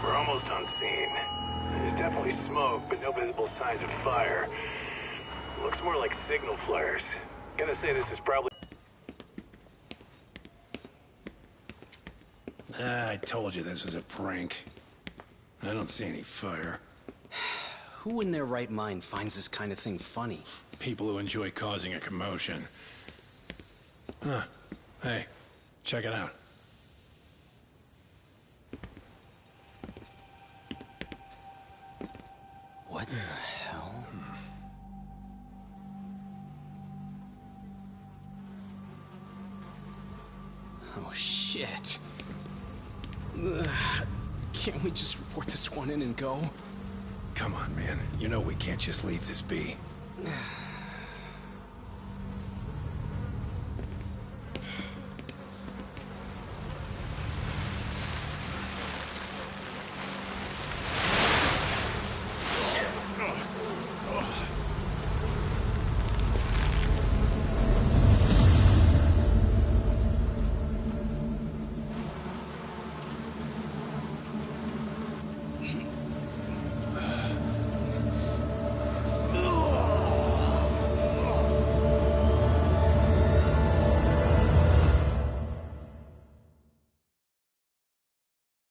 We're almost on scene. There's definitely smoke, but no visible signs of fire. Looks more like signal flares. Gonna say this is probably... I told you this was a prank. I don't see any fire. Who in their right mind finds this kind of thing funny? People who enjoy causing a commotion. Huh. Hey, check it out. What the hell? Oh, shit. Ugh. Can't we just report this one in and go? Come on, man. You know we can't just leave this be.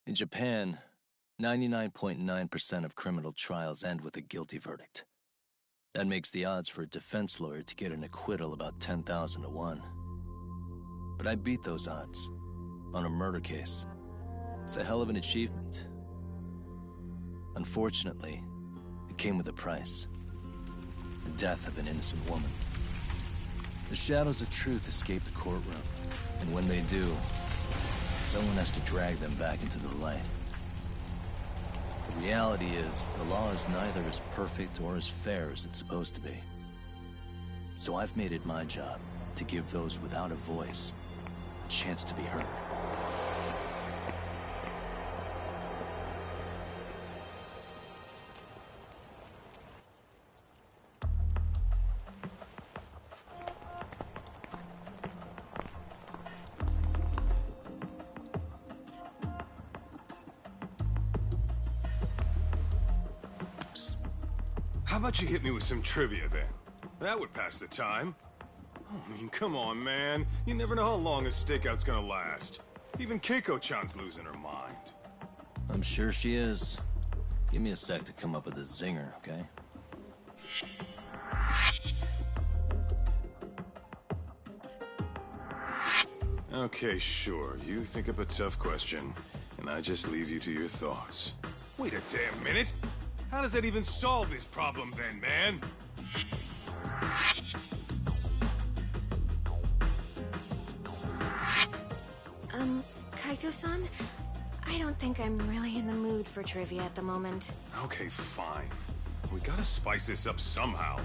In Japan, 99.9% of criminal trials end with a guilty verdict. That makes the odds for a defense lawyer to get an acquittal about 10,000 to 1. But I beat those odds on a murder case. It's a hell of an achievement. Unfortunately, it came with a price. The death of an innocent woman. The shadows of truth escape the courtroom, and when they do, someone has to drag them back into the light. The reality is, the law is neither as perfect or as fair as it's supposed to be. So I've made it my job to give those without a voice a chance to be heard. How about you hit me with some trivia, then? That would pass the time. I mean, come on, man. You never know how long a stakeout's gonna last. Even Keiko-chan's losing her mind. I'm sure she is. Give me a sec to come up with a zinger, okay? Okay, sure. You think up a tough question, and I just leave you to your thoughts. Wait a damn minute! How does that even solve this problem then, man? Kaito-san? I don't think I'm really in the mood for trivia at the moment. Okay, fine. We gotta spice this up somehow.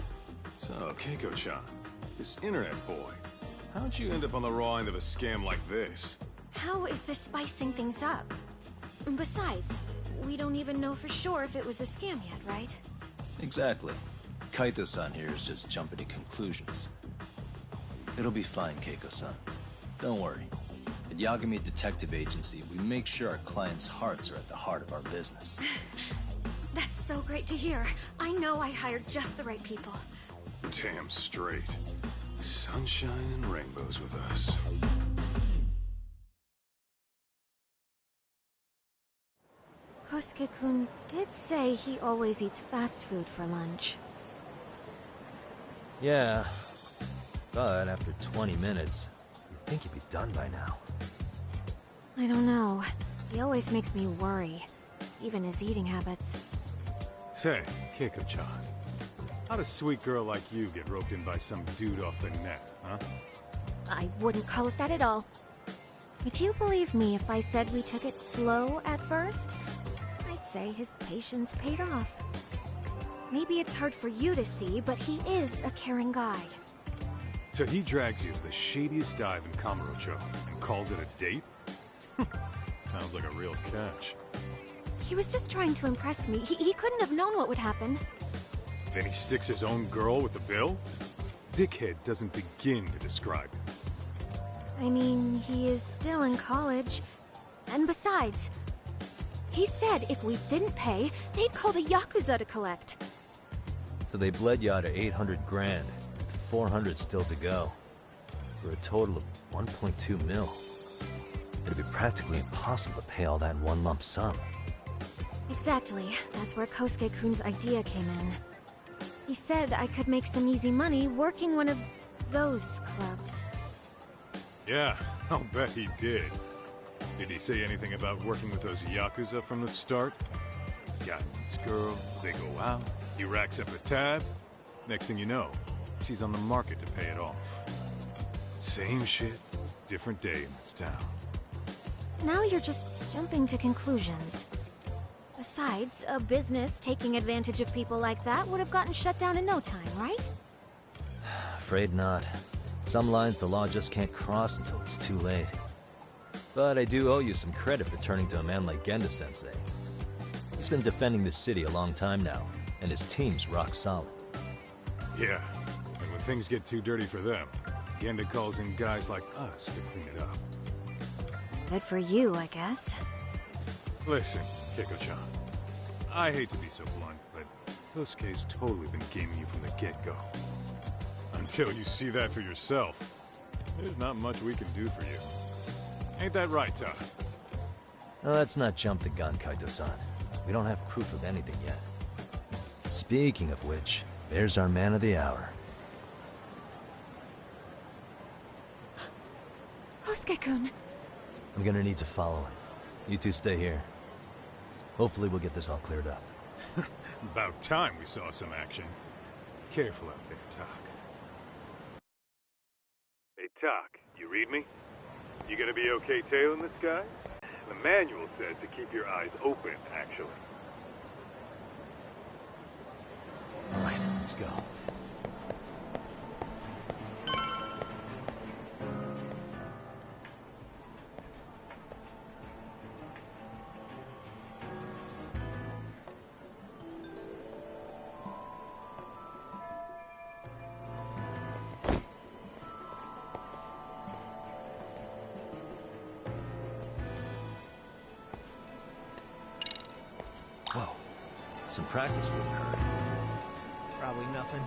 So, Keiko-chan, this internet boy, how'd you end up on the raw end of a scam like this? How is this spicing things up? Besides, we don't even know for sure if it was a scam yet, right? Exactly. Kaito-san here is just jumping to conclusions. It'll be fine, Keiko-san. Don't worry. At Yagami Detective Agency, we make sure our clients' hearts are at the heart of our business. That's so great to hear. I know I hired just the right people. Damn straight. Sunshine and rainbows with us. Kosuke-kun did say he always eats fast food for lunch. Yeah, but after 20 minutes, you'd think he'd be done by now. I don't know. He always makes me worry. Even his eating habits. Say, Keiko-chan, how'd a sweet girl like you get roped in by some dude off the net, huh? I wouldn't call it that at all. Would you believe me if I said we took it slow at first? I'd say his patience paid off. Maybe it's hard for you to see, but he is a caring guy. So he drags you to the shadiest dive in Kamurocho and calls it a date? Sounds like a real catch. He was just trying to impress me. He couldn't have known what would happen. Then he sticks his own girl with the bill? Dickhead doesn't begin to describe him. I mean, he is still in college. And besides, he said if we didn't pay, they'd call the Yakuza to collect. So they bled you out of 800 grand, with 400 still to go, for a total of 1.2 mil. It'd be practically impossible to pay all that in one lump sum. Exactly. That's where Kosuke-kun's idea came in. He said I could make some easy money working one of those clubs. Yeah, I'll bet he did. Did he say anything about working with those Yakuza from the start? Guy meets girl, they go out, he racks up a tab. Next thing you know, she's on the market to pay it off. Same shit, different day in this town. Now you're just jumping to conclusions. Besides, a business taking advantage of people like that would have gotten shut down in no time, right? Afraid not. Some lines the law just can't cross until it's too late. But I do owe you some credit for turning to a man like Genda-sensei. He's been defending this city a long time now, and his team's rock solid. Yeah, and when things get too dirty for them, Genda calls in guys like us to clean it up. Good for you, I guess. Listen, Keiko-chan, I hate to be so blunt, but Kosuke's totally been gaming you from the get-go. Until you see that for yourself, there's not much we can do for you. Ain't that right, Todd? Now, let's not jump the gun, Kaito-san. We don't have proof of anything yet. Speaking of which, there's our man of the hour. Kosuke-kun. I'm gonna need to follow him. You two stay here. Hopefully we'll get this all cleared up. About time we saw some action. Careful out there, Tak. Hey, Tak, you read me? You gonna be okay tailing this guy? The manual says to keep your eyes open, actually. All right, let's go. Whoa. Some practice will occur. Probably nothing.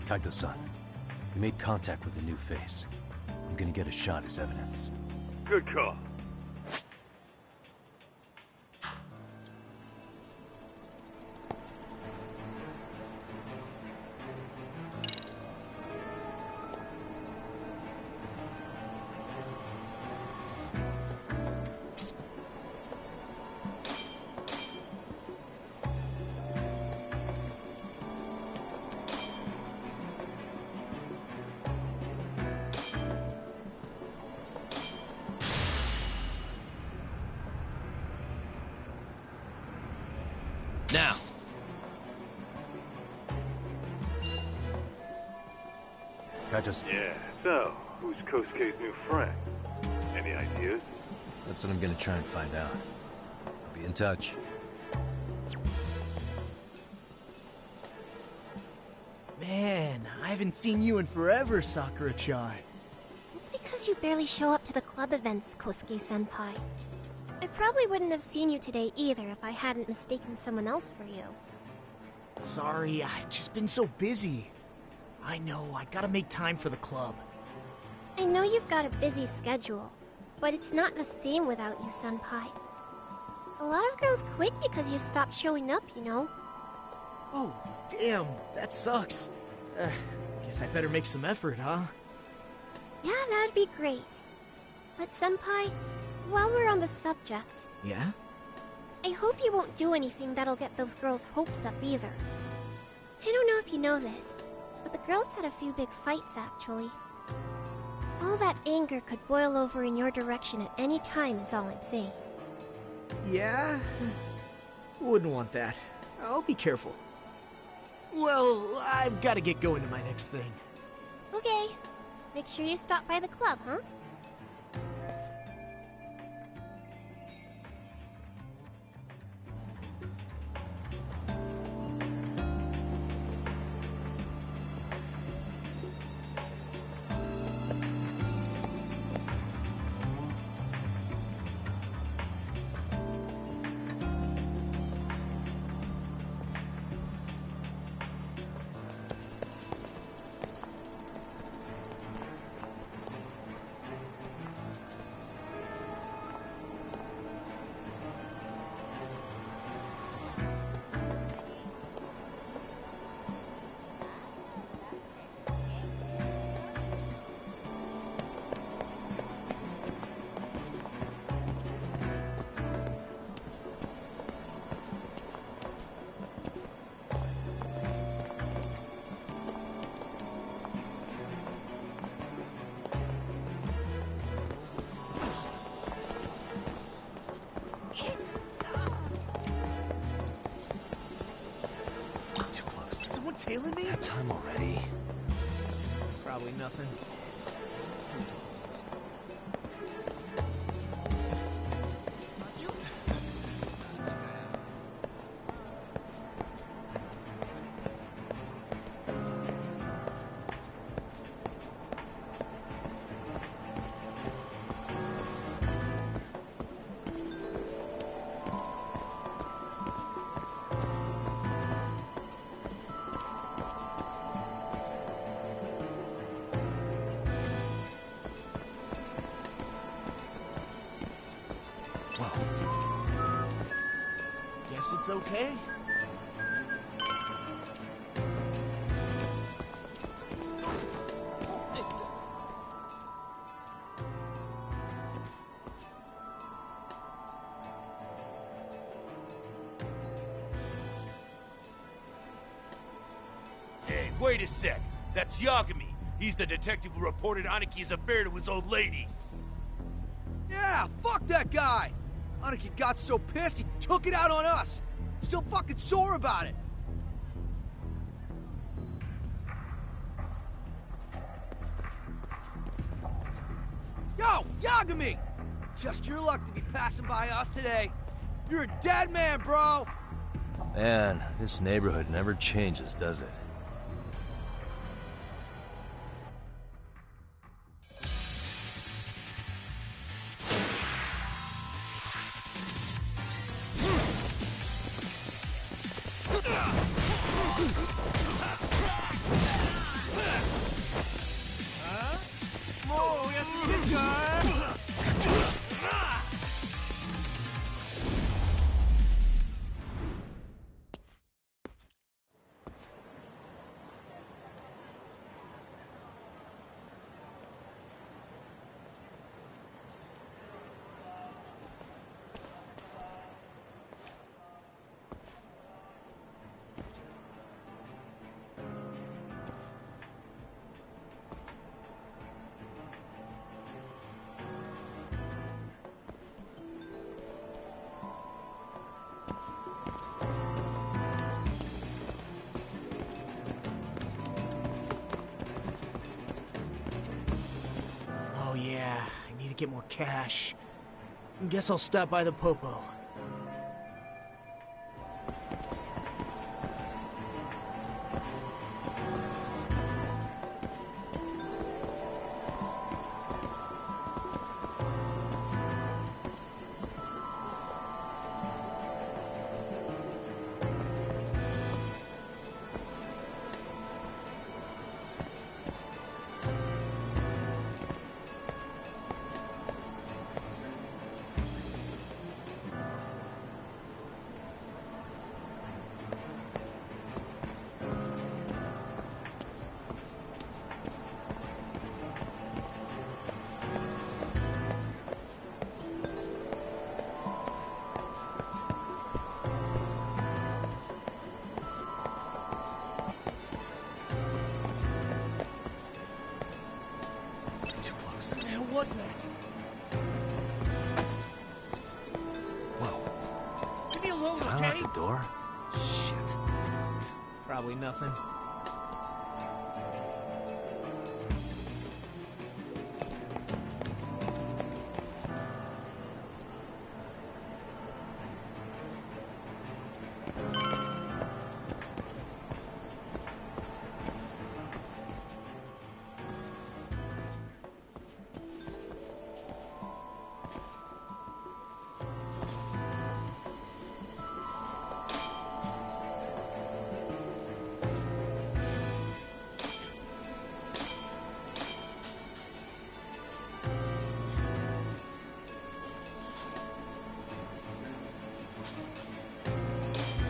Kaito-san, we made contact with a new face. I'm gonna get a shot as evidence. Good call. Now! Kaito-san, Yeah, so, who's Kosuke's new friend? Any ideas? That's what I'm gonna try and find out. Be in touch. Man, I haven't seen you in forever, Sakura-chan. It's because you barely show up to the club events, Kosuke-senpai. I probably wouldn't have seen you today either if I hadn't mistaken someone else for you. Sorry, I've just been so busy. I know, I gotta make time for the club. I know you've got a busy schedule, but it's not the same without you, Senpai. A lot of girls quit because you stopped showing up, you know. Oh, damn, that sucks. Guess I better make some effort, huh? Yeah, that'd be great. But Senpai, while we're on the subject... Yeah? I hope you won't do anything that'll get those girls' hopes up either. I don't know if you know this, but the girls had a few big fights, actually. All that anger could boil over in your direction at any time is all I'm saying. Yeah? Wouldn't want that. I'll be careful. Well, I've gotta get going to my next thing. Okay. Make sure you stop by the club, huh? Tailing me? That time already. Probably nothing. Guess it's okay. Hey, wait a sec. That's Yagami. He's the detective who reported Aniki's affair to his old lady. Yeah, fuck that guy! Aniki got so pissed he took it out on us! Still fucking sore about it! Yo, Yagami! Just your luck to be passing by us today. You're a dead man, bro! Man, this neighborhood never changes, does it? Oh yeah, I need to get more cash. Guess I'll stop by the Popo. was that? Whoa. Leave me alone, Did I okay? lock the door? Shit. Probably nothing.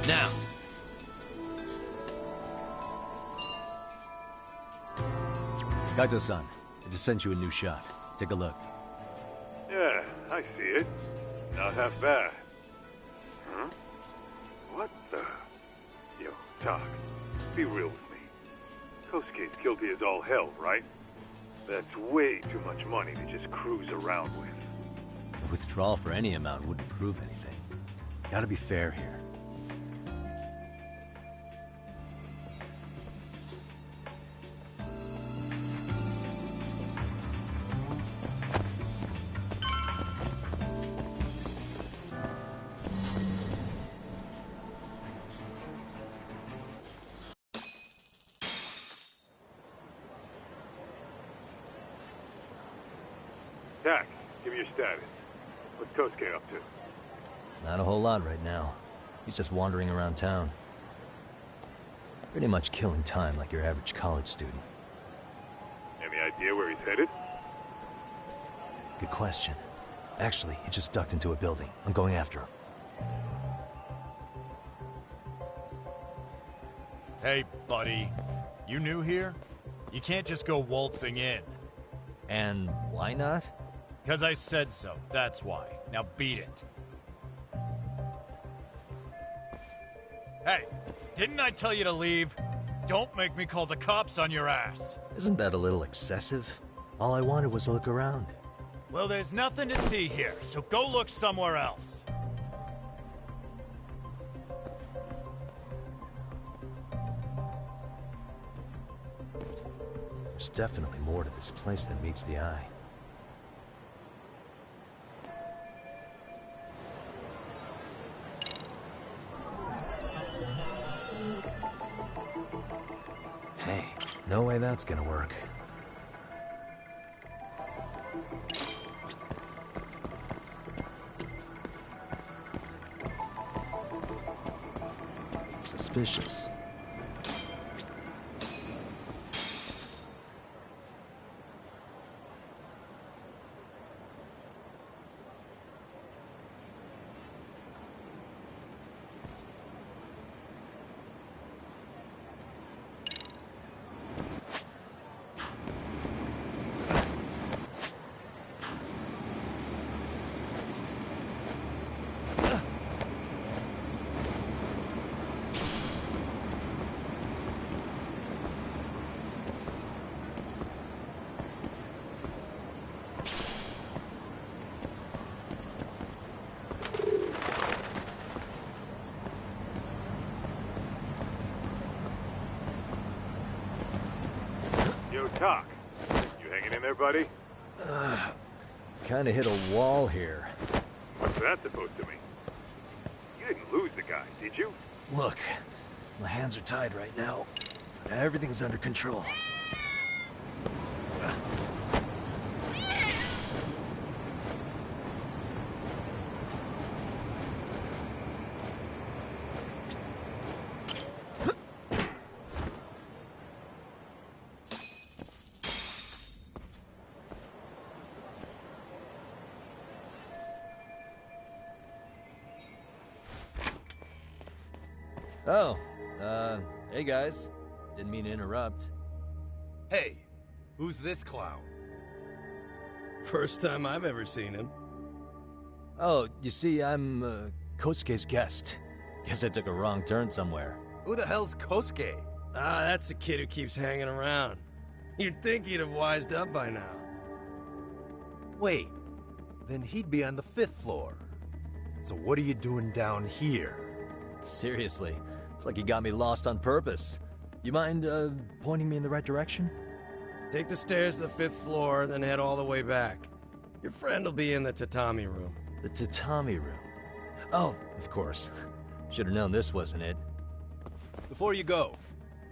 Now! Kaito-san, I just sent you a new shot. Take a look. Yeah, I see it. Not half bad. Huh? What the... Yo, Doc, be real with me. Kosuke's guilty as all hell, right? That's way too much money to just cruise around with. A withdrawal for any amount wouldn't prove anything. Gotta be fair here. Dak, give me your status. What's Kosuke up to? Not a whole lot right now. He's just wandering around town. Pretty much killing time like your average college student. Any idea where he's headed? Good question. Actually, he just ducked into a building. I'm going after him. Hey, buddy. You new here? You can't just go waltzing in. And why not? Because I said so, that's why. Now beat it. Hey, didn't I tell you to leave? Don't make me call the cops on your ass. Isn't that a little excessive? All I wanted was to look around. Well, there's nothing to see here, so go look somewhere else. There's definitely more to this place than meets the eye. Hey, no way that's gonna work. Suspicious. Yo, Doc. You hanging in there, buddy? Kinda hit a wall here. What's that supposed to mean? You didn't lose the guy, did you? Look, my hands are tied right now, but everything's under control. Oh, hey guys. Didn't mean to interrupt. Hey, who's this clown? First time I've ever seen him. Oh, you see, I'm, Kosuke's guest. Guess I took a wrong turn somewhere. Who the hell's Kosuke? Ah, that's the kid who keeps hanging around. You'd think he'd have wised up by now. Wait, then he'd be on the 5th floor. So what are you doing down here? Seriously, it's like you got me lost on purpose. You mind, pointing me in the right direction? Take the stairs to the 5th floor, then head all the way back. Your friend will be in the tatami room. The tatami room? Oh, of course. Should've known this wasn't it. Before you go,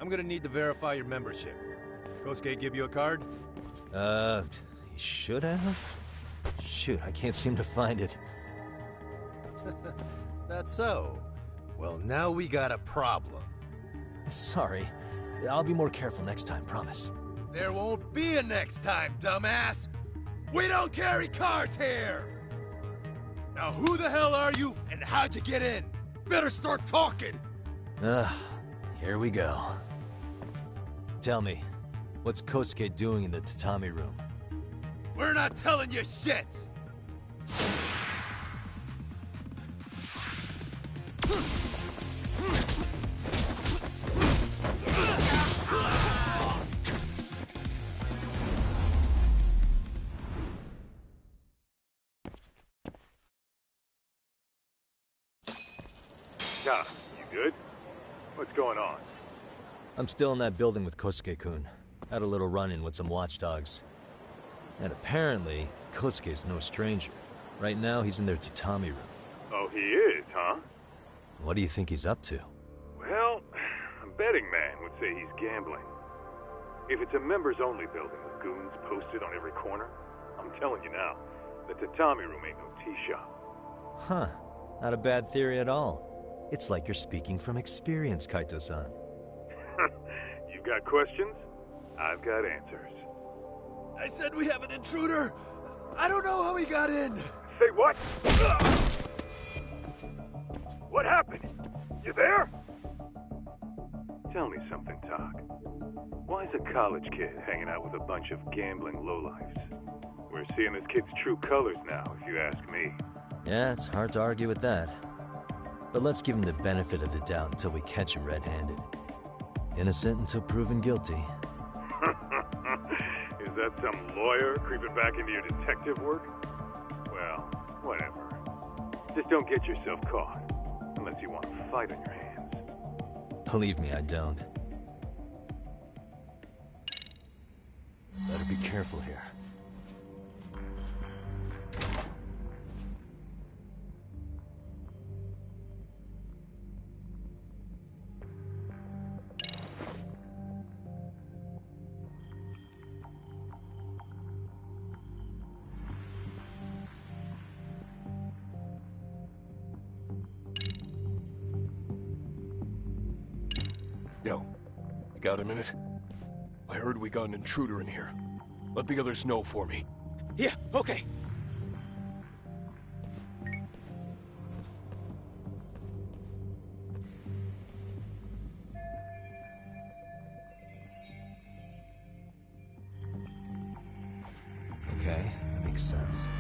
I'm gonna need to verify your membership. Kosuke give you a card? He should have? Shoot, I can't seem to find it. That's so. Well, now we got a problem. Sorry. I'll be more careful next time, promise. There won't be a next time, dumbass! We don't carry cards here! Now who the hell are you, and how'd you get in? Better start talking! Here we go. Tell me, what's Kosuke doing in the tatami room? We're not telling you shit! Yeah, you good? What's going on? I'm still in that building with Kosuke-kun. Had a little run-in with some watchdogs. And apparently, Kosuke's no stranger. Right now, he's in their tatami room. Oh, he is, huh? What do you think he's up to? Well, a betting man would say he's gambling. If it's a members-only building with goons posted on every corner, I'm telling you now, the tatami room ain't no tea shop. Huh. Not a bad theory at all. It's like you're speaking from experience, Kaito-san. You've got questions? I've got answers. I said we have an intruder! I don't know how he got in! Say what? What happened? You there? Tell me something, Talk. Why is a college kid hanging out with a bunch of gambling lowlifes? We're seeing this kid's true colors now, if you ask me. Yeah, it's hard to argue with that. But let's give him the benefit of the doubt until we catch him red-handed. Innocent until proven guilty. Is that some lawyer creeping back into your detective work? Well, whatever. Just don't get yourself caught. Unless you want a fight on your hands. Believe me, I don't. Better be careful here. Yo, you got a minute? I heard we got an intruder in here. Let the others know for me. Yeah, okay. Okay, makes sense.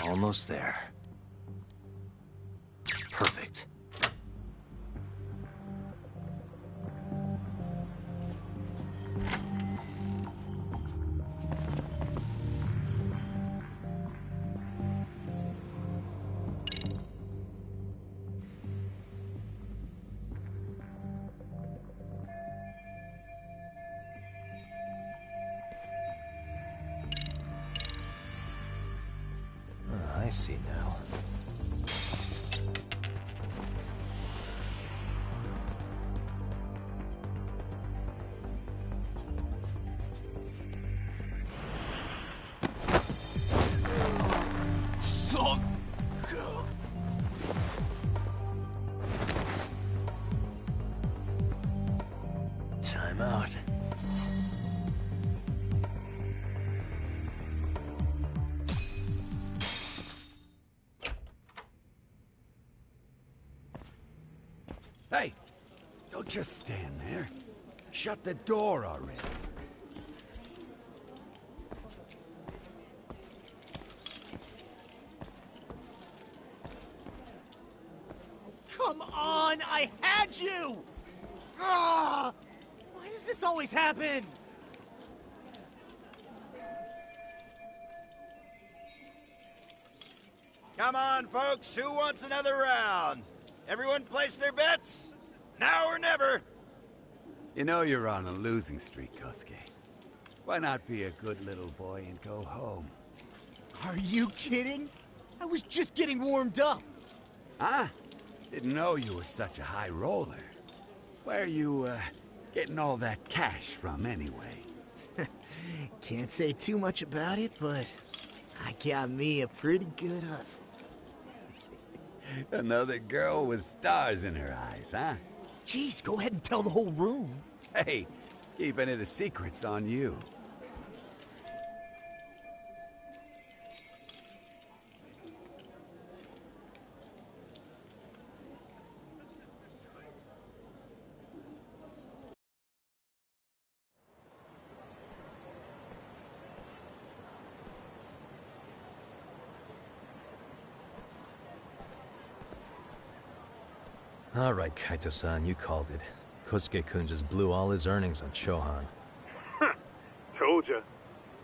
Almost there. see now. Time out. Hey, don't just stand there. Shut the door already. Come on, I had you! Ah! Why does this always happen? Come on, folks. Who wants another round? Everyone place their bets? Now or never. You know you're on a losing streak, Kosuke. Why not be a good little boy and go home? Are you kidding? I was just getting warmed up. Huh? Didn't know you were such a high roller. Where are you, getting all that cash from, anyway? Can't say too much about it, but I got me a pretty good hustle. Another girl with stars in her eyes, huh? Jeez, go ahead and tell the whole room. Hey, keeping it a secret's on you. All right, Kaito-san, you called it. Kosuke-kun just blew all his earnings on Chohan. Told ya.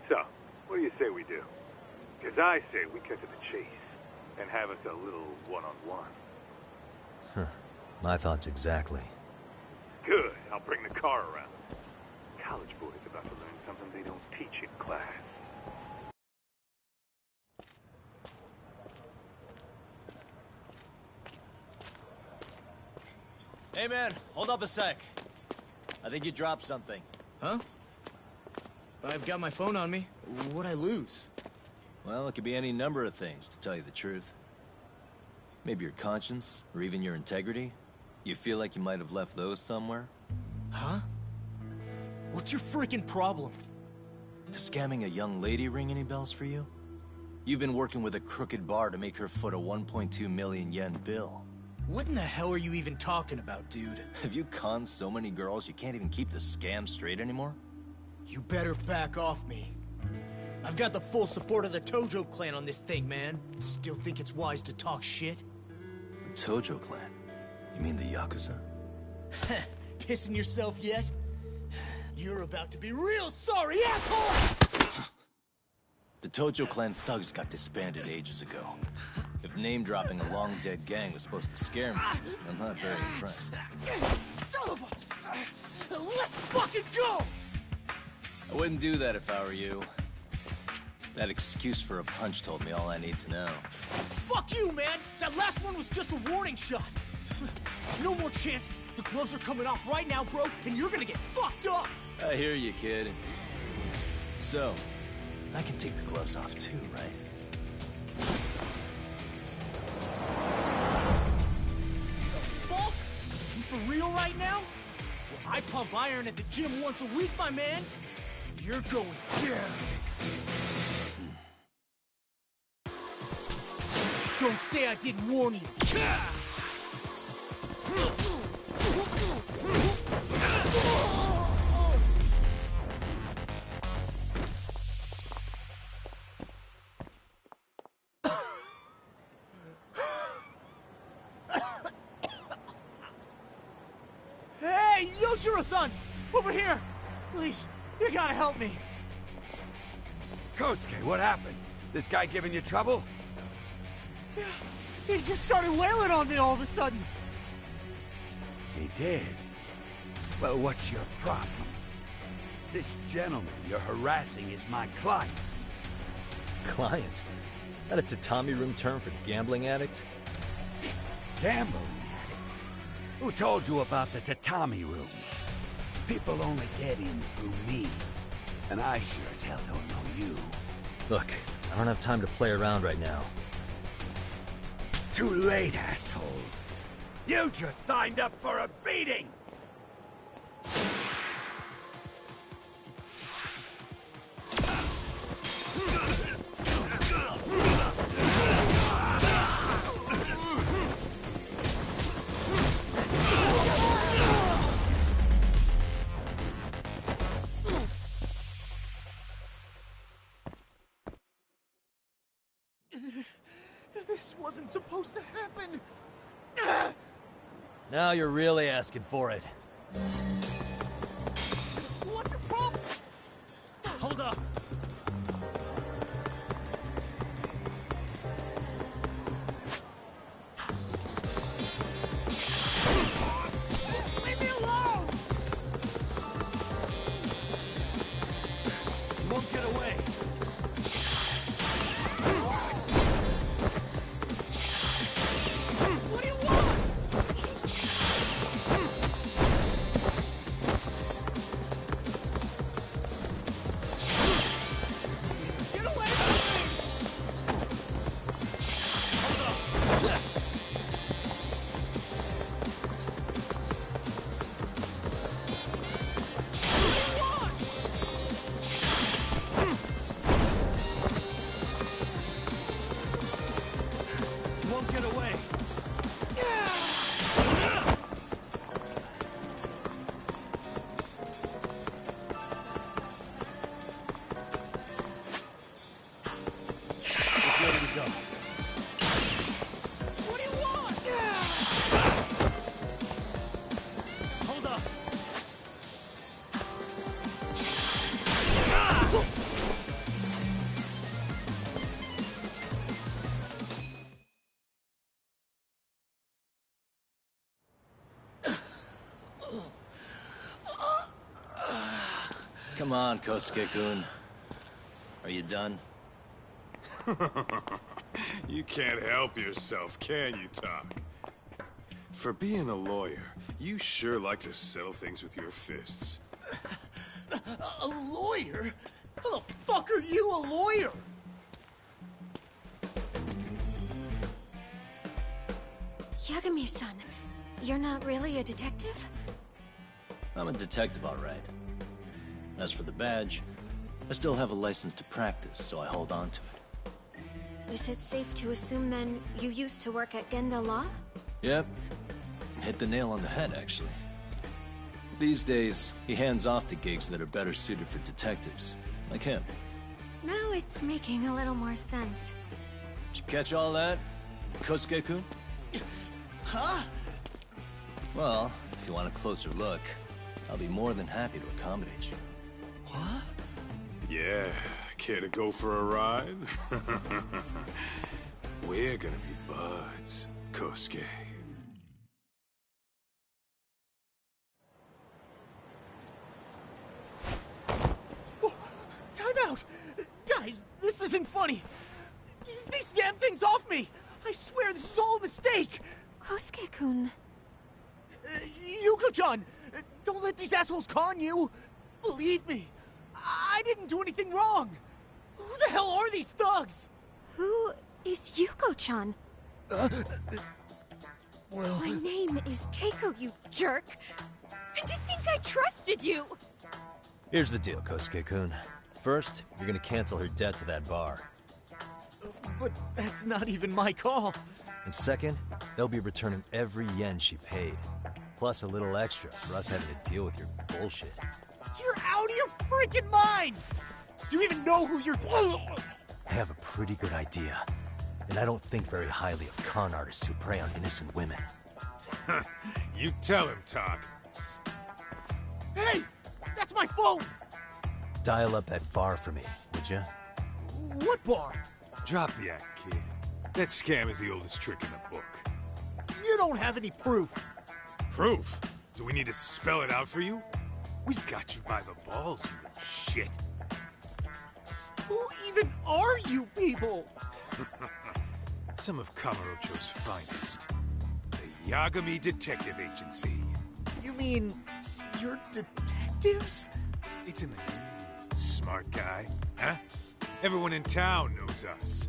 So, what do you say we do? Because I say we cut to the chase and have us a little one-on-one. Huh. My thoughts exactly. Good. I'll bring the car around. College boys about to learn something they don't teach in class. Hey man, hold up a sec. I think you dropped something. Huh? I've got my phone on me. What'd I lose? Well, it could be any number of things, to tell you the truth. Maybe your conscience, or even your integrity. You feel like you might have left those somewhere? Huh? What's your freaking problem? Does scamming a young lady ring any bells for you? You've been working with a crooked bar to make her foot a 1.2 million yen bill. What in the hell are you even talking about, dude? Have you conned so many girls you can't even keep the scam straight anymore? You better back off me. I've got the full support of the Tojo clan on this thing, man. Still think it's wise to talk shit? The Tojo clan? You mean the Yakuza? Pissing yourself yet? You're about to be real sorry, asshole! The Tojo clan thugs got disbanded ages ago. If name-dropping a long-dead gang was supposed to scare me, I'm not very impressed. Son of a... Let's fucking go! I wouldn't do that if I were you. That excuse for a punch told me all I need to know. Fuck you, man! That last one was just a warning shot! No more chances. The gloves are coming off right now, bro, and you're gonna get fucked up! I hear you, kid. So, I can take the gloves off too, right? Fuck? You for real right now? Well, I pump iron at the gym once a week, my man. You're going down. Don't say I didn't warn you. Hey, Yoshiro-san! Over here! Please, you gotta help me. Kosuke, what happened? This guy giving you trouble? Yeah, he just started wailing on me all of a sudden. He did? Well, what's your problem? This gentleman you're harassing is my client. Client? That a tatami room term for gambling addict? Gambling addict? Who told you about the tatami room? People only get in through me. And I sure as hell don't know you. Look, I don't have time to play around right now. Too late, asshole. You just signed up for a beating! This wasn't supposed to happen. Now you're really asking for it. What's your problem? Hold up! Leave me alone! You won't get away. What do you want? Get away from me! Hold up! You won't get away. It's ready to go. What do you want? Hold up. Come on, Kosuke-kun. Are you done? You can't help yourself, can you, Talk? For being a lawyer, you sure like to settle things with your fists. A lawyer? How the fuck are you a lawyer? Yagami-san, you're not really a detective? I'm a detective, all right. As for the badge, I still have a license to practice, so I hold on to it. Is it safe to assume then you used to work at Genda Law? Yep. Hit the nail on the head, actually. These days, he hands off to gigs that are better suited for detectives, like him. Now it's making a little more sense. Did you catch all that, Kosuke-kun? Huh? Well, if you want a closer look, I'll be more than happy to accommodate you. What? Yeah, care to go for a ride? We're gonna be buds, Kosuke. Oh, time out! Guys, this isn't funny! These damn things off me! I swear this is all a mistake! Kosuke-kun. Yuko-chan! Don't let these assholes con you! Believe me, I didn't do anything wrong! Who the hell are these thugs? Who is Yuko-chan? Well... My name is Keiko, you jerk! And to think I trusted you! Here's the deal, Kosuke-kun. First, you're gonna cancel her debt to that bar. But that's not even my call. And second, they'll be returning every yen she paid. Plus a little extra for us having to deal with your bullshit. You're out of your freaking mind! Do you even know who you're... I have a pretty good idea. And I don't think very highly of con artists who prey on innocent women. You tell him, Talk. Hey! That's my phone! Dial up that bar for me, would ya? What bar? Drop the act, kid. That scam is the oldest trick in the book. You don't have any proof. Proof? Do we need to spell it out for you? We've got you by the balls, you little shit. Who even are you people? Some of Kamurocho's finest. The Yagami Detective Agency. You mean you're detectives? It's in the name. Smart guy, huh? Everyone in town knows us.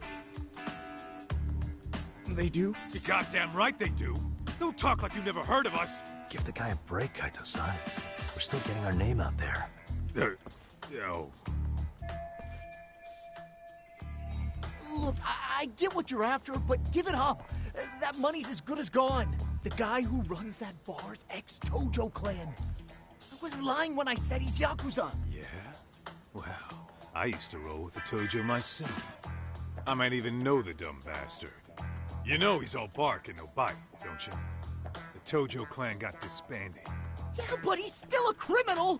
They do? You're goddamn right they do. Don't talk like you never heard of us. Give the guy a break, Kaito-san. We're still getting our name out there. Oh. Look, I get what you're after, but give it up. That money's as good as gone. The guy who runs that bar's ex-Tojo clan. I wasn't lying when I said he's Yakuza. Yeah? Well, I used to roll with the Tojo myself. I might even know the dumb bastard. You know he's all bark and no bite, don't you? The Tojo clan got disbanded. Yeah, but he's still a criminal!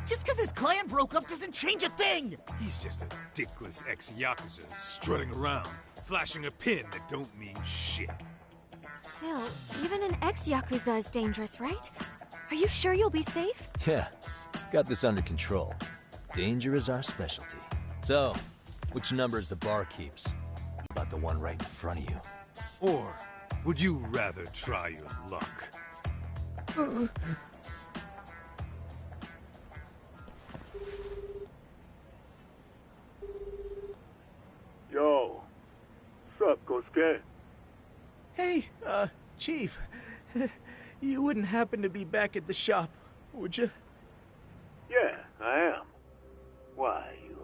Just because his clan broke up doesn't change a thing! He's just a dickless ex-Yakuza strutting around, flashing a pin that don't mean shit. Still, even an ex-Yakuza is dangerous, right? Are you sure you'll be safe? Yeah, got this under control. Danger is our specialty. So, which number is the bar keeps? About the one right in front of you. Or would you rather try your luck? Yo, what's up, Kosuke? Hey, Chief. You wouldn't happen to be back at the shop, would you? Yeah, I am. Why, you,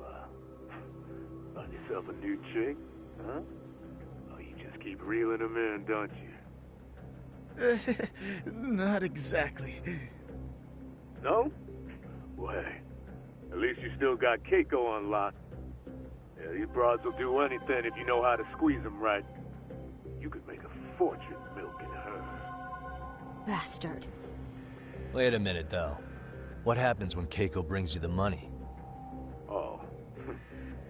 find yourself a new chick, huh? Oh, you just keep reeling them in, don't you? Not exactly. No? Well, hey, at least you still got Keiko on lock. Yeah, these broads will do anything if you know how to squeeze them right. You could make a fortune milking her. Bastard. Wait a minute, though. What happens when Keiko brings you the money? Oh,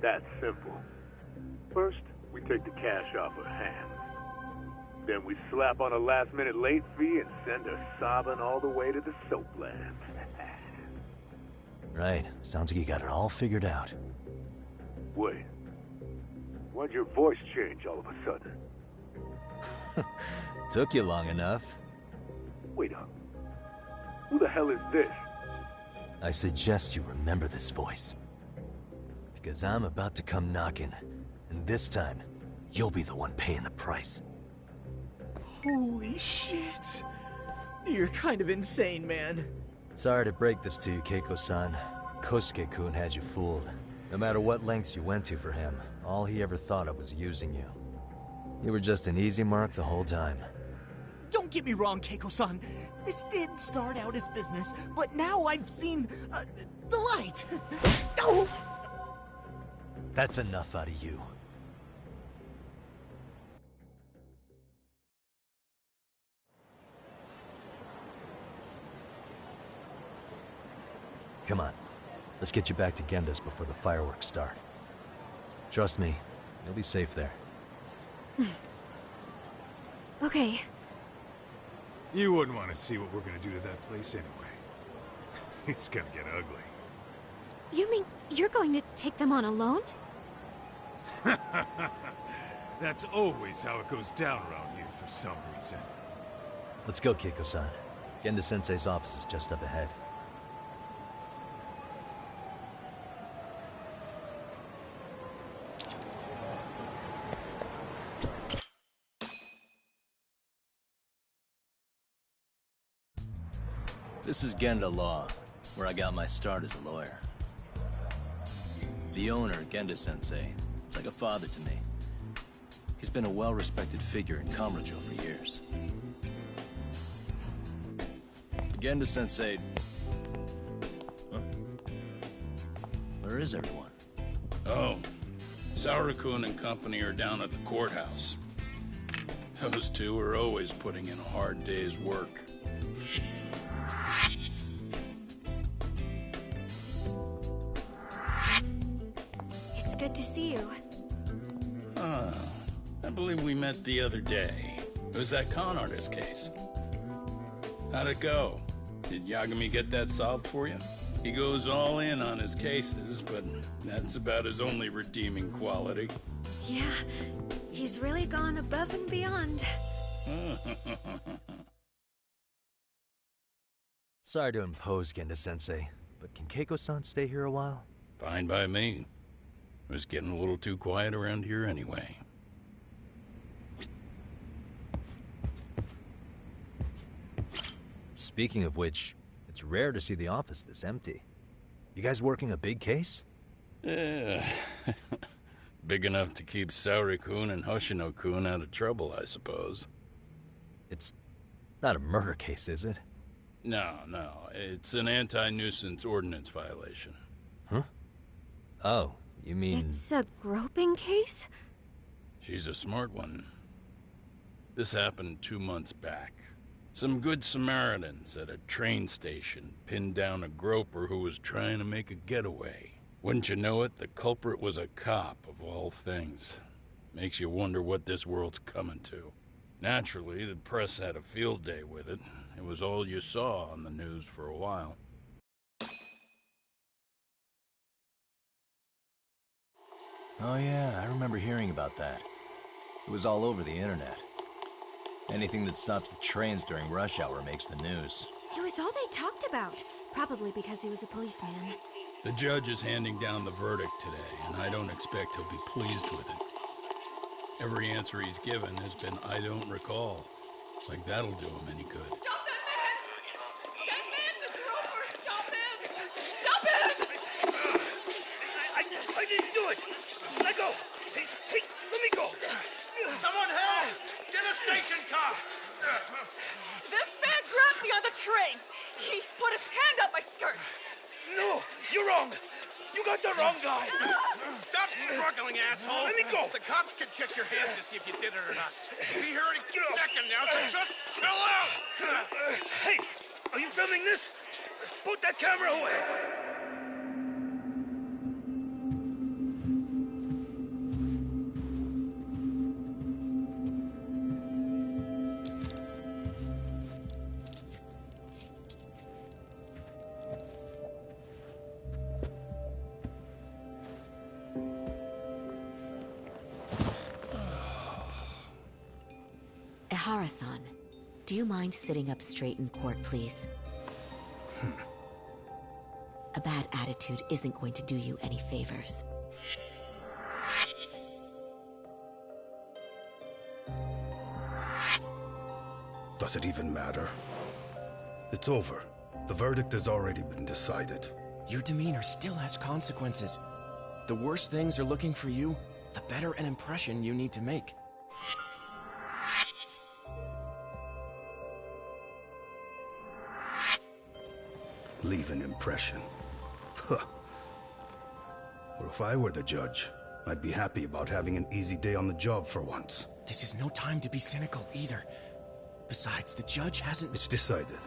that's simple. First, we take the cash off her hand. Then we slap on a last-minute late fee and send her sobbing all the way to the soapland. Right. Sounds like you got it all figured out. Wait. Why'd your voice change all of a sudden? Took you long enough. Wait up. Who the hell is this? I suggest you remember this voice. Because I'm about to come knocking, and this time, you'll be the one paying the price. Holy shit. You're kind of insane, man. Sorry to break this to you, Keiko-san. Kosuke-kun had you fooled. No matter what lengths you went to for him, all he ever thought of was using you. You were just an easy mark the whole time. Don't get me wrong, Keiko-san. This did start out as business, but now I've seen, the light. Oh! That's enough out of you. Come on. Let's get you back to Genda's before the fireworks start. Trust me, you'll be safe there. Okay. You wouldn't want to see what we're gonna do to that place anyway. It's gonna get ugly. You mean you're going to take them on alone? That's always how it goes down around here for some reason. Let's go, Keiko-san. Genda-sensei's office is just up ahead. This is Genda Law, where I got my start as a lawyer. The owner, Genda-sensei, is like a father to me. He's been a well-respected figure in Kamurocho for years. Genda-sensei... Huh? Where is everyone? Oh, Saura-kun and company are down at the courthouse. Those two are always putting in a hard day's work. It's good to see you. I believe we met the other day. It was that con artist case. How'd it go? Did Yagami get that solved for you? He goes all in on his cases, but that's about his only redeeming quality. Yeah, he's really gone above and beyond. Sorry to impose, Genda-sensei, but can Keiko-san stay here a while? Fine by me. It was getting a little too quiet around here anyway. Speaking of which, it's rare to see the office this empty. You guys working a big case? Yeah. Big enough to keep Saori-kun and Hoshino-kun out of trouble, I suppose. It's not a murder case, is it? No. It's an anti-nuisance ordinance violation. Huh? Oh, you mean... It's a groping case? She's a smart one. This happened 2 months back. Some good Samaritans at a train station pinned down a groper who was trying to make a getaway. Wouldn't you know it, the culprit was a cop, of all things. Makes you wonder what this world's coming to. Naturally, the press had a field day with it. It was all you saw on the news for a while. Oh yeah, I remember hearing about that. It was all over the internet. Anything that stops the trains during rush hour makes the news. It was all they talked about. Probably because he was a policeman. The judge is handing down the verdict today, and I don't expect he'll be pleased with it. Every answer he's given has been, I don't recall. Like that'll do him any good. Stop that man! That man's a groper! Stop him! Stop him! I didn't do it! Let go! Hey, let me go! Someone help! Get a station car! This man grabbed me on the train! He put his hand up my skirt! No! You're wrong! You got the wrong guy! Stop struggling, asshole! Let me go! The cops can check your hands to see if you did it or not. We'll be here any second now, so just chill out! Hey! Are you filming this? Put that camera away! Ehara-san, do you mind sitting up straight in court, please? A bad attitude isn't going to do you any favors. Does it even matter? It's over. The verdict has already been decided. Your demeanor still has consequences. The worse things are looking for you, the better an impression you need to make. Leave an impression. Huh. Well, if I were the judge, I'd be happy about having an easy day on the job for once. This is no time to be cynical either. Besides, the judge hasn't... It's decided.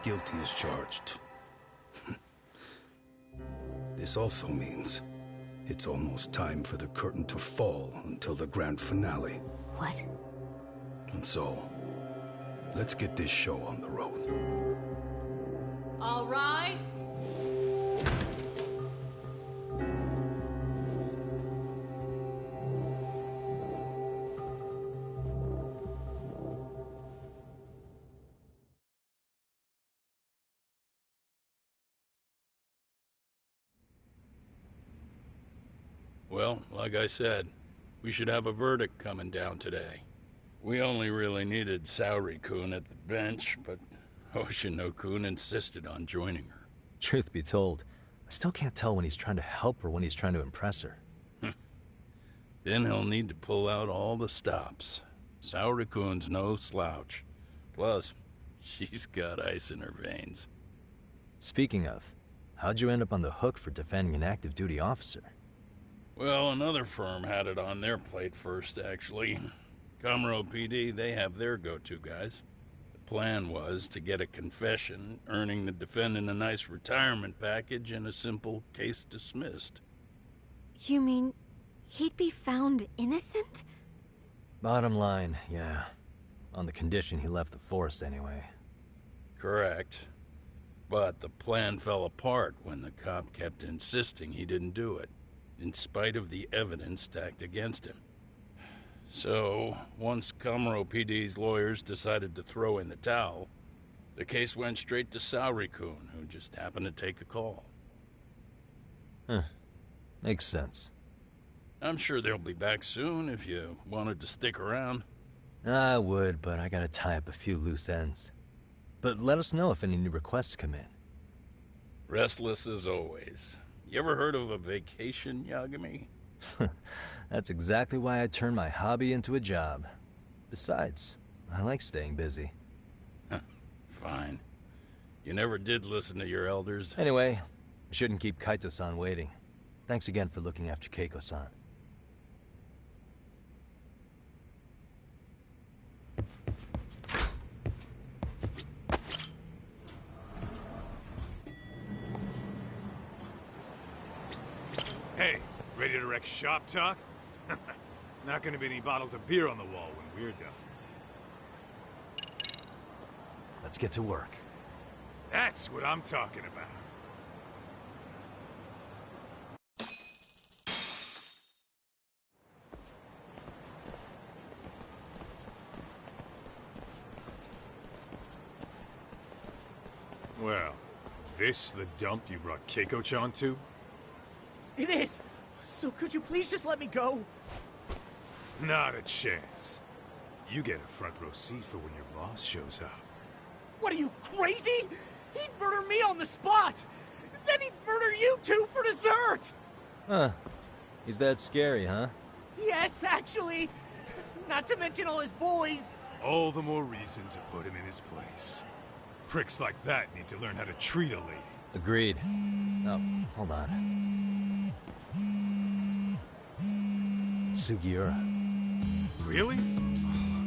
Guilty is charged. This also means it's almost time for the curtain to fall until the grand finale. What? And so, let's get this show on the road. All rise. Well, like I said, we should have a verdict coming down today. We only really needed Saori-kun at the bench, but Hoshino-kun insisted on joining her. Truth be told, I still can't tell when he's trying to help or when he's trying to impress her. Then he'll need to pull out all the stops. Saori-kun's no slouch. Plus, she's got ice in her veins. Speaking of, how'd you end up on the hook for defending an active duty officer? Well, another firm had it on their plate first, actually. Comro PD, they have their go-to guys. The plan was to get a confession, earning the defendant a nice retirement package and a simple case dismissed. You mean he'd be found innocent? Bottom line, yeah. On the condition he left the forest anyway. Correct. But the plan fell apart when the cop kept insisting he didn't do it, in spite of the evidence stacked against him. So, once Comro PD's lawyers decided to throw in the towel, the case went straight to Saori-kun, who just happened to take the call. Huh. Makes sense. I'm sure they'll be back soon if you wanted to stick around. I would, but I gotta tie up a few loose ends. But let us know if any new requests come in. Restless as always. You ever heard of a vacation, Yagami? That's exactly why I turned my hobby into a job. Besides, I like staying busy. Fine. You never did listen to your elders. Anyway, I shouldn't keep Kaito-san waiting. Thanks again for looking after Keiko-san. Hey, ready to wreck shop talk? Not gonna be any bottles of beer on the wall when we're done. Let's get to work. That's what I'm talking about. Well, this the dump you brought Keiko-chan to? It is! So could you please just let me go? Not a chance. You get a front row seat for when your boss shows up. What are you, crazy? He'd murder me on the spot! Then he'd murder you two for dessert! Huh. He's that scary, huh? Yes, actually. Not to mention all his boys. All the more reason to put him in his place. Pricks like that need to learn how to treat a lady. Agreed. Oh, hold on. Sugiura. Really?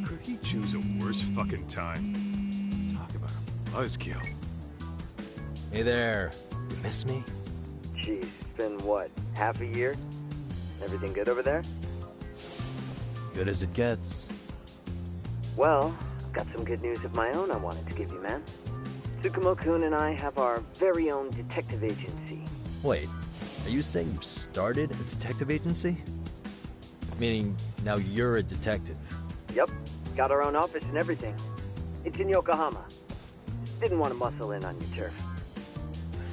Could he choose a worse fucking time? Talk about a buzzkill. Hey there. You miss me? Jeez, it's been what, half a year? Everything good over there? Good as it gets. Well, I've got some good news of my own I wanted to give you, man. Tsukumo-kun and I have our very own detective agency. Wait, are you saying you started a detective agency? Meaning, now you're a detective? Yep, got our own office and everything. It's in Yokohama. Didn't want to muscle in on your turf.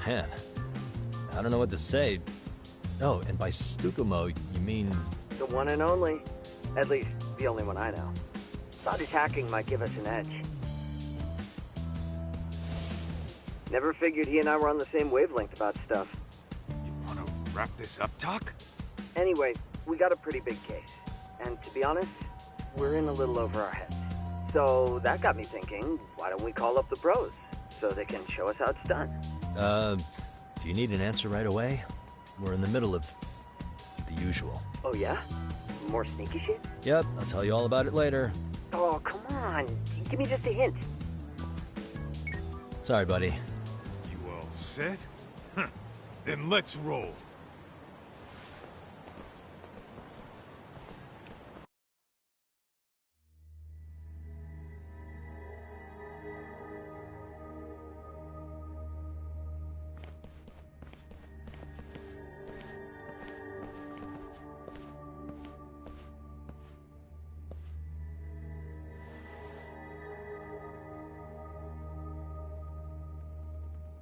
Man, I don't know what to say. Oh, and by Tsukumo, you mean... The one and only. At least, the only one I know. Thought his hacking might give us an edge. Never figured he and I were on the same wavelength about stuff. You wanna wrap this up, Doc? Anyway, we got a pretty big case. And to be honest, we're in a little over our heads. So that got me thinking, why don't we call up the pros? So they can show us how it's done. Do you need an answer right away? We're in the middle of the usual. Oh yeah? More sneaky shit? Yep, I'll tell you all about it later. Oh, come on. Give me just a hint. Sorry, buddy. You all set? Then let's roll.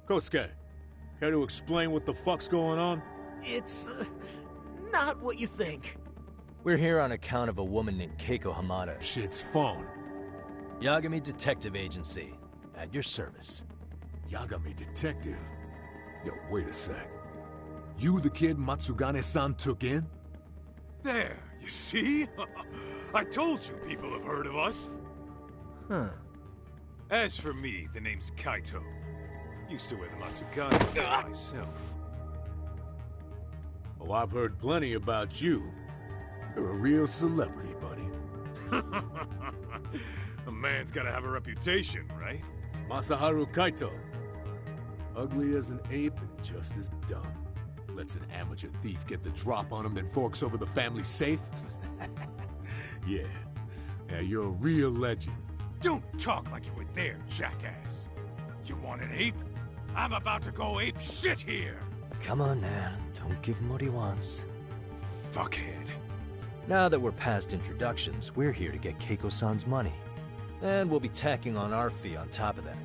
Kosuke, care to explain what the fuck's going on? It's... not what you think. We're here on account of a woman named Keiko Hamada. Shit's phone. Yagami Detective Agency. At your service. Yagami Detective? Yo, wait a sec. You the kid Matsugane-san took in? There, you see? I told you people have heard of us. Huh. As for me, the name's Kaito. Used to wear the Matsugane myself. Oh, I've heard plenty about you. You're a real celebrity, buddy. A man's gotta have a reputation, right? Masaharu Kaito. Ugly as an ape and just as dumb. Lets an amateur thief get the drop on him, then forks over the family safe? Yeah, you're a real legend. Don't talk like you were there, jackass. You want an ape? I'm about to go ape shit here! Come on, man. Don't give him what he wants. Fuckhead. Now that we're past introductions, we're here to get Keiko-san's money. And we'll be tacking on our fee on top of that.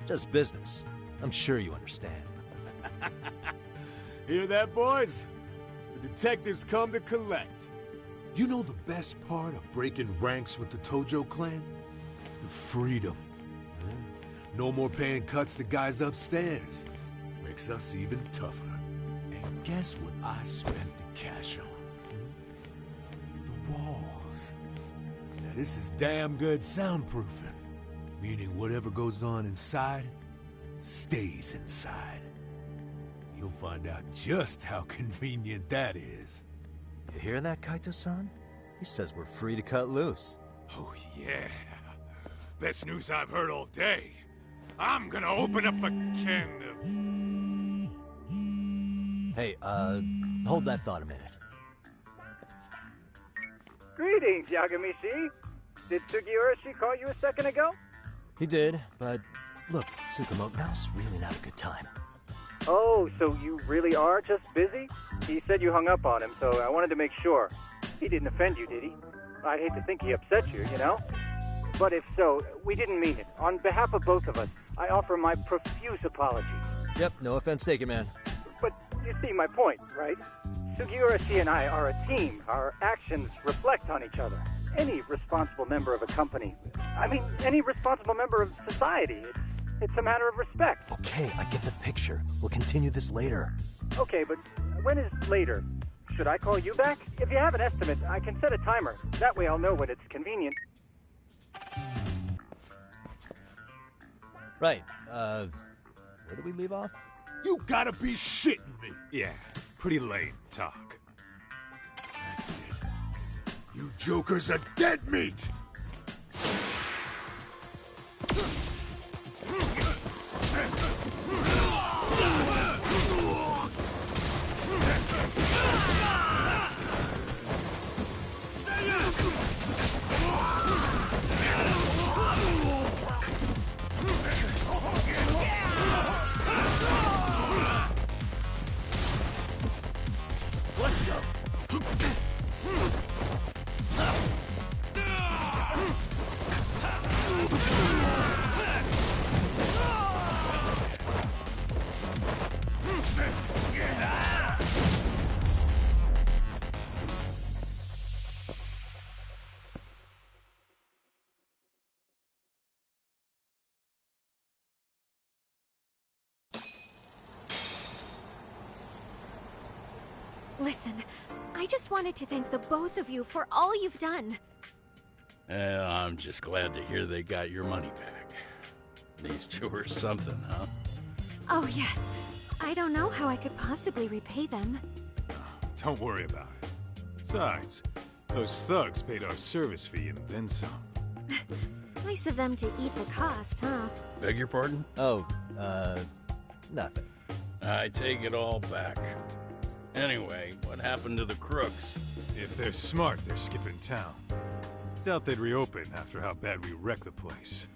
Just business. I'm sure you understand. Hear that, boys? The detectives come to collect. You know the best part of breaking ranks with the Tojo clan? The freedom. Huh? No more paying cuts to guys upstairs. Makes us even tougher. And guess what I spent the cash on? The walls. Now this is damn good soundproofing. Meaning whatever goes on inside, stays inside. You'll find out just how convenient that is. You hear that, Kaito-san? He says we're free to cut loose. Oh, yeah. Best news I've heard all day. I'm gonna open up a can of... Hey, hold that thought a minute. Greetings, Yagami-shi. Did Sugiura-shi call you a second ago? He did, but look, Tsukumo, now's really not a good time. Oh, so you really are just busy? He said you hung up on him, so I wanted to make sure. He didn't offend you, did he? I'd hate to think he upset you, you know? But if so, we didn't mean it. On behalf of both of us, I offer my profuse apologies. Yep, no offense taken, man. But you see my point, right? Sugiura-shi and I are a team. Our actions reflect on each other. Any responsible member of a company, any responsible member of society, it's a matter of respect. Okay, I get the picture. We'll continue this later. Okay, but when is later? Should I call you back? If you have an estimate, I can set a timer. That way I'll know when it's convenient. Right, where did we leave off? You gotta be shitting me! Yeah, pretty lame talk. That's it. You jokers are dead meat! Let's go! Listen, I just wanted to thank the both of you for all you've done. I'm just glad to hear they got your money back. These two are something, huh? Oh, yes. I don't know how I could possibly repay them. Don't worry about it. Besides, those thugs paid our service fee and then some. Nice of them to eat the cost, huh? Beg your pardon? Oh, nothing. I take it all back. Anyway, what happened to the crooks? If they're smart, they're skipping town. Doubt they'd reopen after how bad we wrecked the place.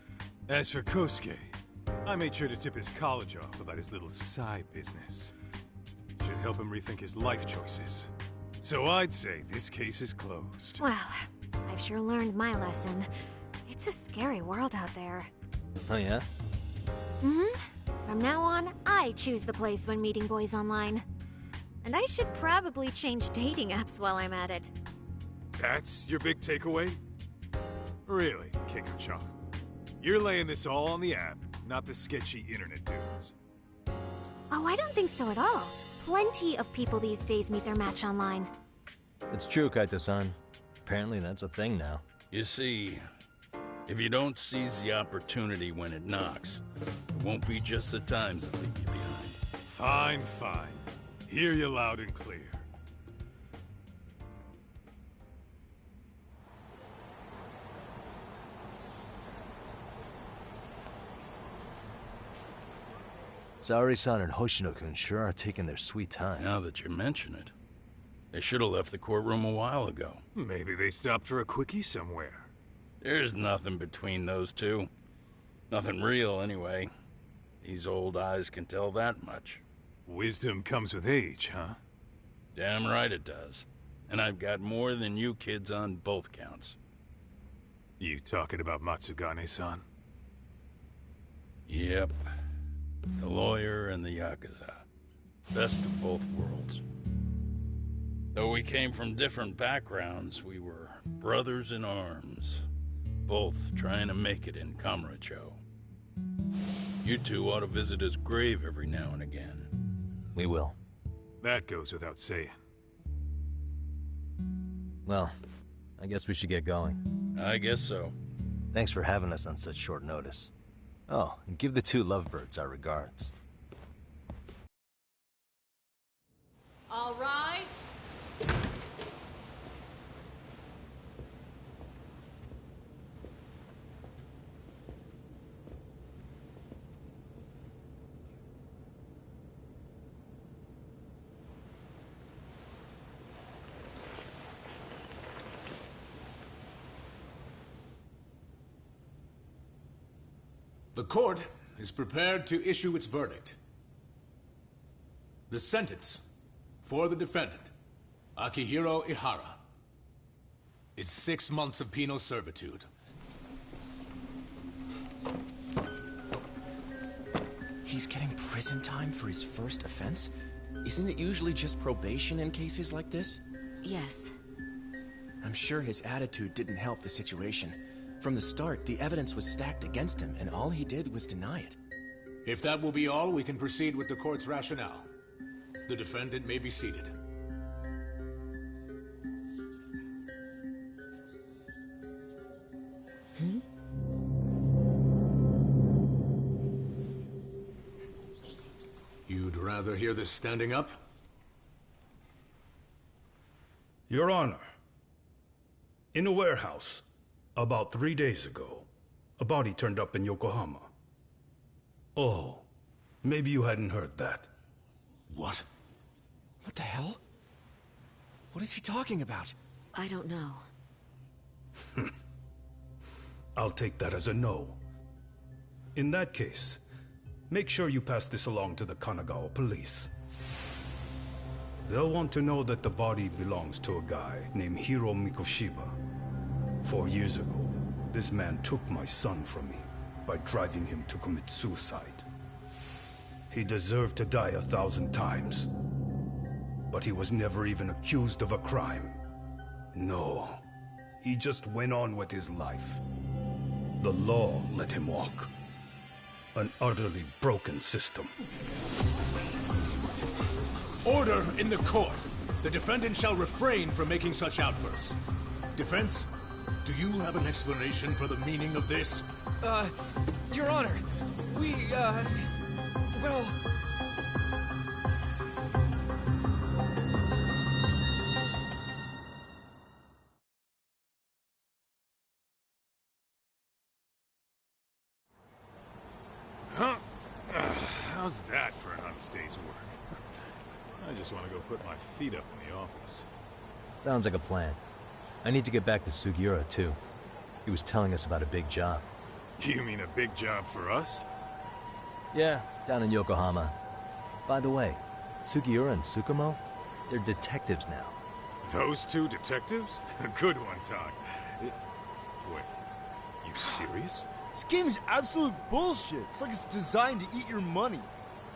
As for Kosuke, I made sure to tip his college off about his little side business. Should help him rethink his life choices. So I'd say this case is closed. Well, I've sure learned my lesson. It's a scary world out there. Oh, yeah? Mm-hmm. From now on, I choose the place when meeting boys online. And I should probably change dating apps while I'm at it. That's your big takeaway? Really, Keiko-chan? You're laying this all on the app, not the sketchy internet dudes. Oh, I don't think so at all. Plenty of people these days meet their match online. It's true, Kaito-san. Apparently that's a thing now. You see, if you don't seize the opportunity when it knocks, it won't be just the times that leave you behind. Fine, fine. Hear you loud and clear. Saori-san and Hoshino-kun sure are taking their sweet time. Now that you mention it, they should have left the courtroom a while ago. Maybe they stopped for a quickie somewhere. There's nothing between those two. Nothing real, anyway. These old eyes can tell that much. Wisdom comes with age, huh? Damn right it does. And I've got more than you kids on both counts. You talking about Matsugane-san? Yep. The lawyer and the Yakuza. Best of both worlds. Though we came from different backgrounds, we were brothers in arms. Both trying to make it in Kamurocho. You two ought to visit his grave every now and again. We will. That goes without saying. Well, I guess we should get going. I guess so. Thanks for having us on such short notice. Oh, and give the two lovebirds our regards. All rise. The court is prepared to issue its verdict. The sentence for the defendant, Akihiro Ihara, is 6 months of penal servitude. He's getting prison time for his first offense? Isn't it usually just probation in cases like this? Yes. I'm sure his attitude didn't help the situation. From the start, the evidence was stacked against him, and all he did was deny it. If that will be all, we can proceed with the court's rationale. The defendant may be seated. You'd rather hear this standing up? Your Honor, in a warehouse, about 3 days ago, a body turned up in Yokohama. Oh, maybe you hadn't heard that. What? What the hell? What is he talking about? I don't know. I'll take that as a no. In that case, make sure you pass this along to the Kanagawa police. They'll want to know that the body belongs to a guy named Hiro Mikoshiba. 4 years ago, this man took my son from me by driving him to commit suicide. He deserved to die 1,000 times, but he was never even accused of a crime. No, he just went on with his life. The law let him walk. An utterly broken system. Order in the court! The defendant shall refrain from making such outbursts. Defense, do you have an explanation for the meaning of this? Your Honor, well... Huh? How's that for an honest day's work? I just want to go put my feet up in the office. Sounds like a plan. I need to get back to Sugiura, too. He was telling us about a big job. You mean a big job for us? Yeah, down in Yokohama. By the way, Sugiura and Tsukumo, they're detectives now. Those two detectives? Good one, Todd. Wait, you serious? This game is absolute bullshit. It's like it's designed to eat your money.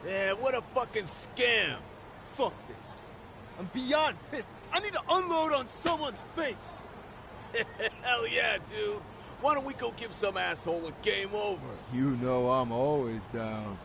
Yeah, what a fucking scam. Fuck this. I'm beyond pissed. I need to unload on someone's face. Hell yeah, dude. Why don't we go give some asshole a game over? You know I'm always down.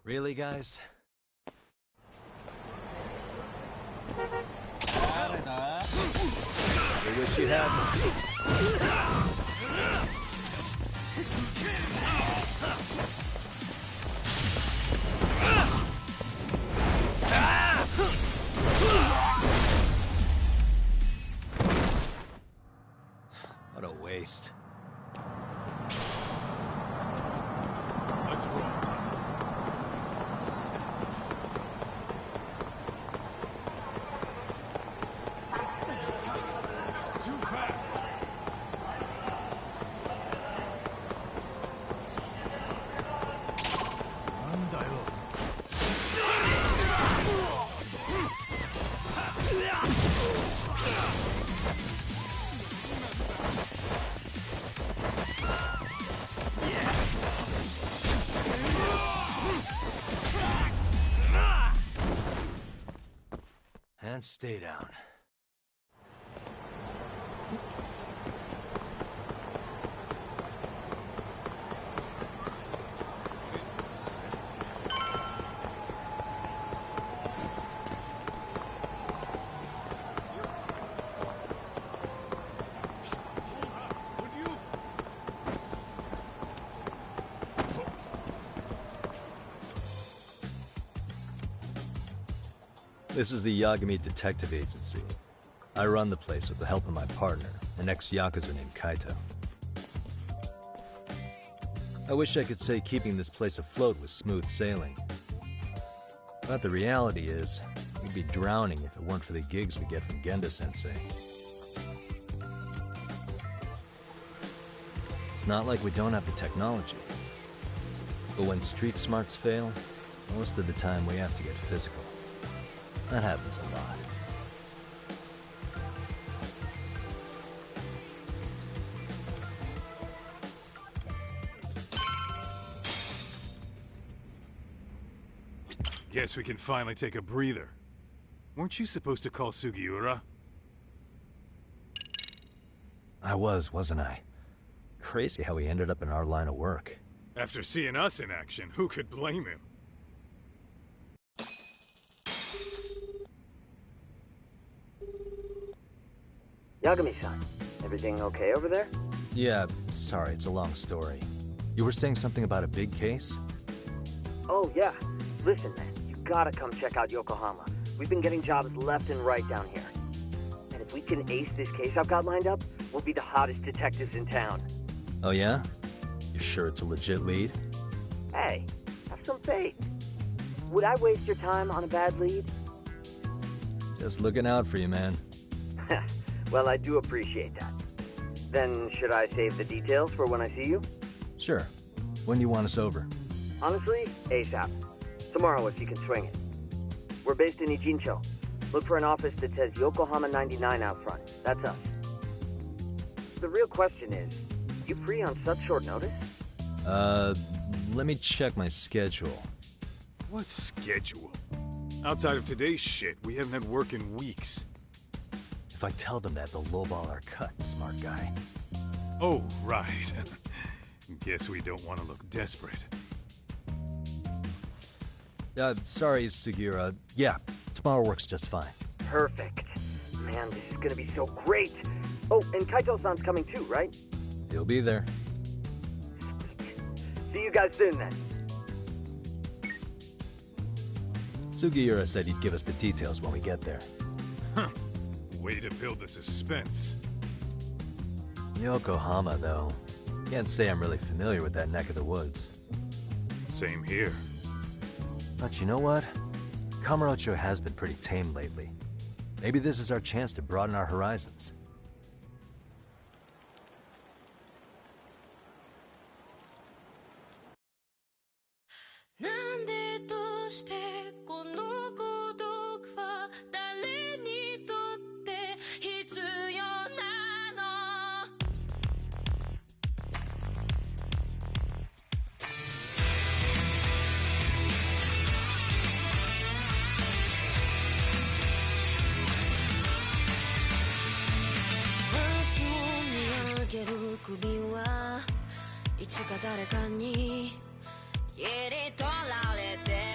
Really, guys? We wish you had me. What a waste. Let's roll. Too fast. And stay down. This is the Yagami Detective Agency. I run the place with the help of my partner, an ex-Yakuza named Kaito. I wish I could say keeping this place afloat was smooth sailing. But the reality is, we'd be drowning if it weren't for the gigs we get from Genda-sensei. It's not like we don't have the technology. But when street smarts fail, most of the time we have to get physical. That happens a lot. Guess we can finally take a breather. Weren't you supposed to call Sugiura? I wasn't I? Crazy how he ended up in our line of work. After seeing us in action, who could blame him? Yagami-san, everything okay over there? Yeah, sorry, it's a long story. You were saying something about a big case? Oh, yeah. Listen, man, you gotta come check out Yokohama. We've been getting jobs left and right down here. And if we can ace this case I've got lined up, we'll be the hottest detectives in town. Oh yeah? You sure it's a legit lead? Hey, have some faith. Would I waste your time on a bad lead? Just looking out for you, man. Well, I do appreciate that. Then, should I save the details for when I see you? Sure. When do you want us over? Honestly, ASAP. Tomorrow if you can swing it. We're based in Ijincho. Look for an office that says Yokohama 99 out front. That's us. The real question is, you free on such short notice? Let me check my schedule. What schedule? Outside of today's shit, we haven't had work in weeks. If I tell them that, they'll lowball our cut, smart guy. Oh, right. Guess we don't want to look desperate. Sorry, Sugiura. Yeah, tomorrow works just fine. Perfect. Man, this is gonna be so great. Oh, and Kaito-san's coming too, right? He'll be there. See you guys soon, then. Sugiura said he'd give us the details when we get there. Huh. Way to build the suspense. Yokohama, though. Can't say I'm really familiar with that neck of the woods. Same here. But you know what? Kamurocho has been pretty tame lately. Maybe this is our chance to broaden our horizons. It's 誰かに切り取られて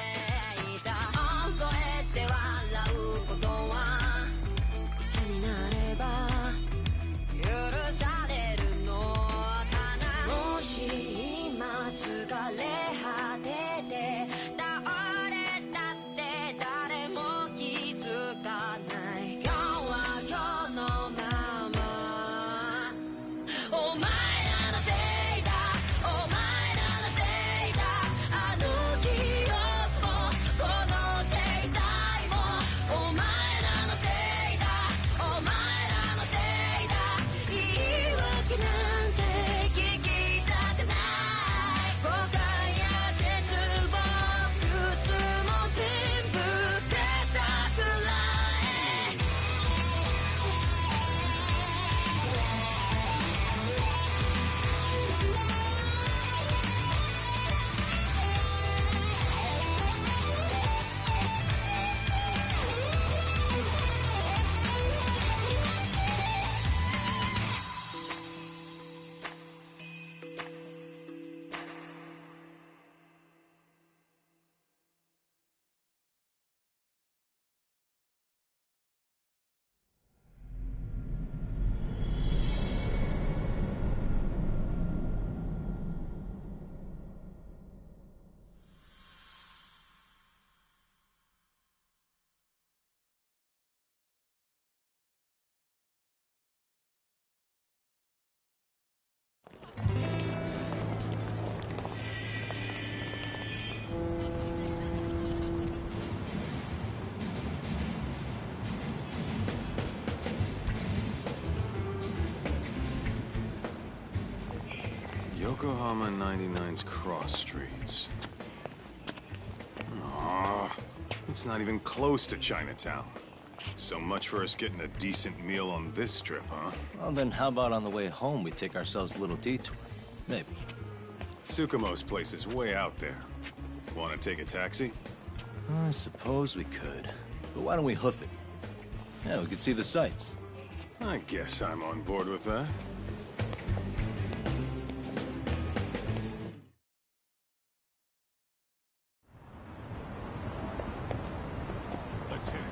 Yokohama 99's cross streets. Aw, it's not even close to Chinatown. So much for us getting a decent meal on this strip, huh? Well, then how about on the way home we take ourselves a little detour? Maybe. Tsukumo's place is way out there. Want to take a taxi? I suppose we could. But why don't we hoof it? Yeah, we could see the sights. I guess I'm on board with that. Let's hit it.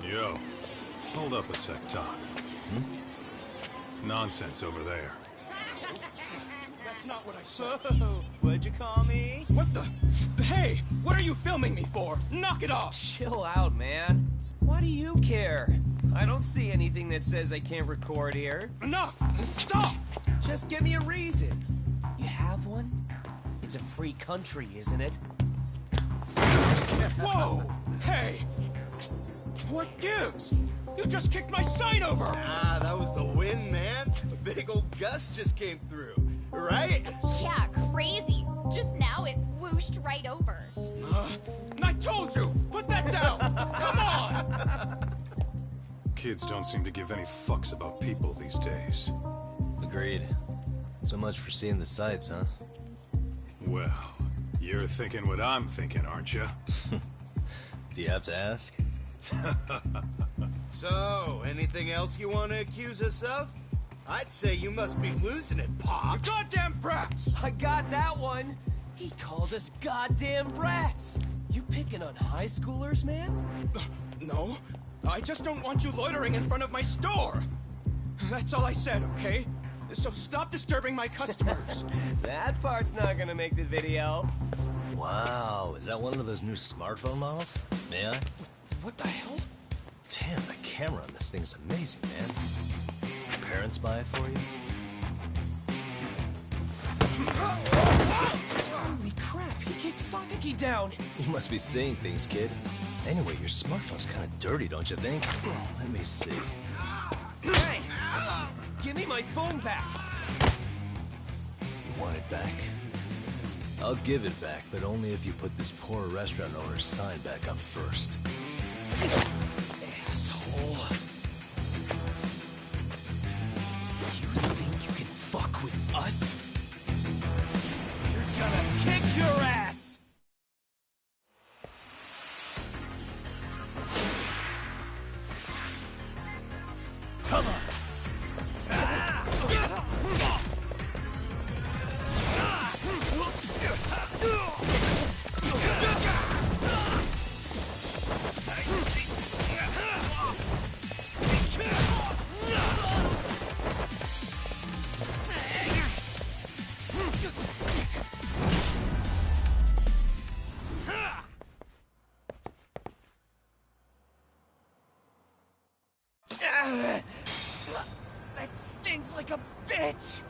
Yo, hold up a sec, Doc. Nonsense over there. That's not what I said. What'd you call me? What the? Hey, what are you filming me for? Knock it off! Chill out, man. Why do you care? I don't see anything that says I can't record here. Enough! Stop! Just give me a reason. You have one? It's a free country, isn't it? Whoa! Hey! What gives? You just kicked my sign over! Ah, that was the wind, man. A big old gust just came through, right? Yeah, crazy. Just now it whooshed right over. I told you! Put that down! Come on! Kids don't seem to give any fucks about people these days. Agreed. So much for seeing the sights, huh? Well, you're thinking what I'm thinking, aren't you? Do you have to ask? So, anything else you want to accuse us of? I'd say you must be losing it, Pops. You goddamn brats! I got that one. He called us goddamn brats. You picking on high schoolers, man? No, I just don't want you loitering in front of my store. That's all I said, okay? So stop disturbing my customers. That part's not gonna make the video. Wow, is that one of those new smartphone models? May I? What the hell? Damn, the camera on this thing is amazing, man. Your parents buy it for you? Holy crap, he kicked Sakaki down. You must be seeing things, kid. Anyway, your smartphone's kind of dirty, don't you think? Let me see. Hey! Give me my phone back! You want it back? I'll give it back, but only if you put this poor restaurant owner's sign back up first. Asshole. You think you can fuck with us? bitch!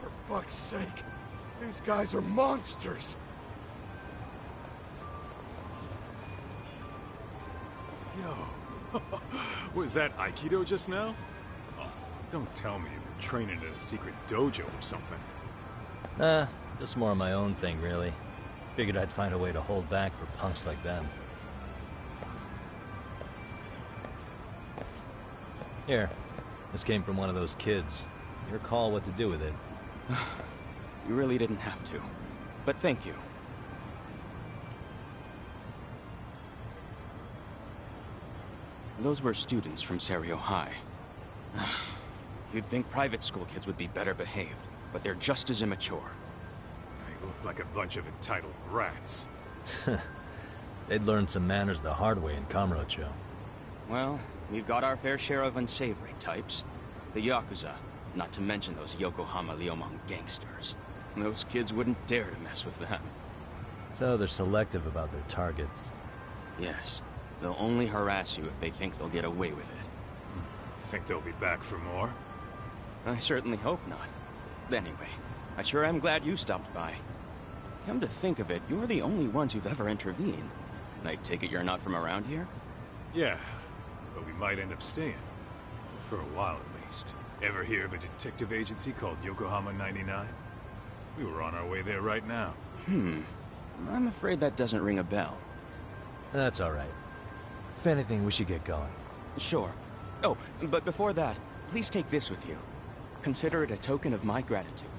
For fuck's sake, these guys are monsters! Yo, was that Aikido just now? Oh, don't tell me you've been training in a secret dojo or something. Nah, just more of my own thing, really. Figured I'd find a way to hold back for punks like them. Here, this came from one of those kids. Your call what to do with it. You really didn't have to. But thank you. Those were students from Serio High. You'd think private school kids would be better behaved, but they're just as immature. They look like a bunch of entitled brats. They'd learned some manners the hard way in Kamurocho. Well, we've got our fair share of unsavory types. The Yakuza, not to mention those Yokohama Liumang gangsters. Those kids wouldn't dare to mess with them. So they're selective about their targets. Yes. They'll only harass you if they think they'll get away with it. Think they'll be back for more? I certainly hope not. Anyway, I sure am glad you stopped by. Come to think of it, you're the only ones who've ever intervened. I take it you're not from around here? Yeah, but we might end up staying. For a while at least. Ever hear of a detective agency called Yokohama 99? We were on our way there right now. I'm afraid that doesn't ring a bell. That's all right. If anything, we should get going. Sure. Oh, but before that, please take this with you. Consider it a token of my gratitude.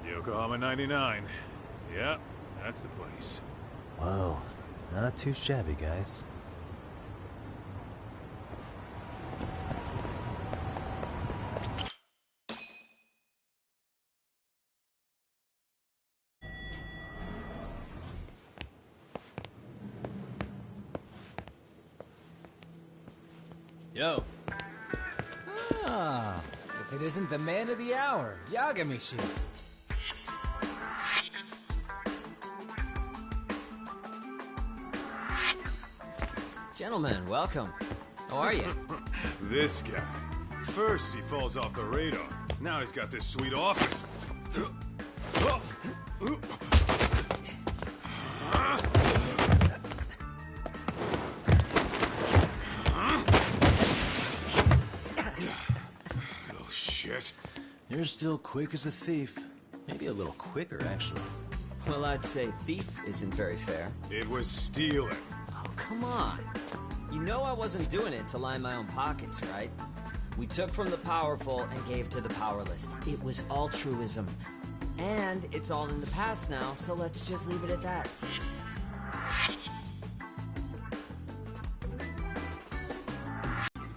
Yokohama 99. Yeah, that's the place. Whoa, not too shabby, guys. Yo. Ah, if it isn't the man of the hour, Yagamishi. Gentlemen, welcome. How are you? This guy. First he falls off the radar. Now he's got this sweet office. Little shit. You're still quick as a thief. Maybe a little quicker, actually. Well, I'd say thief isn't very fair. It was stealing. Oh, come on. You know I wasn't doing it to line my own pockets, right? We took from the powerful and gave to the powerless. It was altruism. And it's all in the past now, so let's just leave it at that.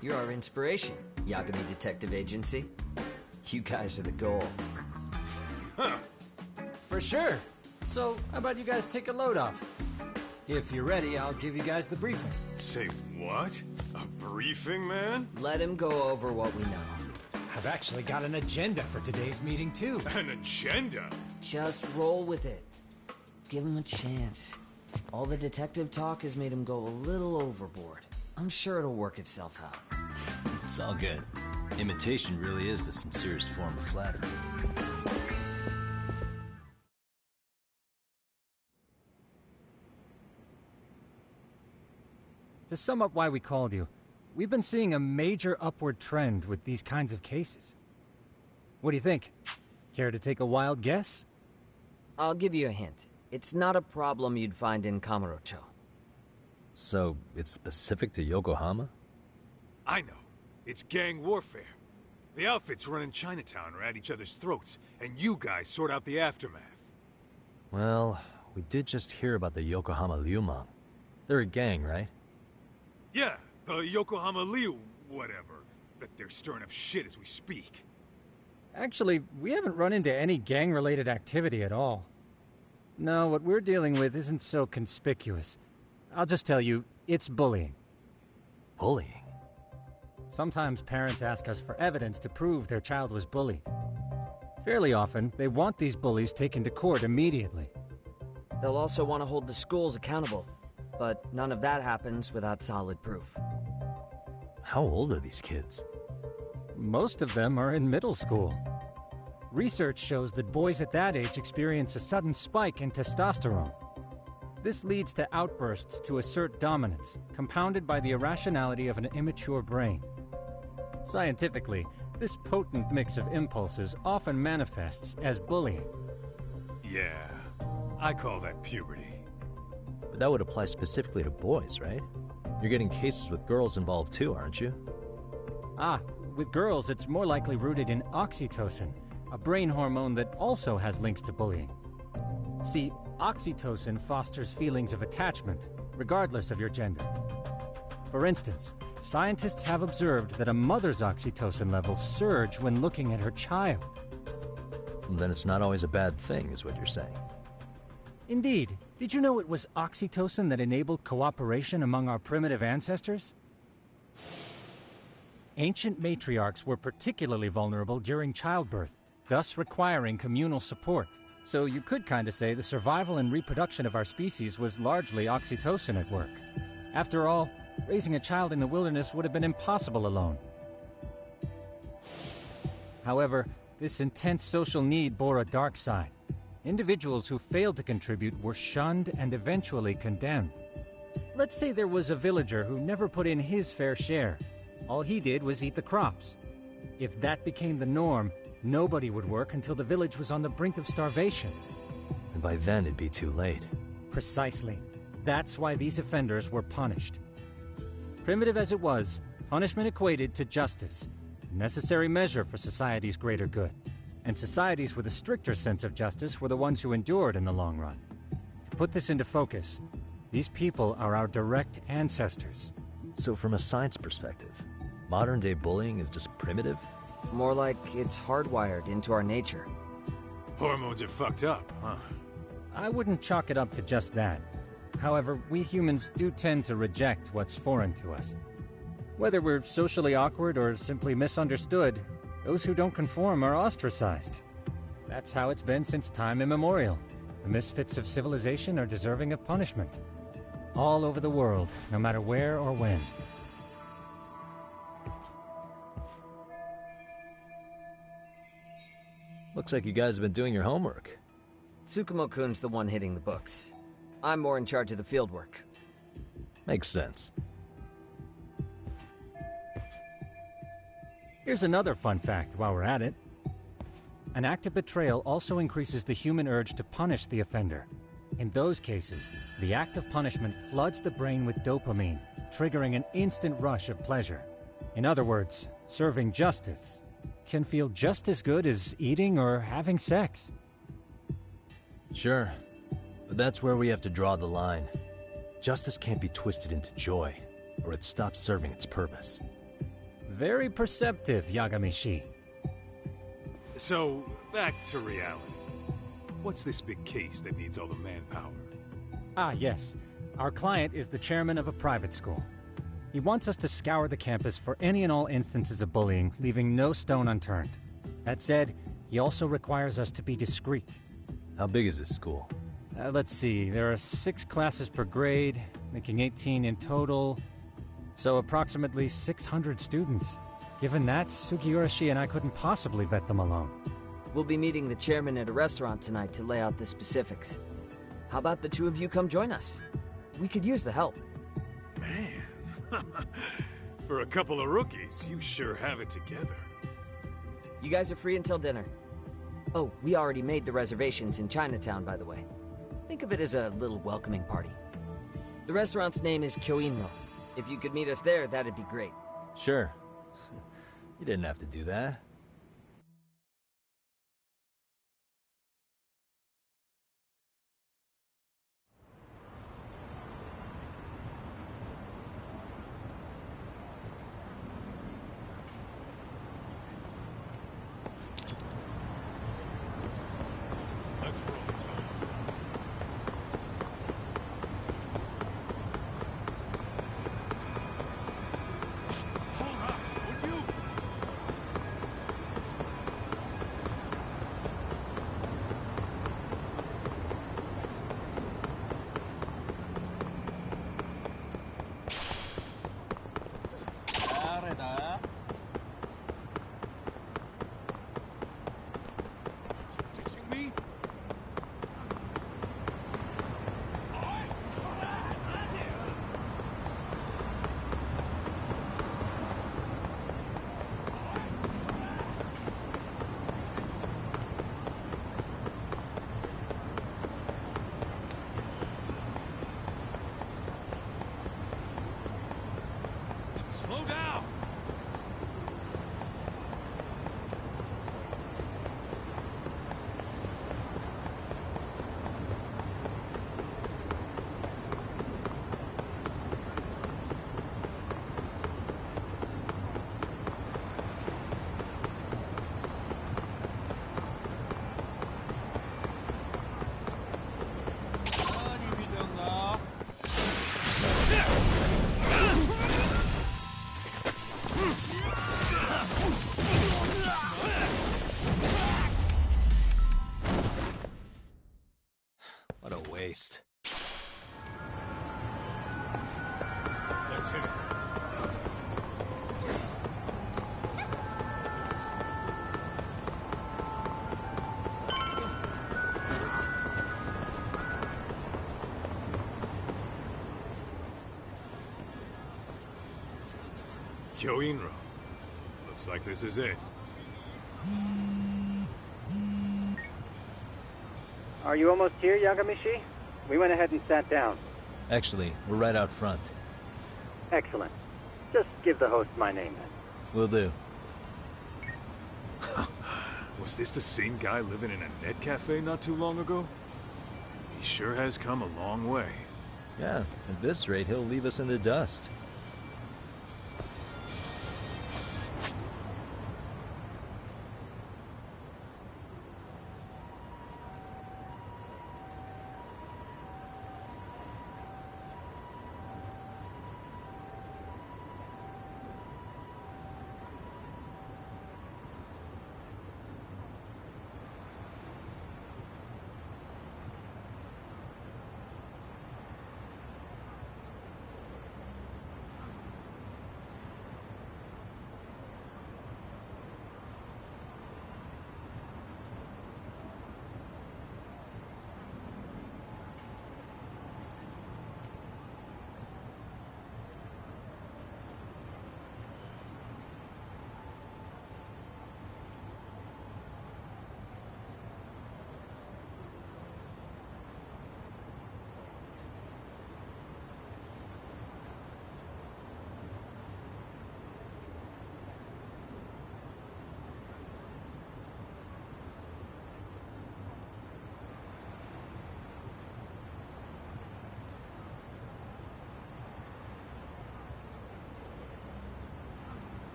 You're our inspiration, Yagami Detective Agency. You guys are the goal. For sure. So, how about you guys take a load off? If you're ready, I'll give you guys the briefing. Say what? A briefing, man? Let him go over what we know. I've actually got an agenda for today's meeting, too. An agenda? Just roll with it. Give him a chance. All the detective talk has made him go a little overboard. I'm sure it'll work itself out. It's all good. Imitation really is the sincerest form of flattery. To sum up why we called you, we've been seeing a major upward trend with these kinds of cases. What do you think? Care to take a wild guess? I'll give you a hint. It's not a problem you'd find in Kamurocho. So, it's specific to Yokohama? I know. It's gang warfare. The outfits running Chinatown are at each other's throats, and you guys sort out the aftermath. Well, we did just hear about the Yokohama Liumang. They're a gang, right? Yeah, the Yokohama Liu whatever. Bet they're stirring up shit as we speak. Actually, we haven't run into any gang-related activity at all. No, what we're dealing with isn't so conspicuous. I'll just tell you, it's bullying. Bullying? Sometimes parents ask us for evidence to prove their child was bullied. Fairly often, they want these bullies taken to court immediately. They'll also want to hold the schools accountable, but none of that happens without solid proof. How old are these kids? Most of them are in middle school. Research shows that boys at that age experience a sudden spike in testosterone. This leads to outbursts to assert dominance, compounded by the irrationality of an immature brain. Scientifically, this potent mix of impulses often manifests as bullying. Yeah, I call that puberty. But that would apply specifically to boys, right? You're getting cases with girls involved too, aren't you? Ah, with girls it's more likely rooted in oxytocin, a brain hormone that also has links to bullying. See, oxytocin fosters feelings of attachment, regardless of your gender. For instance, scientists have observed that a mother's oxytocin levels surge when looking at her child. Then it's not always a bad thing, is what you're saying. Indeed. Did you know it was oxytocin that enabled cooperation among our primitive ancestors? Ancient matriarchs were particularly vulnerable during childbirth, thus requiring communal support. So you could kinda say the survival and reproduction of our species was largely oxytocin at work. After all, raising a child in the wilderness would have been impossible alone. However, this intense social need bore a dark side. Individuals who failed to contribute were shunned and eventually condemned. Let's say there was a villager who never put in his fair share. All he did was eat the crops. If that became the norm, nobody would work until the village was on the brink of starvation. And by then it'd be too late. Precisely. That's why these offenders were punished. Primitive as it was, punishment equated to justice, a necessary measure for society's greater good. And societies with a stricter sense of justice were the ones who endured in the long run. To put this into focus, these people are our direct ancestors. So from a science perspective, modern-day bullying is just primitive? More like it's hardwired into our nature. Hormones are fucked up, huh? I wouldn't chalk it up to just that. However, we humans do tend to reject what's foreign to us. Whether we're socially awkward or simply misunderstood, those who don't conform are ostracized. That's how it's been since time immemorial. The misfits of civilization are deserving of punishment. All over the world, no matter where or when. Looks like you guys have been doing your homework. Tsukumo-kun's the one hitting the books. I'm more in charge of the field work. Makes sense. Here's another fun fact while we're at it. An act of betrayal also increases the human urge to punish the offender. In those cases, the act of punishment floods the brain with dopamine, triggering an instant rush of pleasure. In other words, serving justice can feel just as good as eating or having sex. Sure, but that's where we have to draw the line. Justice can't be twisted into joy, or it stops serving its purpose. Very perceptive, Yagamishi. So, back to reality. What's this big case that needs all the manpower? Ah, yes. Our client is the chairman of a private school. He wants us to scour the campus for any and all instances of bullying, leaving no stone unturned. That said, he also requires us to be discreet. How big is this school? Let's see, there are 6 classes per grade, making 18 in total. So approximately 600 students. Given that, Sugiurashi and I couldn't possibly vet them alone. We'll be meeting the chairman at a restaurant tonight to lay out the specifics. How about the two of you come join us? We could use the help. Man, for a couple of rookies, you sure have it together. You guys are free until dinner. Oh, we already made the reservations in Chinatown, by the way. Think of it as a little welcoming party. The restaurant's name is Kyoinro. If you could meet us there, that'd be great. Sure. You didn't have to do that. Slow down! What a waste. Let's hit it. Kyoinro. Looks like this is it. Are you almost here, Yagamishi? We went ahead and sat down. Actually, we're right out front. Excellent. Just give the host my name then. Will do. Was this the same guy living in a net cafe not too long ago? He sure has come a long way. Yeah, at this rate, he'll leave us in the dust.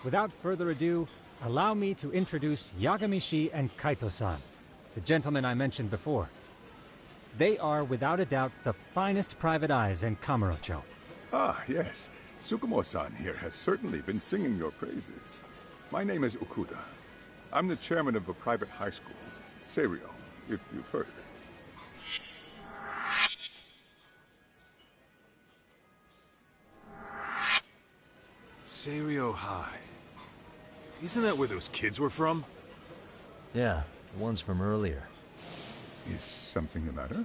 Without further ado, allow me to introduce Yagamishi and Kaito-san, the gentlemen I mentioned before. They are, without a doubt, the finest private eyes in Kamurocho. Ah, yes. Tsukumo-san here has certainly been singing your praises. My name is Okuda. I'm the chairman of a private high school, Seiryo, if you've heard of it. Seiryo High. Isn't that where those kids were from? Yeah, the ones from earlier. Is something the matter?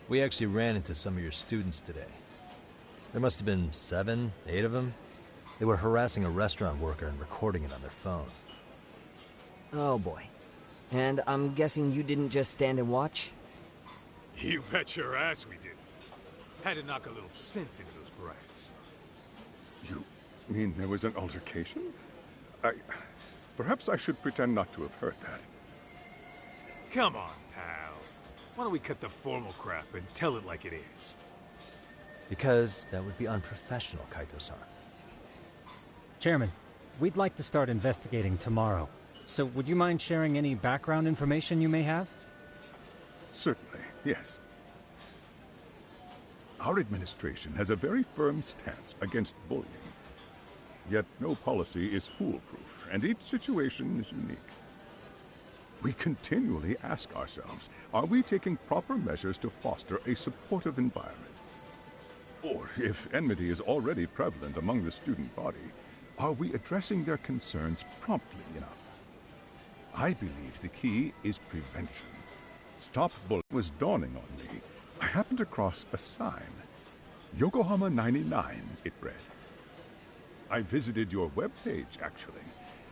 We actually ran into some of your students today. There must have been 7, 8 of them. They were harassing a restaurant worker and recording it on their phone. Oh boy. And I'm guessing you didn't just stand and watch? You bet your ass we did. Had to knock a little sense into those brats. You mean there was an altercation? Perhaps I should pretend not to have heard that. Come on, pal. Why don't we cut the formal crap and tell it like it is? Because that would be unprofessional, Kaito-san. Chairman, we'd like to start investigating tomorrow. So would you mind sharing any background information you may have? Certainly, yes. Our administration has a very firm stance against bullying. Yet no policy is foolproof, and each situation is unique. We continually ask ourselves, are we taking proper measures to foster a supportive environment? Or, if enmity is already prevalent among the student body, are we addressing their concerns promptly enough? I believe the key is prevention. Stop bullying was dawning on me. I happened across a sign. Yokohama 99, it read. I visited your webpage, actually,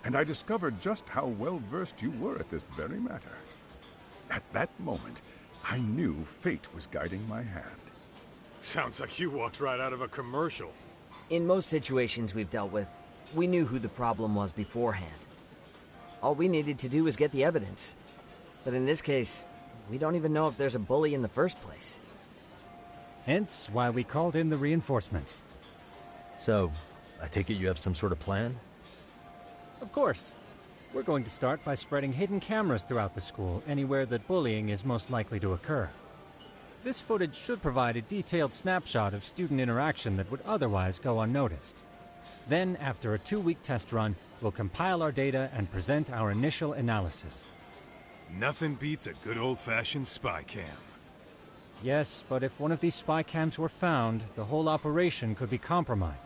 and I discovered just how well-versed you were at this very matter. At that moment, I knew fate was guiding my hand. Sounds like you walked right out of a commercial. In most situations we've dealt with, we knew who the problem was beforehand. All we needed to do was get the evidence. But in this case, we don't even know if there's a bully in the first place. Hence why we called in the reinforcements. So, I take it you have some sort of plan? Of course. We're going to start by spreading hidden cameras throughout the school, anywhere that bullying is most likely to occur. This footage should provide a detailed snapshot of student interaction that would otherwise go unnoticed. Then, after a 2-week test run, we'll compile our data and present our initial analysis. Nothing beats a good old-fashioned spy cam. Yes, but if one of these spy cams were found, the whole operation could be compromised.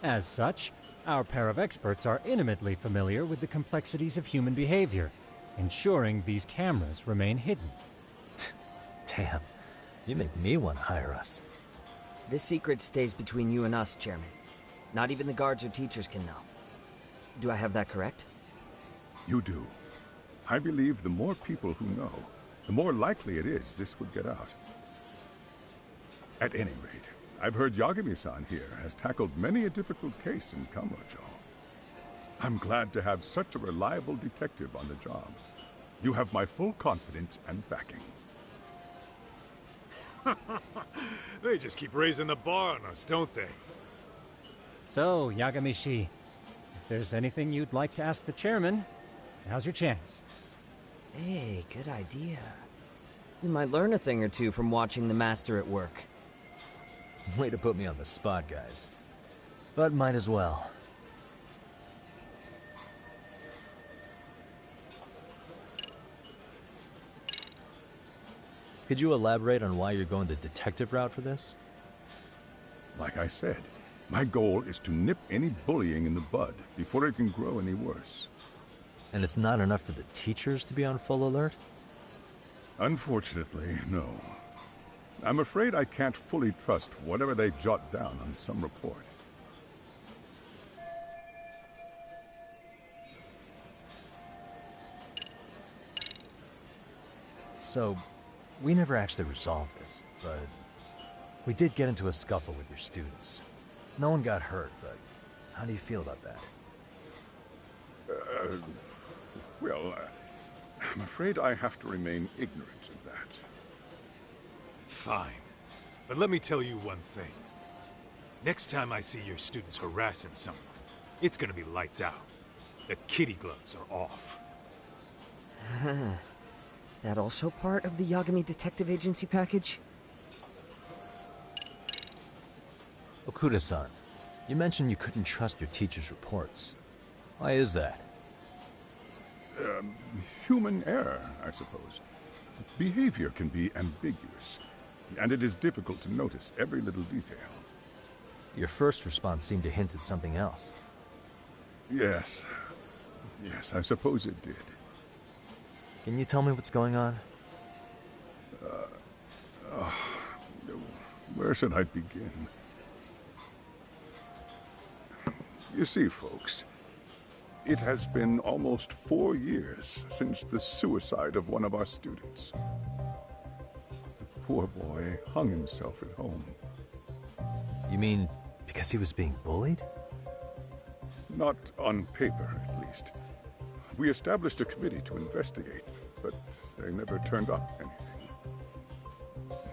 As such, our pair of experts are intimately familiar with the complexities of human behavior, ensuring these cameras remain hidden. Damn, you make me want to hire us. This secret stays between you and us, Chairman. Not even the guards or teachers can know. Do I have that correct? You do. I believe the more people who know, the more likely it is this would get out. At any rate, I've heard Yagami-san here has tackled many a difficult case in Kamurocho. I'm glad to have such a reliable detective on the job. You have my full confidence and backing. They just keep raising the bar on us, don't they? So, Yagami-shi, if there's anything you'd like to ask the chairman, now's your chance. Hey, good idea. We might learn a thing or two from watching the master at work. Way to put me on the spot, guys. But might as well. Could you elaborate on why you're going the detective route for this? Like I said, my goal is to nip any bullying in the bud before it can grow any worse. And it's not enough for the teachers to be on full alert? Unfortunately, no. I'm afraid I can't fully trust whatever they jot down on some report. So, we never actually resolved this, but we did get into a scuffle with your students. No one got hurt, but how do you feel about that? I'm afraid I have to remain ignorant of that. Fine. But let me tell you one thing. Next time I see your students harassing someone, it's gonna be lights out. The kitty gloves are off. That also part of the Yagami Detective Agency package? Okuda-san, you mentioned you couldn't trust your teacher's reports. Why is that? Human error, I suppose. Behavior can be ambiguous, and it is difficult to notice every little detail. Your first response seemed to hint at something else. Yes. Yes, I suppose it did. Can you tell me what's going on? Where should I begin? You see, folks, it has been almost 4 years since the suicide of one of our students. poor boy hung himself at home. You mean because he was being bullied? Not on paper, at least. We established a committee to investigate, but they never turned up anything.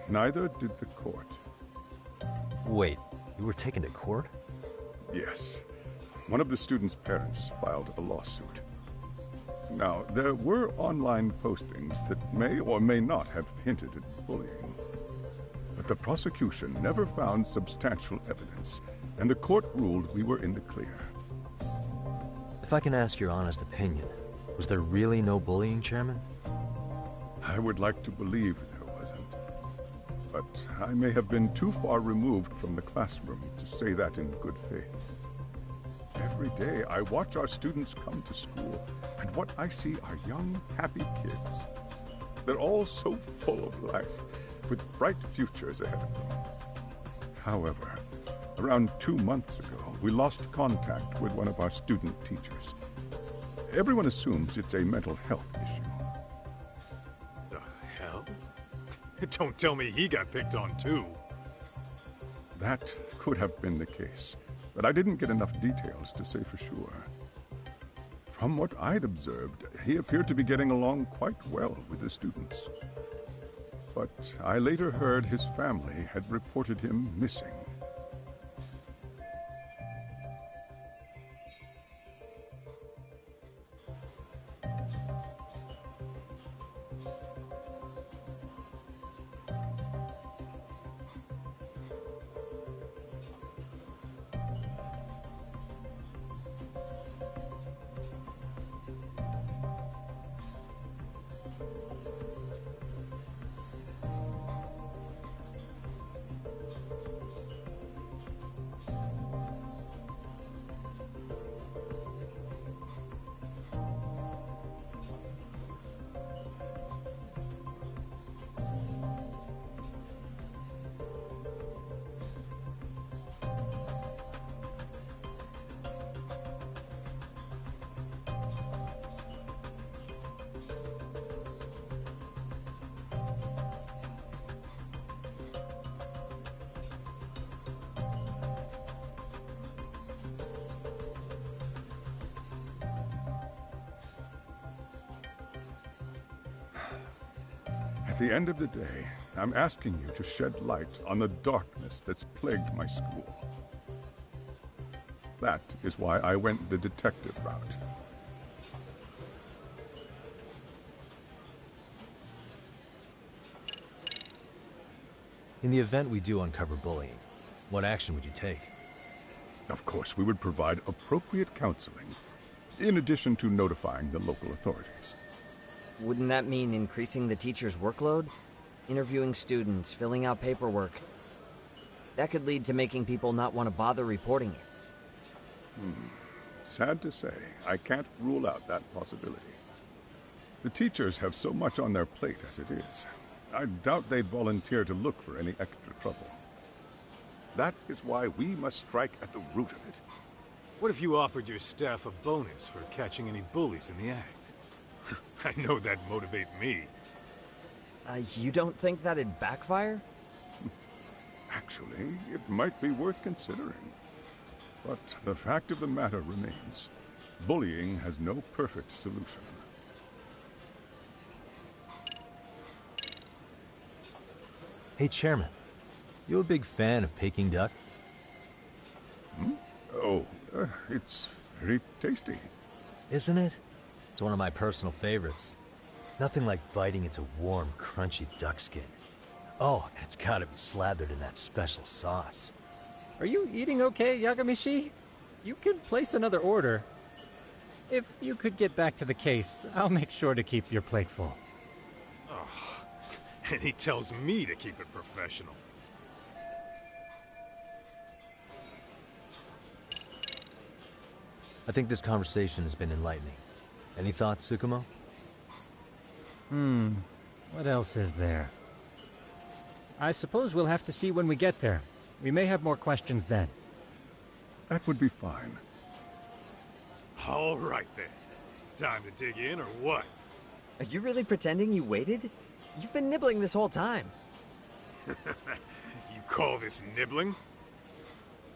Neither did the court. Wait, you were taken to court? Yes. One of the students' parents filed a lawsuit. Now, there were online postings that may or may not have hinted at bullying. But the prosecution never found substantial evidence, and the court ruled we were in the clear. If I can ask your honest opinion, was there really no bullying, Chairman? I would like to believe there wasn't. But I may have been too far removed from the classroom to say that in good faith. Every day I watch our students come to school, and what I see are young, happy kids. They're all so full of life, with bright futures ahead of them. However, around 2 months ago, we lost contact with one of our student teachers. Everyone assumes it's a mental health issue. The hell? Don't tell me he got picked on too. That could have been the case, but I didn't get enough details to say for sure. From what I'd observed, he appeared to be getting along quite well with the students. But I later heard his family had reported him missing. At the end of the day, I'm asking you to shed light on the darkness that's plagued my school. That is why I went the detective route. In the event we do uncover bullying, what action would you take? Of course, we would provide appropriate counseling, in addition to notifying the local authorities. Wouldn't that mean increasing the teacher's workload? Interviewing students, filling out paperwork. That could lead to making people not want to bother reporting it. Sad to say, I can't rule out that possibility. The teachers have so much on their plate as it is. I doubt they'd volunteer to look for any extra trouble. That is why we must strike at the root of it. What if you offered your staff a bonus for catching any bullies in the act? I know that'd motivate me. You don't think that'd backfire? Actually, it might be worth considering. But the fact of the matter remains, bullying has no perfect solution. Hey, Chairman, you a big fan of Peking duck? Oh, it's very tasty. Isn't it? It's one of my personal favorites. Nothing like biting into warm, crunchy duck skin. Oh, and it's gotta be slathered in that special sauce. Are you eating okay, Yagamishi? You could place another order. If you could get back to the case, I'll make sure to keep your plate full. Oh, and he tells me to keep it professional. I think this conversation has been enlightening. Any thoughts, Tsukumo? What else is there? I suppose we'll have to see when we get there. We may have more questions then. That would be fine. All right, then. Time to dig in, or what? Are you really pretending you waited? You've been nibbling this whole time. You call this nibbling?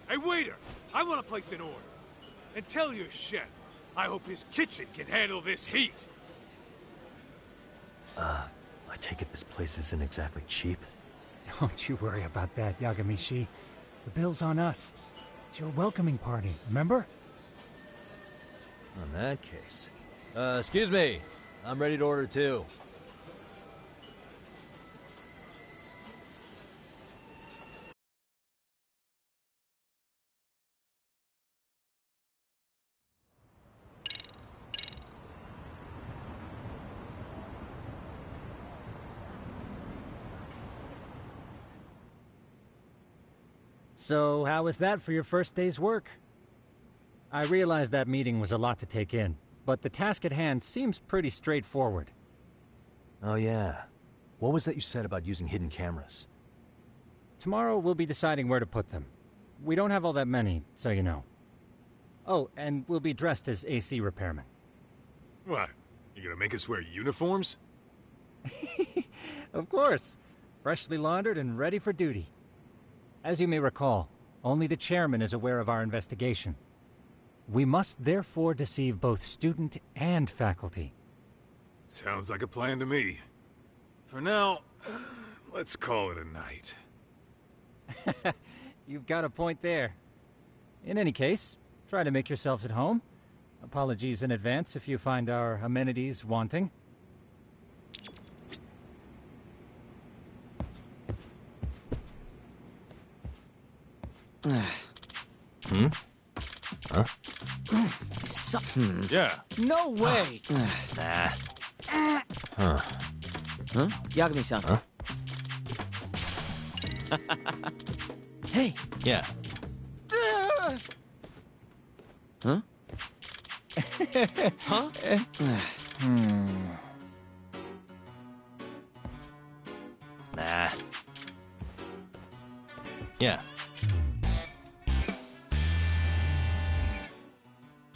Hey, waiter! I want to place an order. And tell your chef, I hope his kitchen can handle this heat. I take it this place isn't exactly cheap? Don't you worry about that, Yagamishi. The bill's on us. It's your welcoming party, remember? In that case... excuse me. I'm ready to order too. So, how was that for your first day's work? I realize that meeting was a lot to take in, but the task at hand seems pretty straightforward. Oh yeah. What was that you said about using hidden cameras? Tomorrow we'll be deciding where to put them. We don't have all that many, so you know. Oh, and we'll be dressed as AC repairmen. What? You gonna make us wear uniforms? Of course. Freshly laundered and ready for duty. As you may recall, only the chairman is aware of our investigation. We must therefore deceive both student and faculty. Sounds like a plan to me. For now, let's call it a night. You've got a point there. In any case, try to make yourselves at home. Apologies in advance if you find our amenities wanting. Huh? Yeah. No way! Nah. Huh? Yagami-san. Huh? Hey! Yeah. Huh? Huh? Nah. Yeah.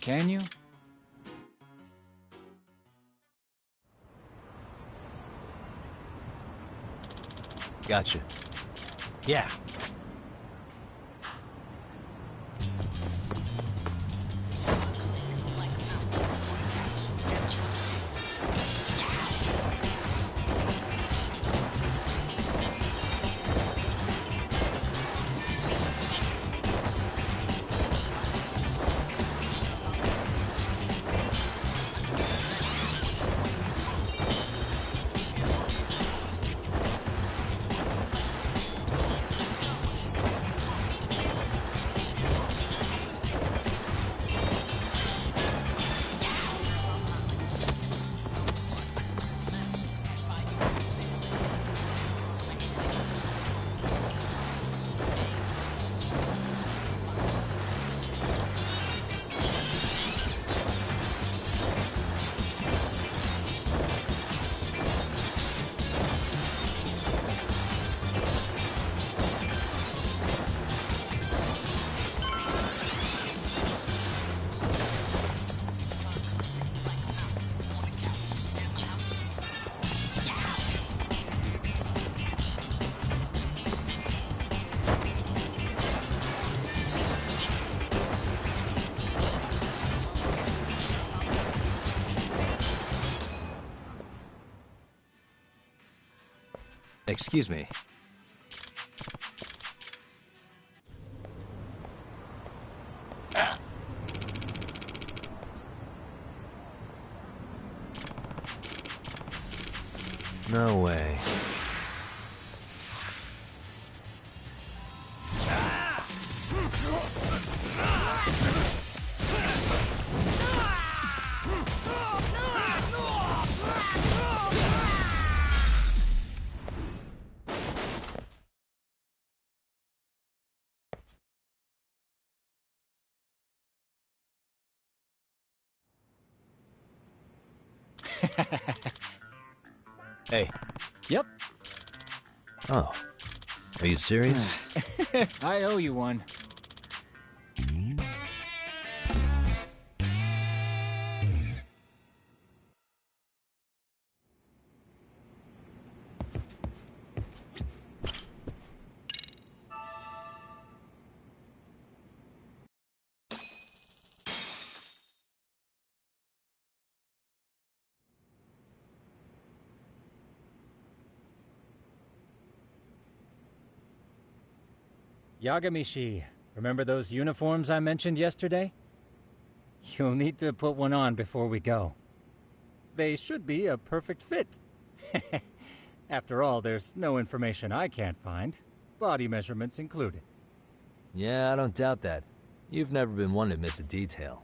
Can you? Gotcha. Yeah. Excuse me. No way. Hey. Yep. Oh. Are you serious? I owe you one. Yagamishi, remember those uniforms I mentioned yesterday? You'll need to put one on before we go. They should be a perfect fit. After all, there's no information I can't find, body measurements included. Yeah, I don't doubt that. You've never been one to miss a detail.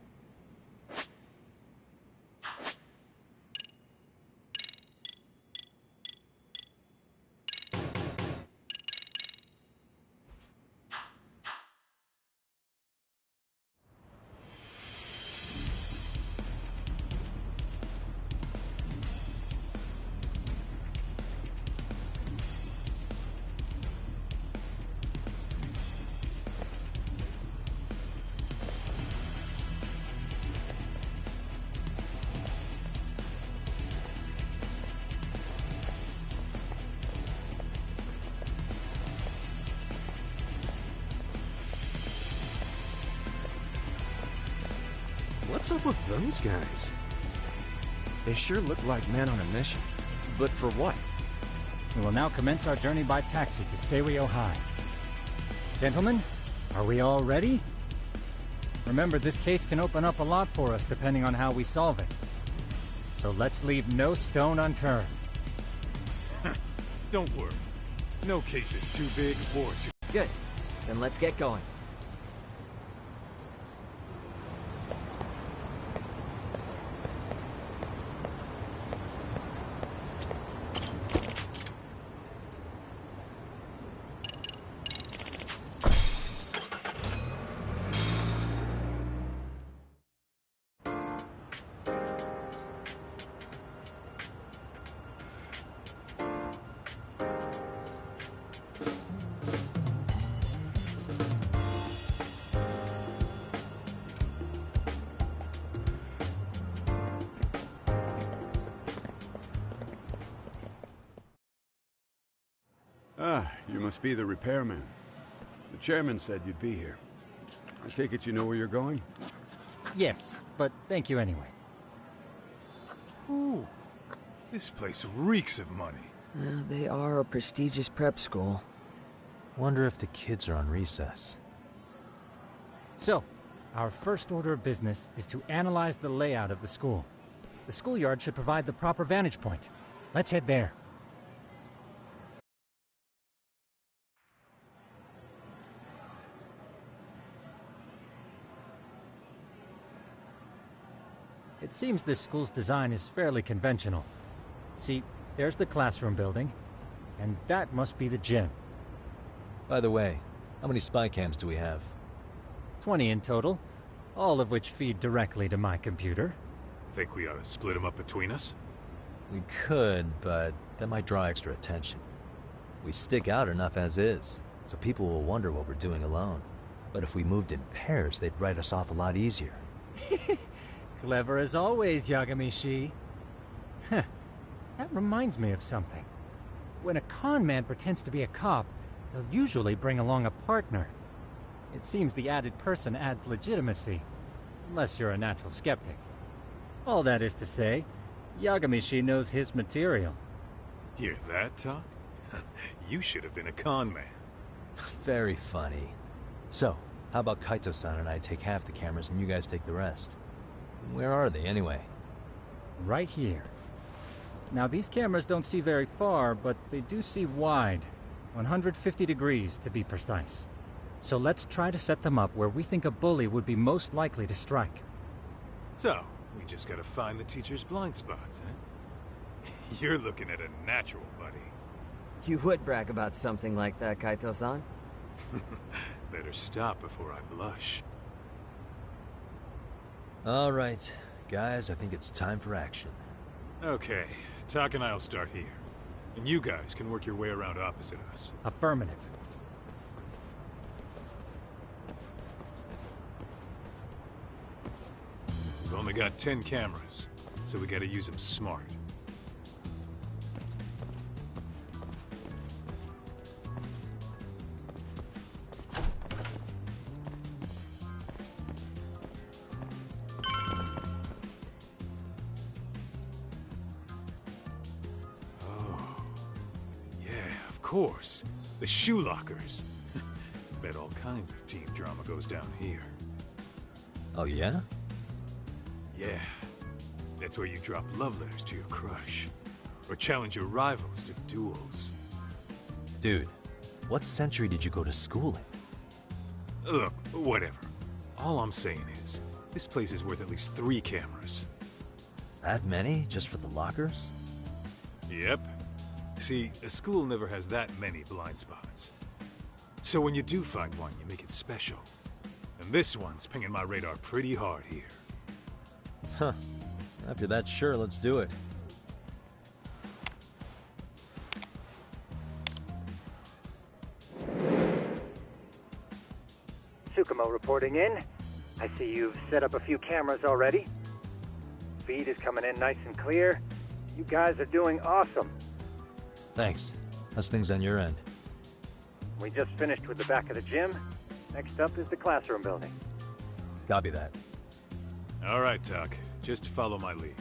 What's up with those guys? They sure look like men on a mission. But for what? We will now commence our journey by taxi to Seiryo High. Gentlemen, are we all ready? Remember, this case can open up a lot for us depending on how we solve it. So let's leave no stone unturned. Don't worry. No case is too big or too... Good. Then let's get going. Ah, you must be the repairman. The chairman said you'd be here. I take it you know where you're going? Yes, but thank you anyway. Ooh, this place reeks of money. They are a prestigious prep school. Wonder if the kids are on recess. So, our first order of business is to analyze the layout of the school. The schoolyard should provide the proper vantage point. Let's head there. It seems this school's design is fairly conventional. See, there's the classroom building, and that must be the gym. By the way, how many spy cams do we have? 20 in total, all of which feed directly to my computer. Think we ought to split them up between us? We could, but that might draw extra attention. We stick out enough as is, so people will wonder what we're doing alone. But if we moved in pairs, they'd write us off a lot easier. Clever as always, Yagamishi. Huh. That reminds me of something. When a con man pretends to be a cop, they'll usually bring along a partner. It seems the added person adds legitimacy, unless you're a natural skeptic. All that is to say, Yagamishi knows his material. Hear that, talk? You should have been a con man. Very funny. So, how about Kaito-san and I take half the cameras and you guys take the rest? Where are they, anyway? Right here. Now, these cameras don't see very far, but they do see wide. 150 degrees, to be precise. So let's try to set them up where we think a bully would be most likely to strike. So, we just gotta find the teacher's blind spots, eh? You're looking at a natural, buddy. You would brag about something like that, Kaito-san. Better stop before I blush. All right, guys, I think it's time for action. Okay, Tak and I'll start here. And you guys can work your way around opposite us. Affirmative. We've only got 10 cameras, so we gotta use them smart. Oh, yeah, of course. The shoe lockers. Bet all kinds of teen drama goes down here. Oh, yeah? Yeah. That's where you drop love letters to your crush. Or challenge your rivals to duels. Dude, what century did you go to school in? Look, whatever. All I'm saying is, this place is worth at least 3 cameras. That many? Just for the lockers? Yep. See, a school never has that many blind spots. So when you do find one, you make it special. And this one's pinging my radar pretty hard here. Huh. After that, sure, let's do it. Tsukumo reporting in. I see you've set up a few cameras already. Feed is coming in nice and clear. You guys are doing awesome. Thanks. How's things on your end? We just finished with the back of the gym. Next up is the classroom building. Copy that. All right, Tuck. Just follow my lead.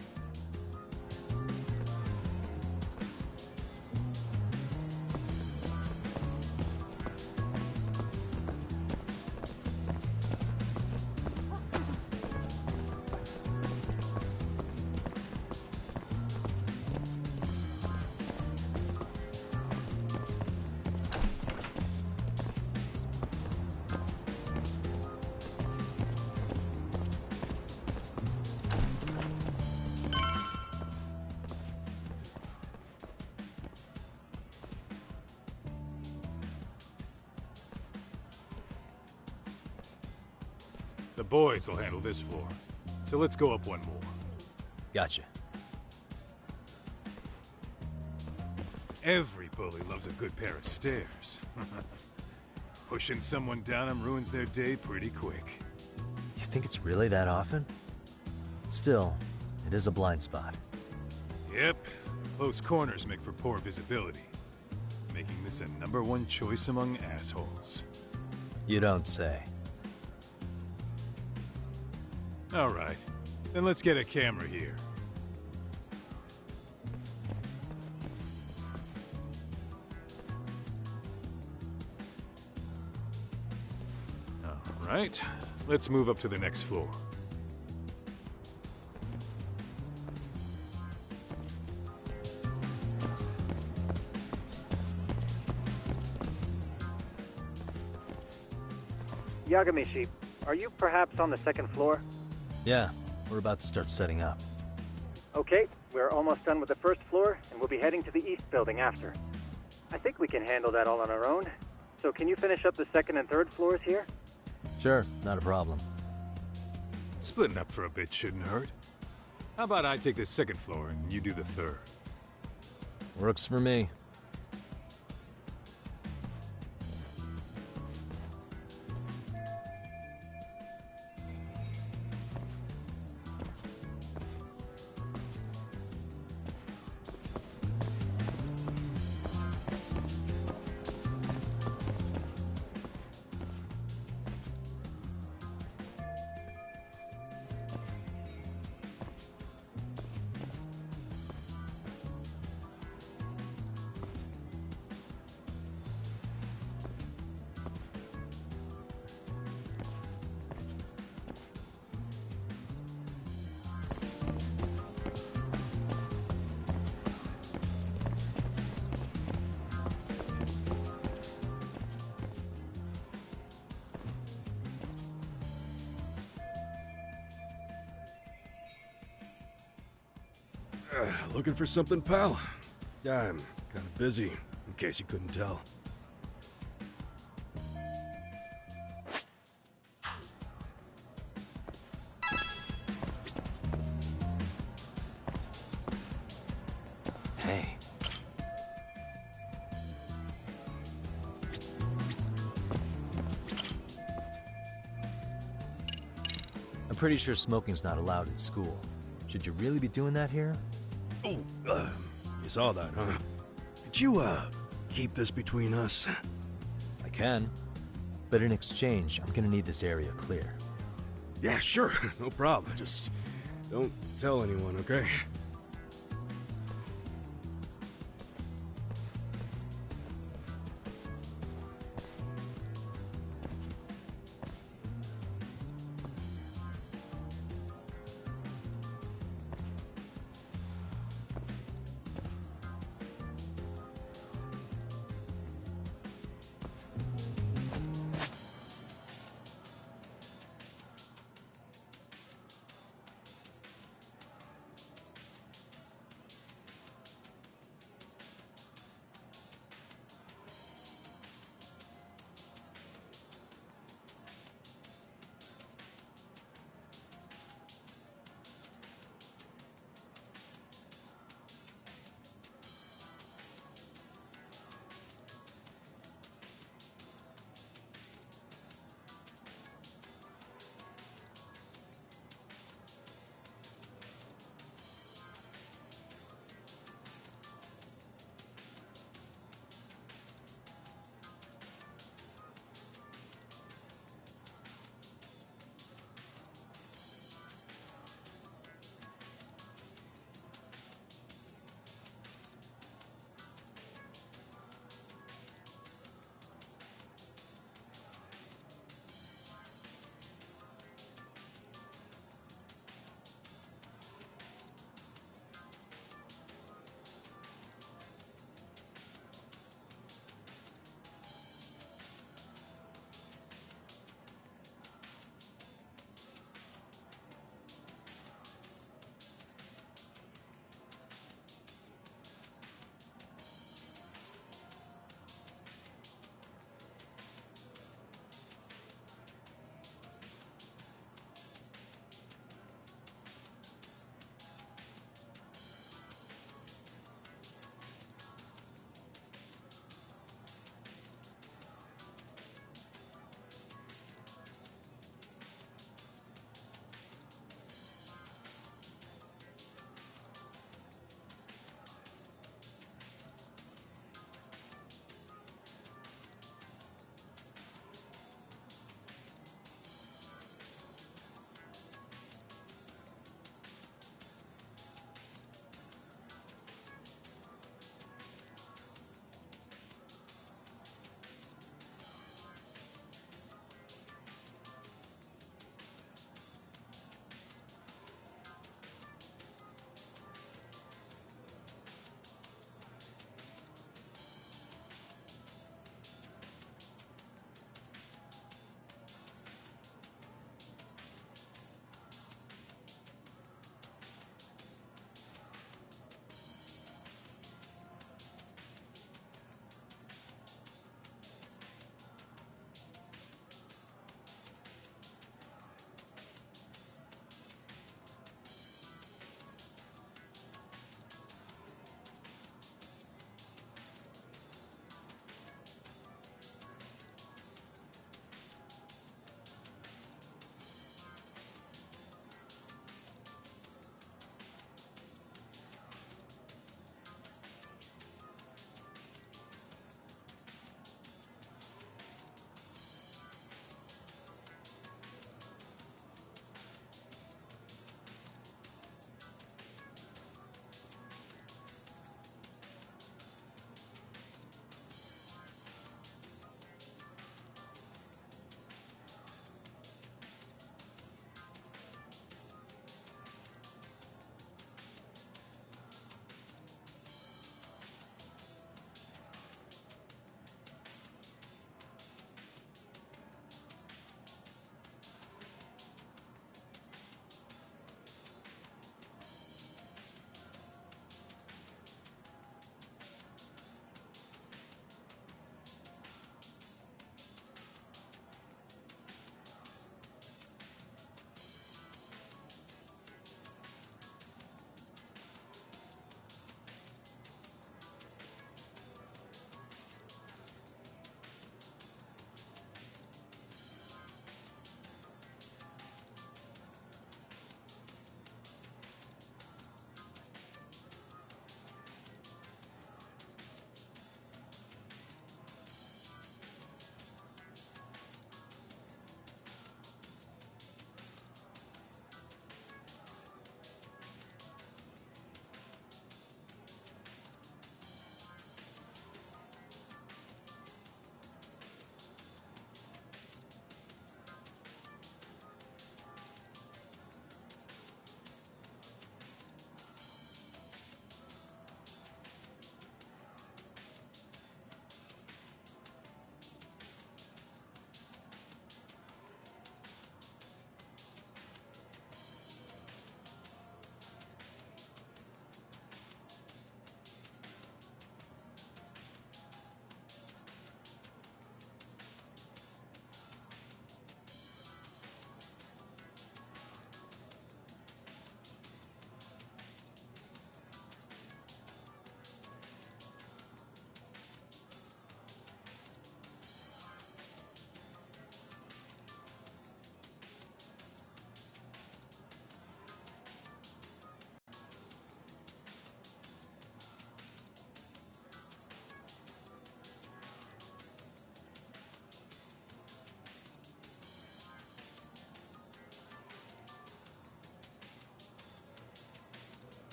The boys will handle this floor. So let's go up one more. Gotcha. Every bully loves a good pair of stairs. Pushing someone down them ruins their day pretty quick. You think it's really that often? Still, it is a blind spot. Yep. Close corners make for poor visibility. Making this a #1 choice among assholes. You don't say. All right. Then let's get a camera here. All right. Let's move up to the next floor. Yagamishi, are you perhaps on the second floor? Yeah, we're about to start setting up. Okay, we're almost done with the first floor, and we'll be heading to the east building after. I think we can handle that all on our own. So can you finish up the second and third floors here? Sure, not a problem. Splitting up for a bit shouldn't hurt. How about I take the second floor and you do the third? Works for me. Looking for something, pal? Yeah, I'm kind of busy, in case you couldn't tell. Hey. I'm pretty sure smoking's not allowed in school. Should you really be doing that here? Oh, you saw that, huh? Could you, keep this between us? I can. But in exchange, I'm gonna need this area clear. Yeah, sure. No problem. Just don't tell anyone, okay?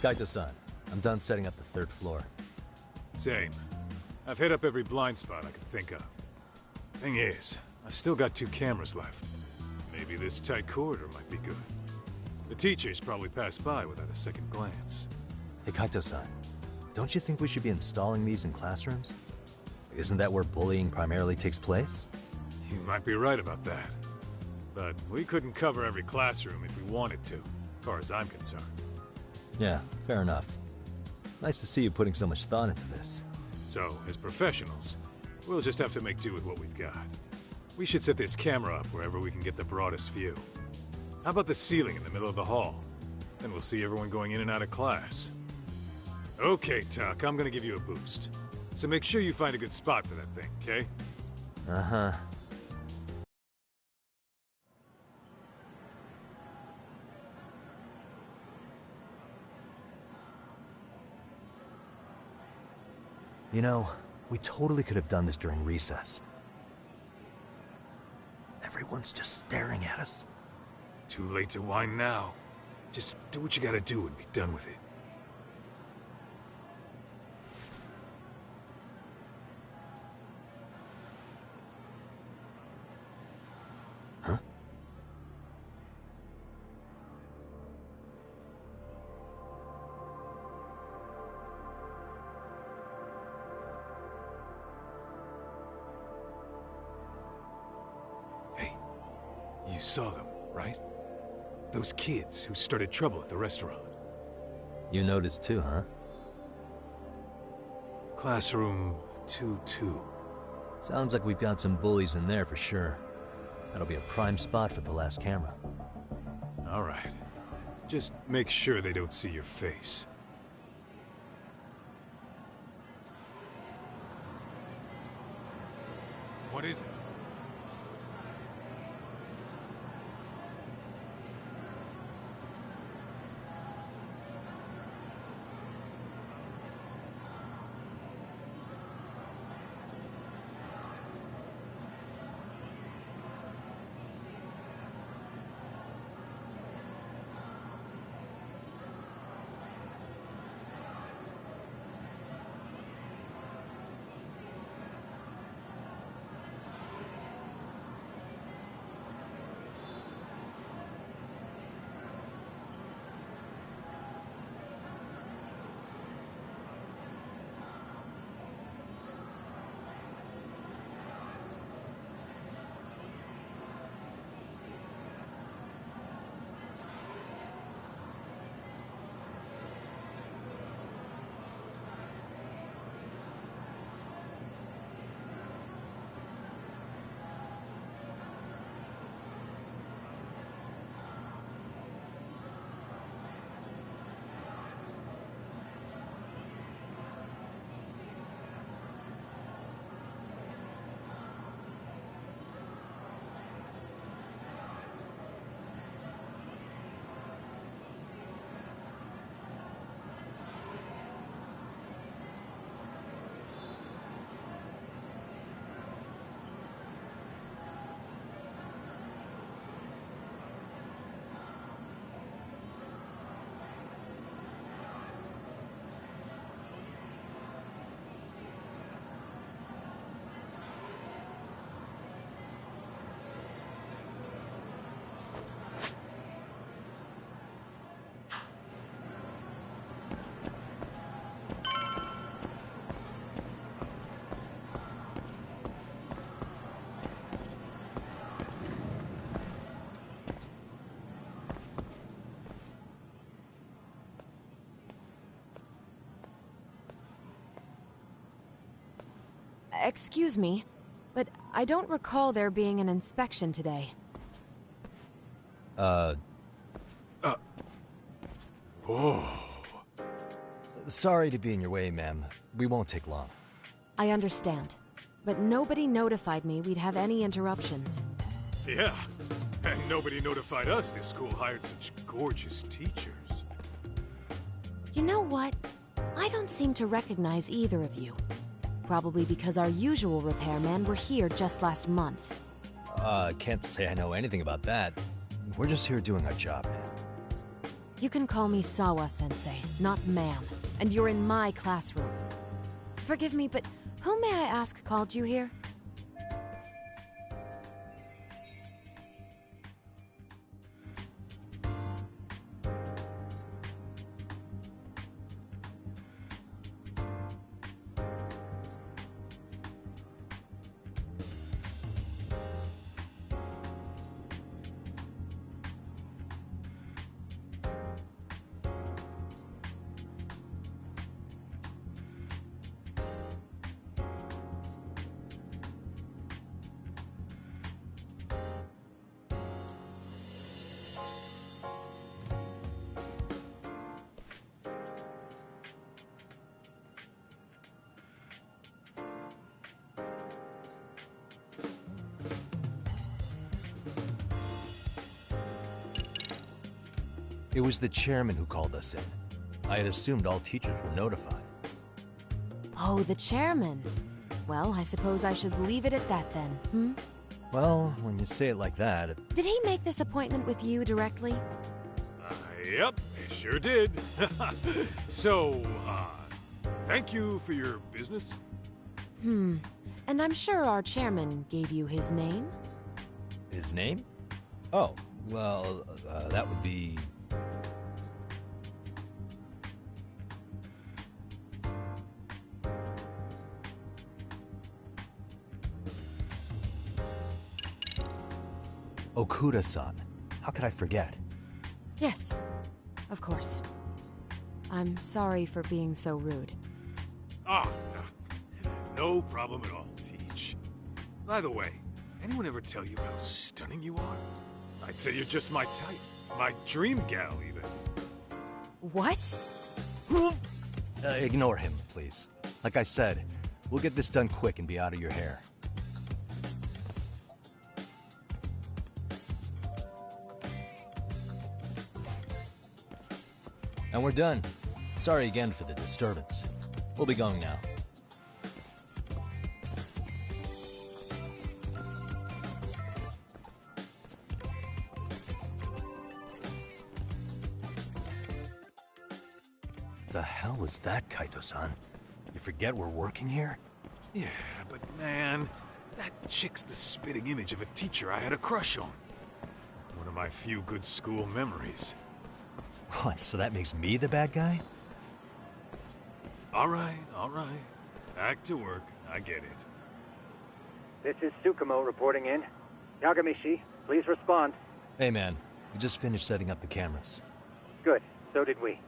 Kaito-san, I'm done setting up the third floor. Same. I've hit up every blind spot I could think of. Thing is, I've still got 2 cameras left. Maybe this tight corridor might be good. The teachers probably passed by without a second glance. Hey, Kaito-san, don't you think we should be installing these in classrooms? Isn't that where bullying primarily takes place? You might be right about that. But we couldn't cover every classroom if we wanted to, as far as I'm concerned. Yeah, fair enough. Nice to see you putting so much thought into this. So, as professionals, we'll just have to make do with what we've got. We should set this camera up wherever we can get the broadest view. How about the ceiling in the middle of the hall? Then we'll see everyone going in and out of class. Okay, Tuck, I'm gonna give you a boost. So make sure you find a good spot for that thing, okay? Uh-huh. You know, we totally could have done this during recess. Everyone's just staring at us. Too late to whine now. Just do what you gotta do and be done with it. Huh? Hey, you saw them, right? Those kids who started trouble at the restaurant. You noticed too, huh? Classroom 2-2. Sounds like we've got some bullies in there for sure. That'll be a prime spot for the last camera. All right. Just make sure they don't see your face. What is it? Excuse me, but I don't recall there being an inspection today. Whoa. Sorry to be in your way, ma'am. We won't take long. I understand, but nobody notified me we'd have any interruptions. Yeah, and nobody notified us this school hired such gorgeous teachers. You know what? I don't seem to recognize either of you. Probably because our usual repairmen were here just last month. Can't say I know anything about that. We're just here doing our job, man. You can call me Sawa-sensei, not ma'am. And you're in my classroom. Forgive me, but who may I ask called you here? It was the chairman who called us in. I had assumed all teachers were notified. Oh, the chairman. Well, I suppose I should leave it at that then, hmm? Well, when you say it like that... Did he make this appointment with you directly? Yep, he sure did. So, thank you for your business. And I'm sure our chairman gave you his name? His name? Oh, well, that would be... Okuda-san. How could I forget? Yes, of course. I'm sorry for being so rude. No problem at all, Teach. By the way, anyone ever tell you how stunning you are? I'd say you're just my type. My dream gal, even. What? Ignore him, please. Like I said, we'll get this done quick and be out of your hair. And we're done. Sorry again for the disturbance. We'll be going now. The hell was that, Kaito-san? You forget we're working here? Yeah, but man, that chick's the spitting image of a teacher I had a crush on. One of my few good school memories. What, so that makes me the bad guy? All right. Back to work. I get it. This is Tsukumo reporting in. Yagamishi, please respond. Hey man, we just finished setting up the cameras. Good, so did we.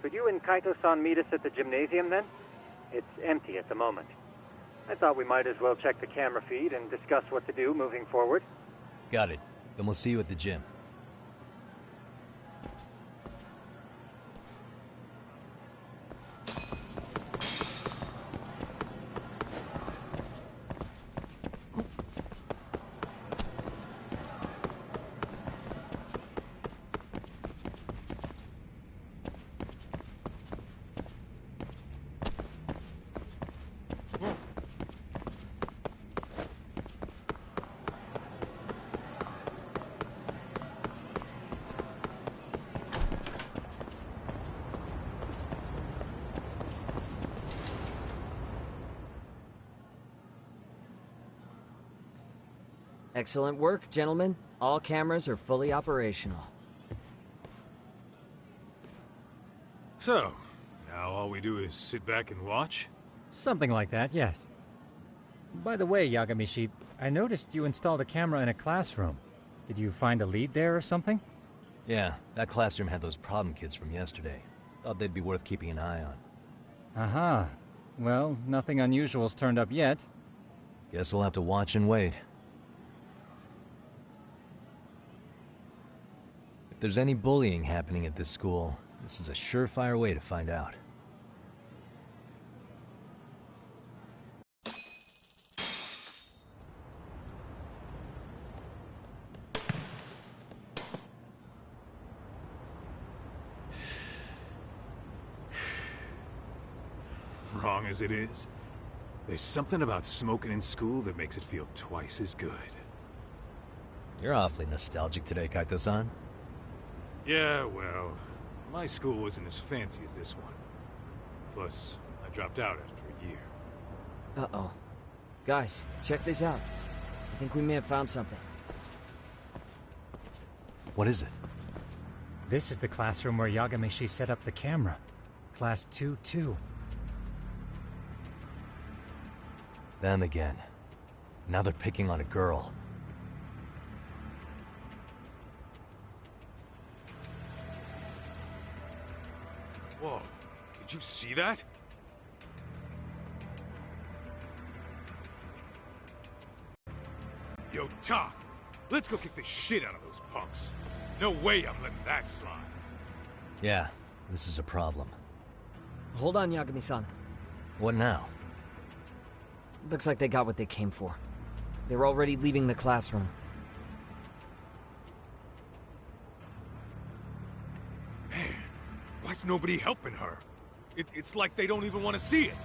Could you and Kaito-san meet us at the gymnasium then? It's empty at the moment. I thought we might as well check the camera feed and discuss what to do moving forward. Got it. Then we'll see you at the gym. Excellent work, gentlemen. All cameras are fully operational. So, now all we do is sit back and watch? Something like that, yes. By the way, Yagamishi, I noticed you installed a camera in a classroom. Did you find a lead there or something? Yeah, that classroom had those problem kids from yesterday. Thought they'd be worth keeping an eye on. Aha. Well, nothing unusual's turned up yet. Guess we'll have to watch and wait. If there's any bullying happening at this school, this is a surefire way to find out. Wrong as it is, there's something about smoking in school that makes it feel twice as good. You're awfully nostalgic today, Kaito-san. Yeah, well, My school wasn't as fancy as this one. Plus, I dropped out after a year. Uh-oh. Guys, check this out. I think we may have found something. What is it? This is the classroom where Yagamishi set up the camera. Class 2-2. Them again. Now they're picking on a girl. Whoa, did you see that? Yo, Tak, let's go kick the shit out of those punks. No way I'm letting that slide. Yeah, this is a problem. Hold on, Yagami-san. What now? Looks like they got what they came for. They were already leaving the classroom. Man, why's nobody helping her? It's like they don't even want to see it.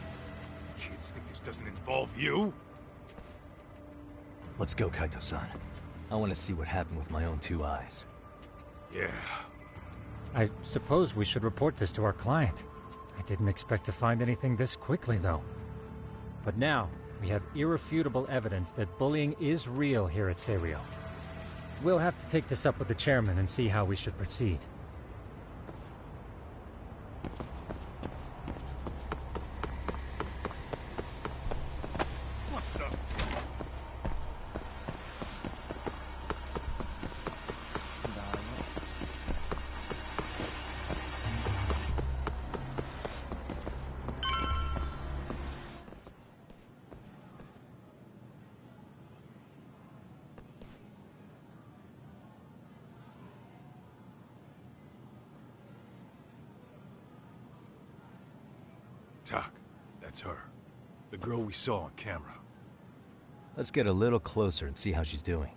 Kids think this doesn't involve you? Let's go, Kaito-san. I want to see what happened with my own 2 eyes. Yeah. I suppose we should report this to our client. I didn't expect to find anything this quickly, though. But now, we have irrefutable evidence that bullying is real here at Seiryo. We'll have to take this up with the chairman and see how we should proceed. Tak, that's her. The girl we saw on camera. Let's get a little closer and see how she's doing.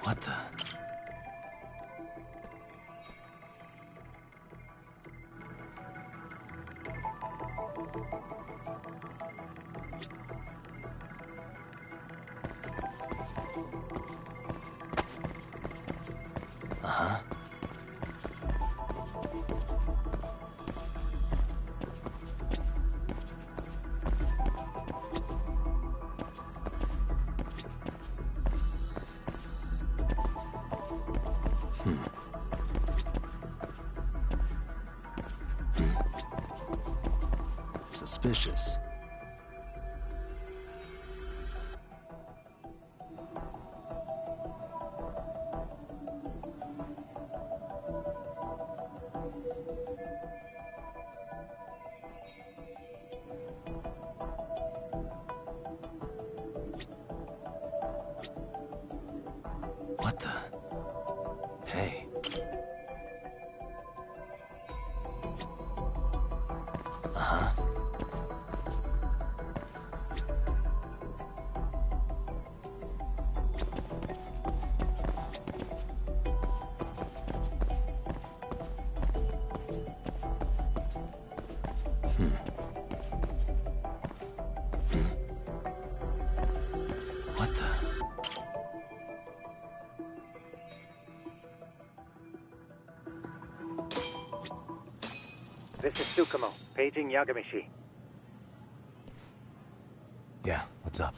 What the? Uh-huh. Suspicious. What the? Hey. Uh-huh. What the? This is Tsukumo, paging Yagamishi. Yeah, what's up?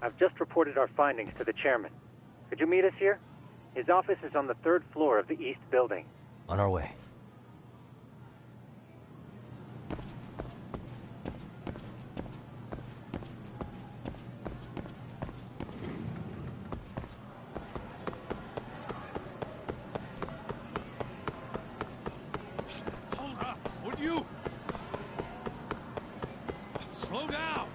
I've just reported our findings to the chairman. Could you meet us here? His office is on the 3rd floor of the east building. On our way. Hold up, would you? Slow down!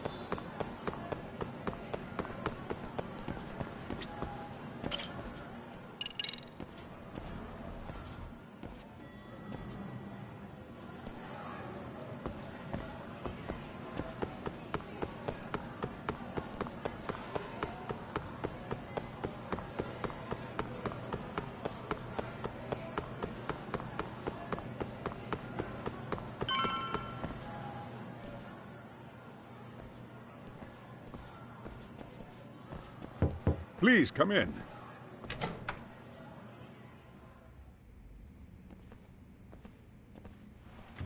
Please, come in.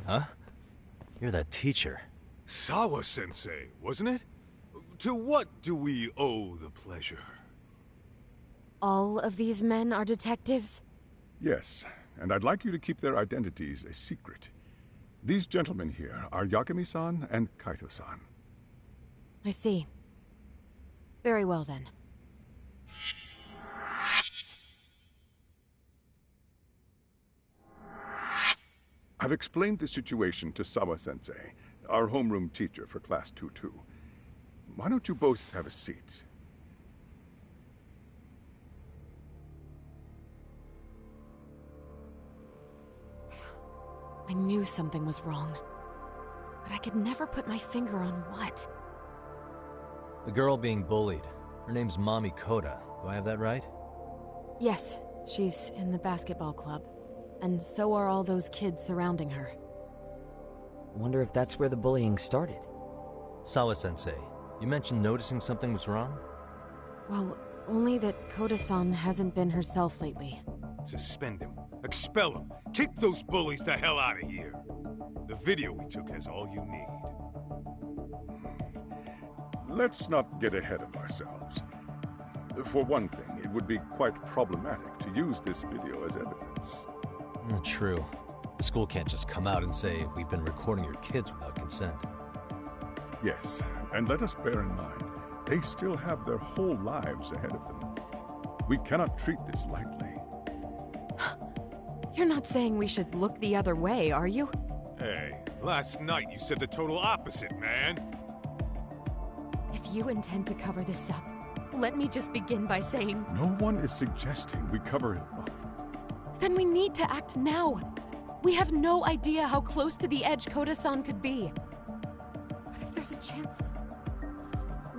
Huh? You're that teacher. Sawa-sensei, wasn't it? To what do we owe the pleasure? All of these men are detectives? Yes, and I'd like you to keep their identities a secret. These gentlemen here are Yagami-san and Kaito-san. I see. Very well, then. I've explained the situation to Sawa-sensei, our homeroom teacher for Class 2-2. Why don't you both have a seat? I knew something was wrong, but I could never put my finger on what. The girl being bullied. Her name's Mami Koda. Do I have that right? Yes, she's in the basketball club. And so are all those kids surrounding her. Wonder if that's where the bullying started. Sawa-sensei, you mentioned noticing something was wrong? Well, only that Koda-san hasn't been herself lately. Suspend him. Expel him. Kick those bullies the hell out of here. The video we took has all you need. Let's not get ahead of ourselves. For one thing, it would be quite problematic to use this video as evidence. True. The school can't just come out and say, we've been recording your kids without consent. Yes, and let us bear in mind, they still have their whole lives ahead of them. We cannot treat this lightly. You're not saying we should look the other way, are you? Hey, last night you said the total opposite, man. If you intend to cover this up, let me just begin by saying... No one is suggesting we cover it up. Then we need to act now. We have no idea how close to the edge Koda-san could be. What if there's a chance?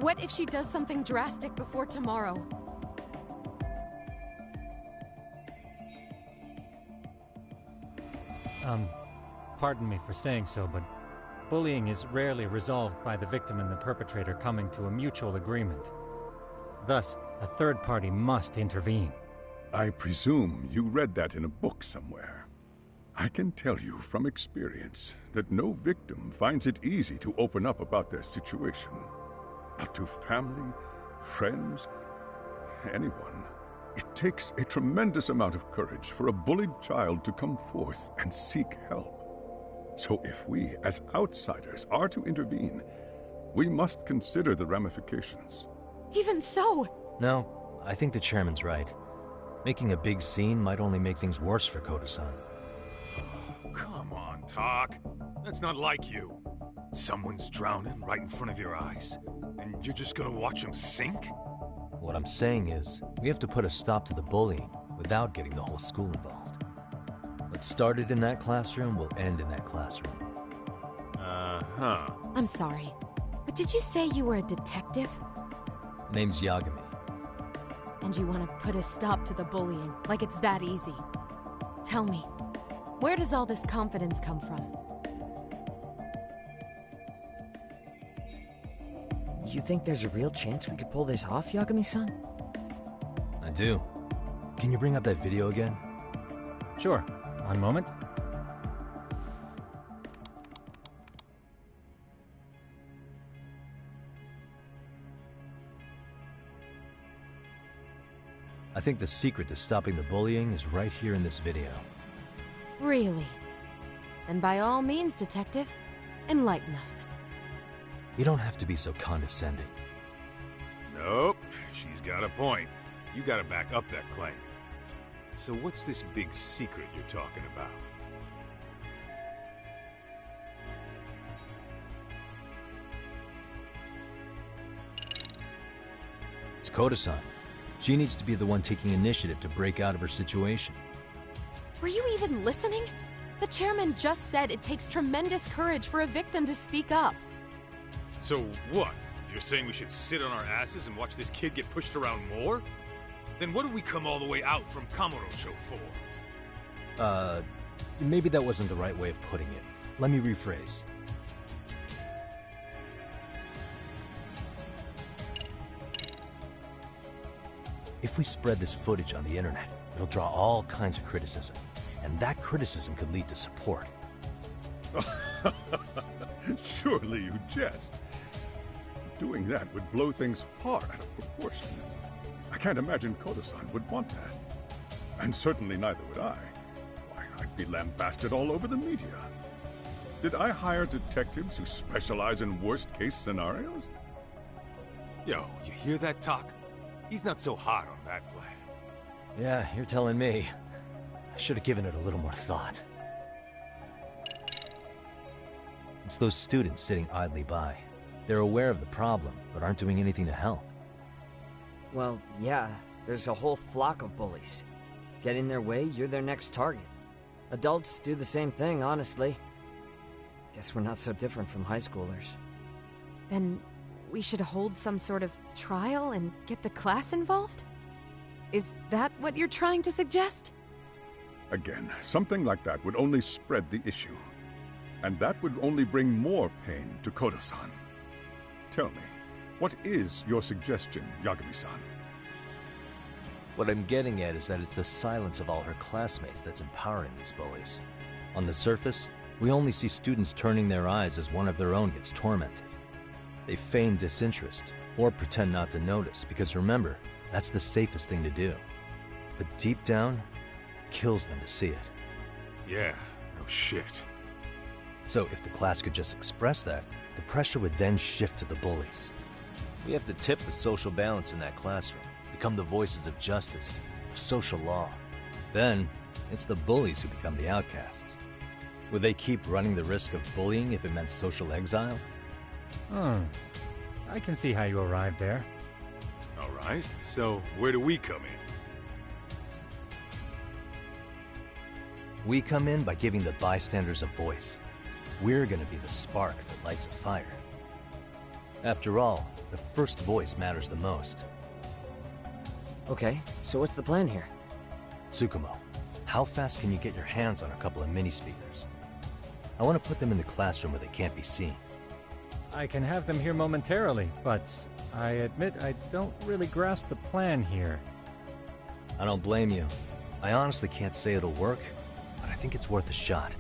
What if she does something drastic before tomorrow? Pardon me for saying so, but bullying is rarely resolved by the victim and the perpetrator coming to a mutual agreement. Thus, a third party must intervene. I presume you read that in a book somewhere. I can tell you from experience that no victim finds it easy to open up about their situation. Not to family, friends, anyone. It takes a tremendous amount of courage for a bullied child to come forth and seek help. So if we, as outsiders, are to intervene, we must consider the ramifications. Even so! No, I think the chairman's right. Making a big scene might only make things worse for Koda-san. Oh, come on, Talk. That's not like you. Someone's drowning right in front of your eyes, and you're just gonna watch him sink? What I'm saying is, we have to put a stop to the bullying without getting the whole school involved. What started in that classroom will end in that classroom. Uh-huh. I'm sorry, but did you say you were a detective? Name's Yagami. And you want to put a stop to the bullying, like it's that easy. Tell me, where does all this confidence come from? You think there's a real chance we could pull this off, Yagami-san? I do. Can you bring up that video again? Sure. One moment. I think the secret to stopping the bullying is right here in this video. Really? Then by all means, detective, enlighten us. You don't have to be so condescending. Nope, she's got a point. You gotta back up that claim. So what's this big secret you're talking about? It's Koda-san. She needs to be the one taking initiative to break out of her situation. Were you even listening? The chairman just said it takes tremendous courage for a victim to speak up. So what? You're saying we should sit on our asses and watch this kid get pushed around more? Then what did we come all the way out from Kamurocho for? Maybe that wasn't the right way of putting it. Let me rephrase. If we spread this footage on the internet, it'll draw all kinds of criticism. And that criticism could lead to support. Surely you jest. Doing that would blow things far out of proportion. I can't imagine Kodo-san would want that. And certainly neither would I. Why, I'd be lambasted all over the media. Did I hire detectives who specialize in worst-case scenarios? Yo, you hear that talk? He's not so hot on that plan. Yeah, you're telling me. I should have given it a little more thought. It's those students sitting idly by. They're aware of the problem, but aren't doing anything to help. Well, yeah, there's a whole flock of bullies. Get in their way, you're their next target. Adults do the same thing, honestly. Guess we're not so different from high schoolers. Then we should hold some sort of trial and get the class involved? Is that what you're trying to suggest? Again, something like that would only spread the issue. And that would only bring more pain to Kodo-san. Tell me, what is your suggestion, Yagami-san? What I'm getting at is that it's the silence of all her classmates that's empowering these bullies. On the surface, we only see students turning their eyes as one of their own gets tormented. They feign disinterest, or pretend not to notice, because remember, that's the safest thing to do. But deep down, it kills them to see it. Yeah, no shit. So if the class could just express that, the pressure would then shift to the bullies. We have to tip the social balance in that classroom, become the voices of justice, of social law. Then, it's the bullies who become the outcasts. Would they keep running the risk of bullying if it meant social exile? I can see how you arrived there. All right, so where do we come in? We come in by giving the bystanders a voice. We're gonna be the spark that lights a fire. After all, the first voice matters the most. Okay, so what's the plan here? Tsukumo, how fast can you get your hands on a couple of mini-speakers? I want to put them in the classroom where they can't be seen. I can have them here momentarily, but I admit I don't really grasp the plan here. I don't blame you. I honestly can't say it'll work, but I think it's worth a shot.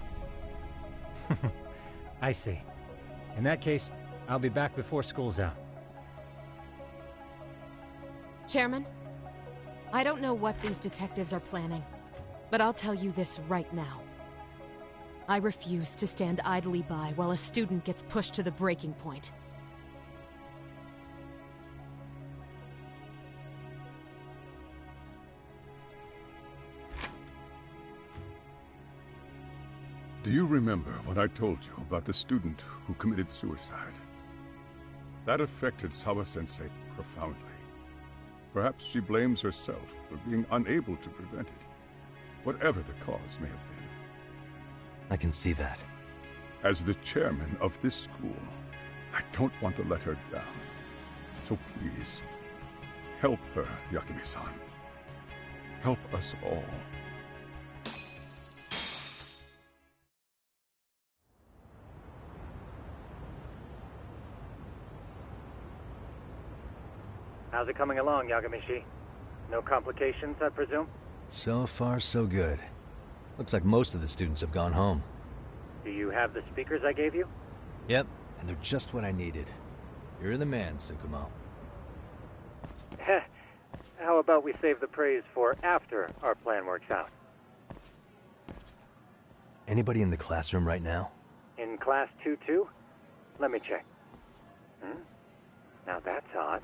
I see. In that case, I'll be back before school's out. Chairman, I don't know what these detectives are planning, but I'll tell you this right now. I refuse to stand idly by while a student gets pushed to the breaking point. Do you remember what I told you about the student who committed suicide? That affected Sawa-sensei profoundly. Perhaps she blames herself for being unable to prevent it, whatever the cause may have been. I can see that. As the chairman of this school, I don't want to let her down. So please, help her, Yakimi-san. Help us all. How's it coming along, Yagamishi? No complications, I presume? So far, so good. Looks like most of the students have gone home. Do you have the speakers I gave you? Yep, and they're just what I needed. You're the man, Tsukumo. How about we save the praise for after our plan works out? Anybody in the classroom right now? In class 2-2? Let me check. Now that's odd.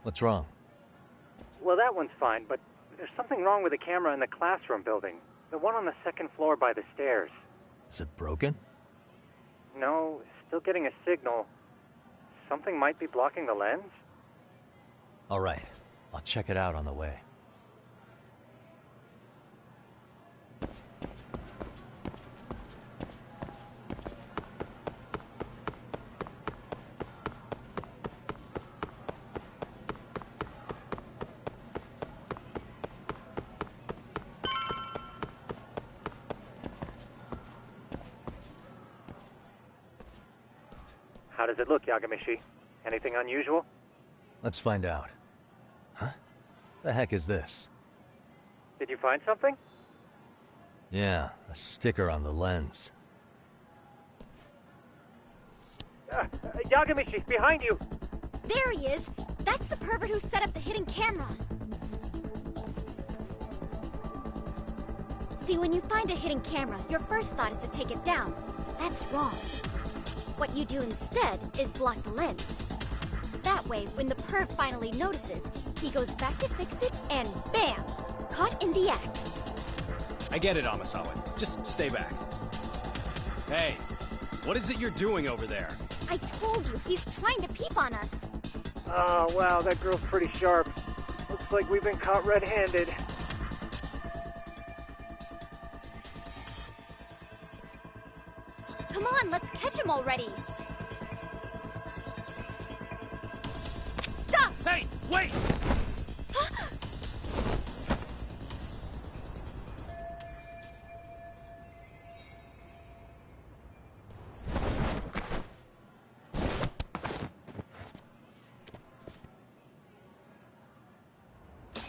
What's wrong? Well, that one's fine, but there's something wrong with the camera in the classroom building. The one on the second floor by the stairs. Is it broken? No, still getting a signal. Something might be blocking the lens? All right, I'll check it out on the way. How does it look, Yagamishi? Anything unusual? Let's find out. Huh? The heck is this? Did you find something? Yeah, a sticker on the lens. Yagamishi, behind you! There he is! That's the pervert who set up the hidden camera! See, when you find a hidden camera, your first thought is to take it down. That's wrong. What you do instead is block the lens. That way, when the perv finally notices, he goes back to fix it, and bam! Caught in the act. I get it, Amasawa. Just stay back. Hey, what is it you're doing over there? I told you, he's trying to peep on us. Oh, wow, that girl's pretty sharp. Looks like we've been caught red-handed. Come on, let's catch him already. Stop! Hey, wait!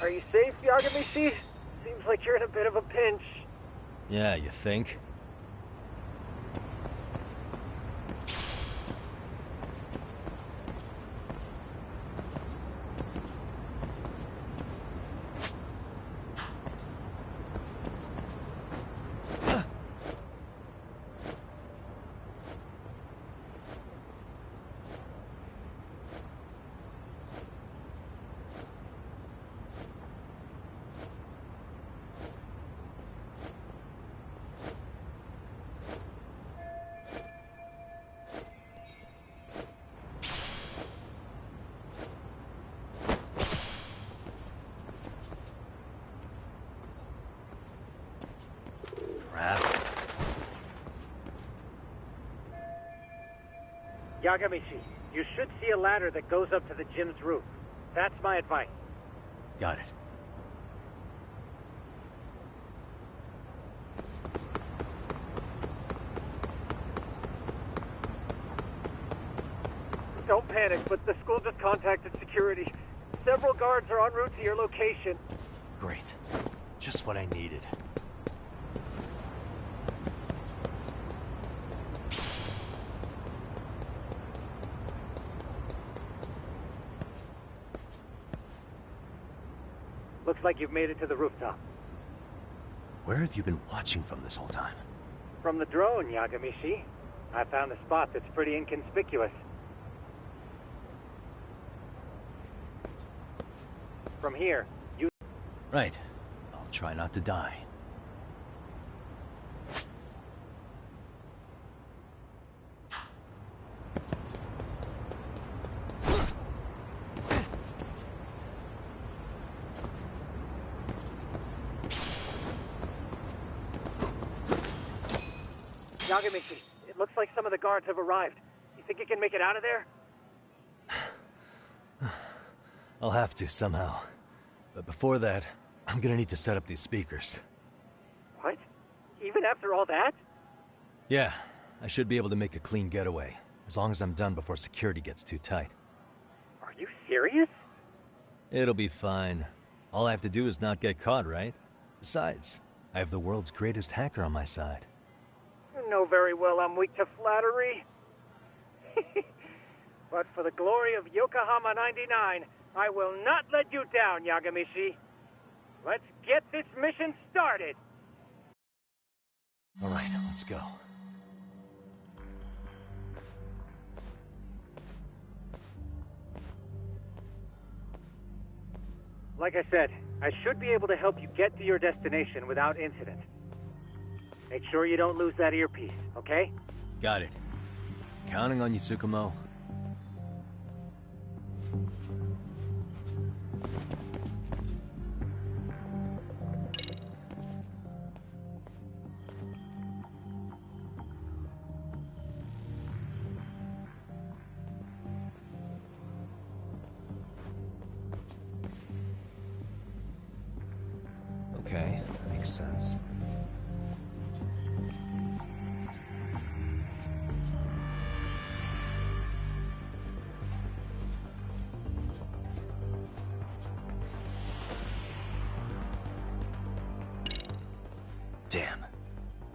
Are you safe, Yagamishi? Seems like you're in a bit of a pinch. Yeah, you think? Yagamishi, you should see a ladder that goes up to the gym's roof. That's my advice. Got it. Don't panic, but the school just contacted security. Several guards are en route to your location. Great. Just what I needed. Looks like you've made it to the rooftop. Where have you been watching from this whole time? From the drone, Yagamishi. I found a spot that's pretty inconspicuous. From here, you... Right. I'll try not to die. Yagamishi, it looks like some of the guards have arrived. You think you can make it out of there? I'll have to, somehow. But before that, I'm gonna need to set up these speakers. What? Even after all that? Yeah, I should be able to make a clean getaway, as long as I'm done before security gets too tight. Are you serious? It'll be fine. All I have to do is not get caught, right? Besides, I have the world's greatest hacker on my side. You know very well I'm weak to flattery. But for the glory of Yokohama 99, I will not let you down, Yagamishi. Let's get this mission started. All right, let's go. Like I said, I should be able to help you get to your destination without incident. Make sure you don't lose that earpiece, okay? Got it. Counting on you, Tsukumo. Okay, makes sense.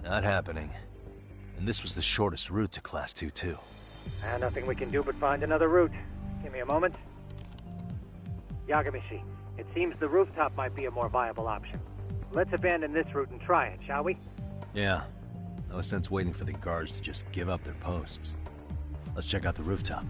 Not happening. And this was the shortest route to Class 2, too. Nothing we can do but find another route. Give me a moment. Yagamishi, it seems the rooftop might be a more viable option. Let's abandon this route and try it, shall we? Yeah. No sense waiting for the guards to just give up their posts. Let's check out the rooftop.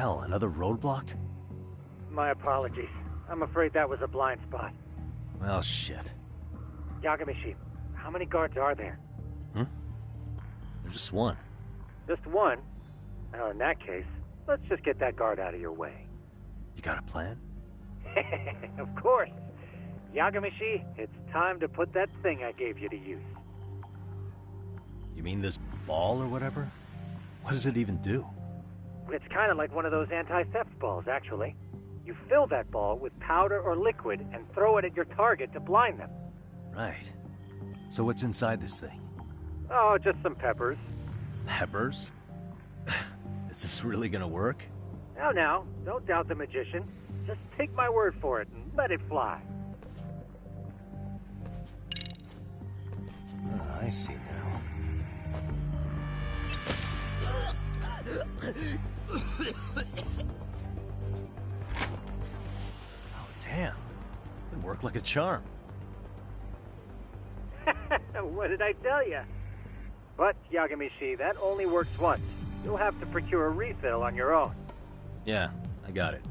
hell, another roadblock? My apologies. I'm afraid that was a blind spot. Well, shit. Yagamishi, how many guards are there? There's just one. Just one? Well, in that case, let's just get that guard out of your way. You got a plan? Of course. Yagamishi, it's time to put that thing I gave you to use. You mean this ball or whatever? What does it even do? It's kind of like one of those anti-theft balls, actually. You fill that ball with powder or liquid and throw it at your target to blind them. Right. So what's inside this thing? Oh, just some peppers. Peppers? Is this really gonna work? Now, don't doubt the magician. Just take my word for it and let it fly. Oh, I see now. Oh, damn. It worked like a charm. What did I tell you? But, Yagamishi, that only works once. You'll have to procure a refill on your own. Yeah, I got it.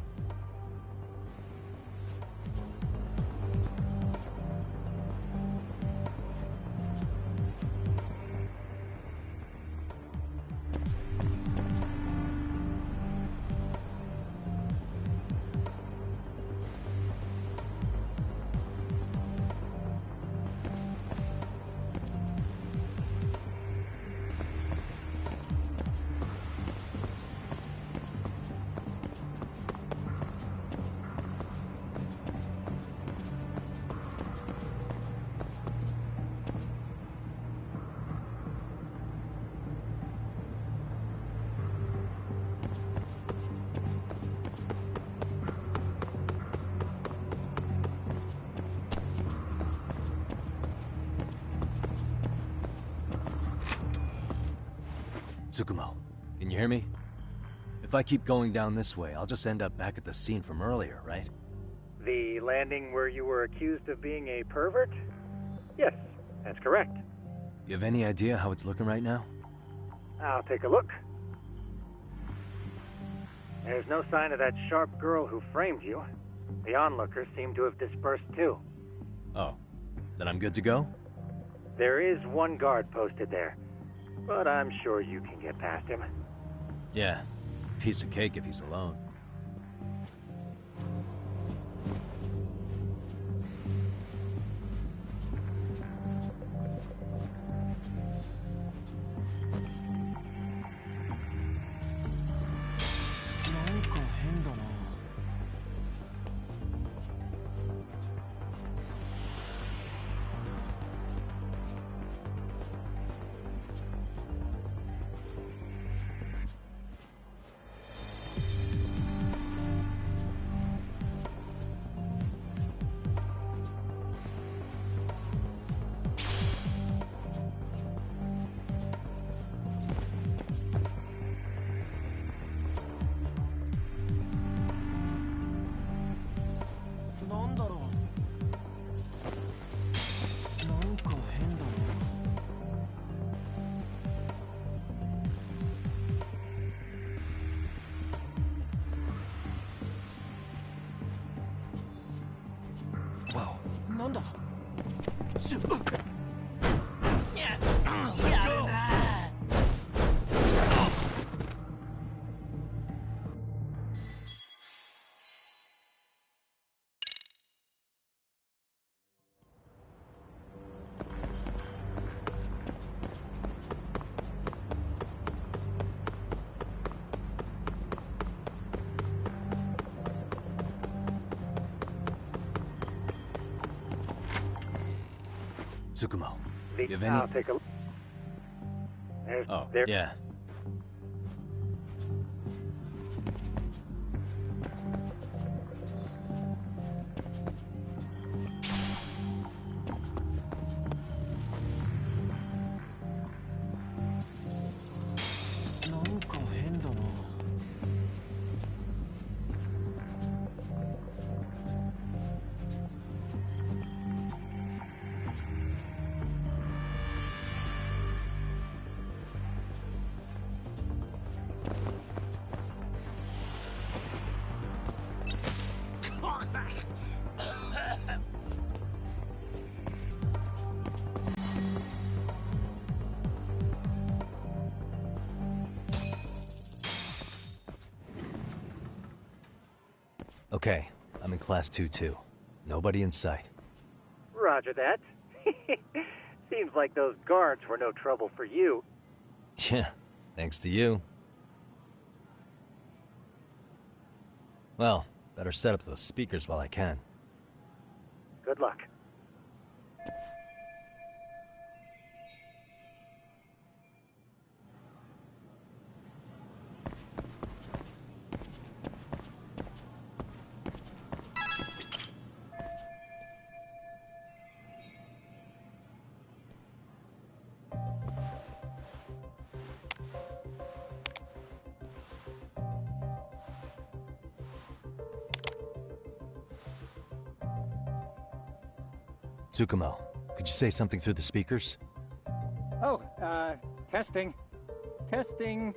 Tsukumo, can you hear me? If I keep going down this way, I'll just end up back at the scene from earlier, right? The landing where you were accused of being a pervert? Yes, that's correct. You have any idea how it's looking right now? I'll take a look. There's no sign of that sharp girl who framed you. The onlookers seem to have dispersed too. Oh, then I'm good to go? There is one guard posted there, but I'm sure you can get past him. Yeah, piece of cake if he's alone. Tsukumo, you have any... I'll take a look. Oh, yeah. Okay, I'm in Class 2-2. Nobody in sight. Roger that. Seems like those guards were no trouble for you. Yeah, thanks to you. Well, better set up those speakers while I can. Good luck. Tsukumo, could you say something through the speakers? Oh, testing. Testing.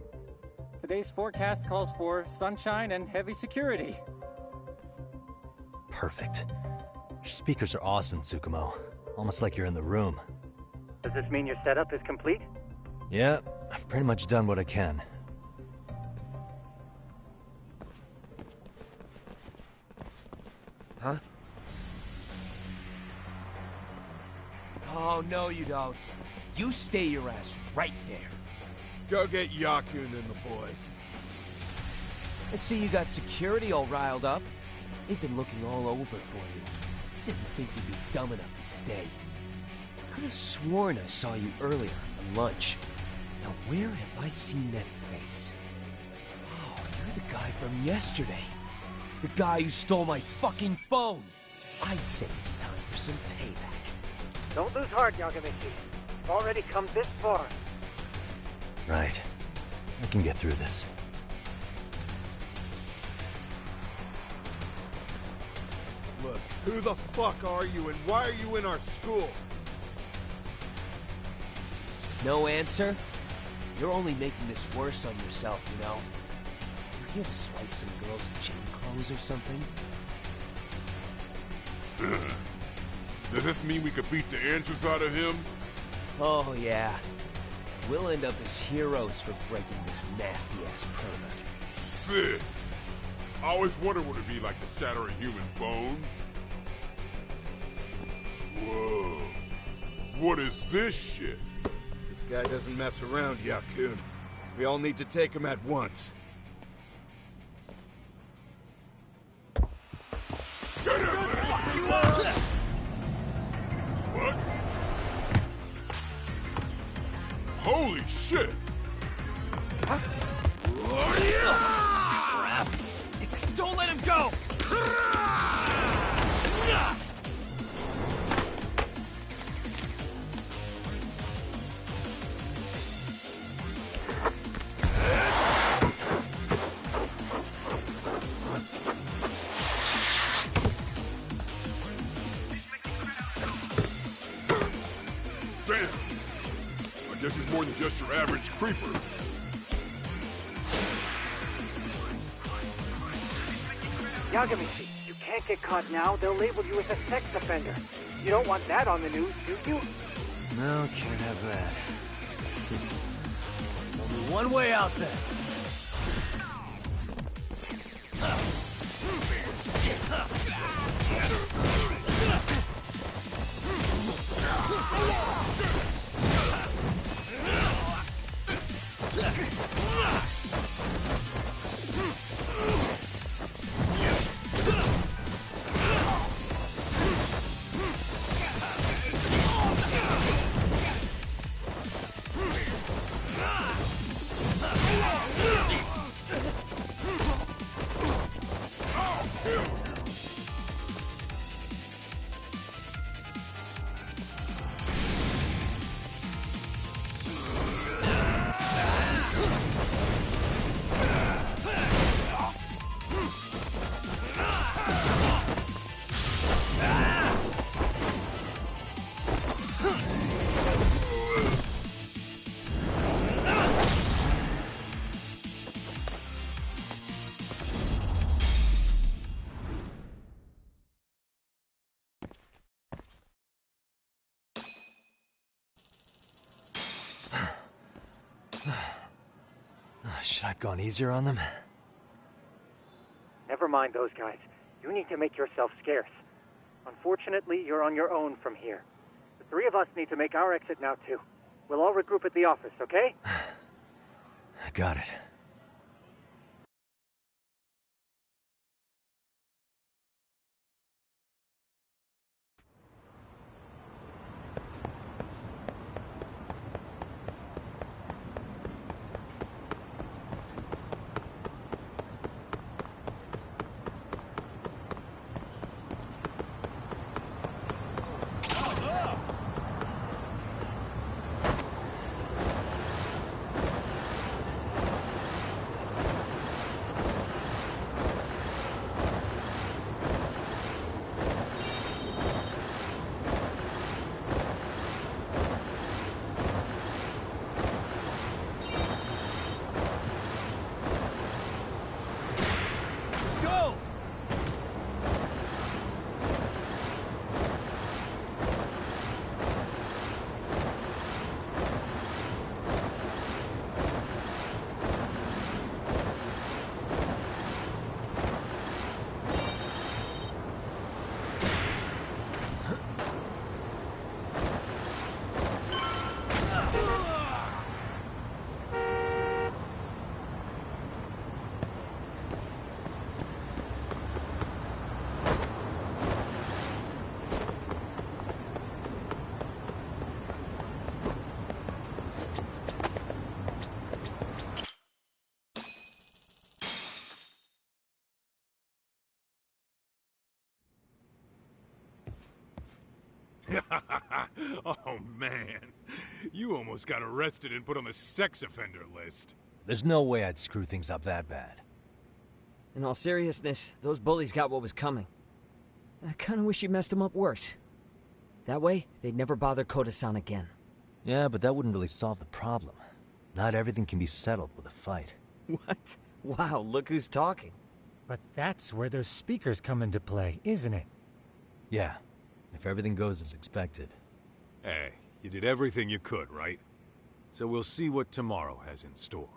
Today's forecast calls for sunshine and heavy security. Perfect. Your speakers are awesome, Tsukumo. Almost like you're in the room. Does this mean your setup is complete? Yeah, I've pretty much done what I can. Huh? Oh, no you don't. You stay your ass right there. Go get Yakun and the boys. I see you got security all riled up. They've been looking all over for you. Didn't think you'd be dumb enough to stay. Could have sworn I saw you earlier on lunch. Now where have I seen that face? Oh, you're the guy from yesterday. The guy who stole my fucking phone. I'd say it's time for some payback. Don't lose heart, Yagamichi. You've already come this far. Right. I can get through this. Look, who the fuck are you and why are you in our school? No answer? You're only making this worse on yourself, you know? You're here to swipe some girl's gym clothes or something? Does this mean we could beat the answers out of him? Oh, yeah. We'll end up as heroes for breaking this nasty-ass pervert. Sick! I always wondered what it'd be like to shatter a human bone. Whoa. What is this shit? This guy doesn't mess around, Yakun. We all need to take him at once. Get him! What? Holy shit! Don't let him go! Damn! I guess he's more than just your average creeper. Yagamichi, you can't get caught now. They'll label you as a sex offender. You don't want that on the news, do you? No, can't have that. Only one way out then. Should I have gone easier on them? Never mind those guys. You need to make yourself scarce. Unfortunately, you're on your own from here. The three of us need to make our exit now, too. We'll all regroup at the office, okay? Got it. Oh, man. You almost got arrested and put on the sex offender list. There's no way I'd screw things up that bad. In all seriousness, those bullies got what was coming. I kinda wish you messed them up worse. That way, they'd never bother Koda-san again. Yeah, but that wouldn't really solve the problem. Not everything can be settled with a fight. What? Wow, look who's talking. But that's where those speakers come into play, isn't it? Yeah, if everything goes as expected. Hey, you did everything you could, right? So we'll see what tomorrow has in store.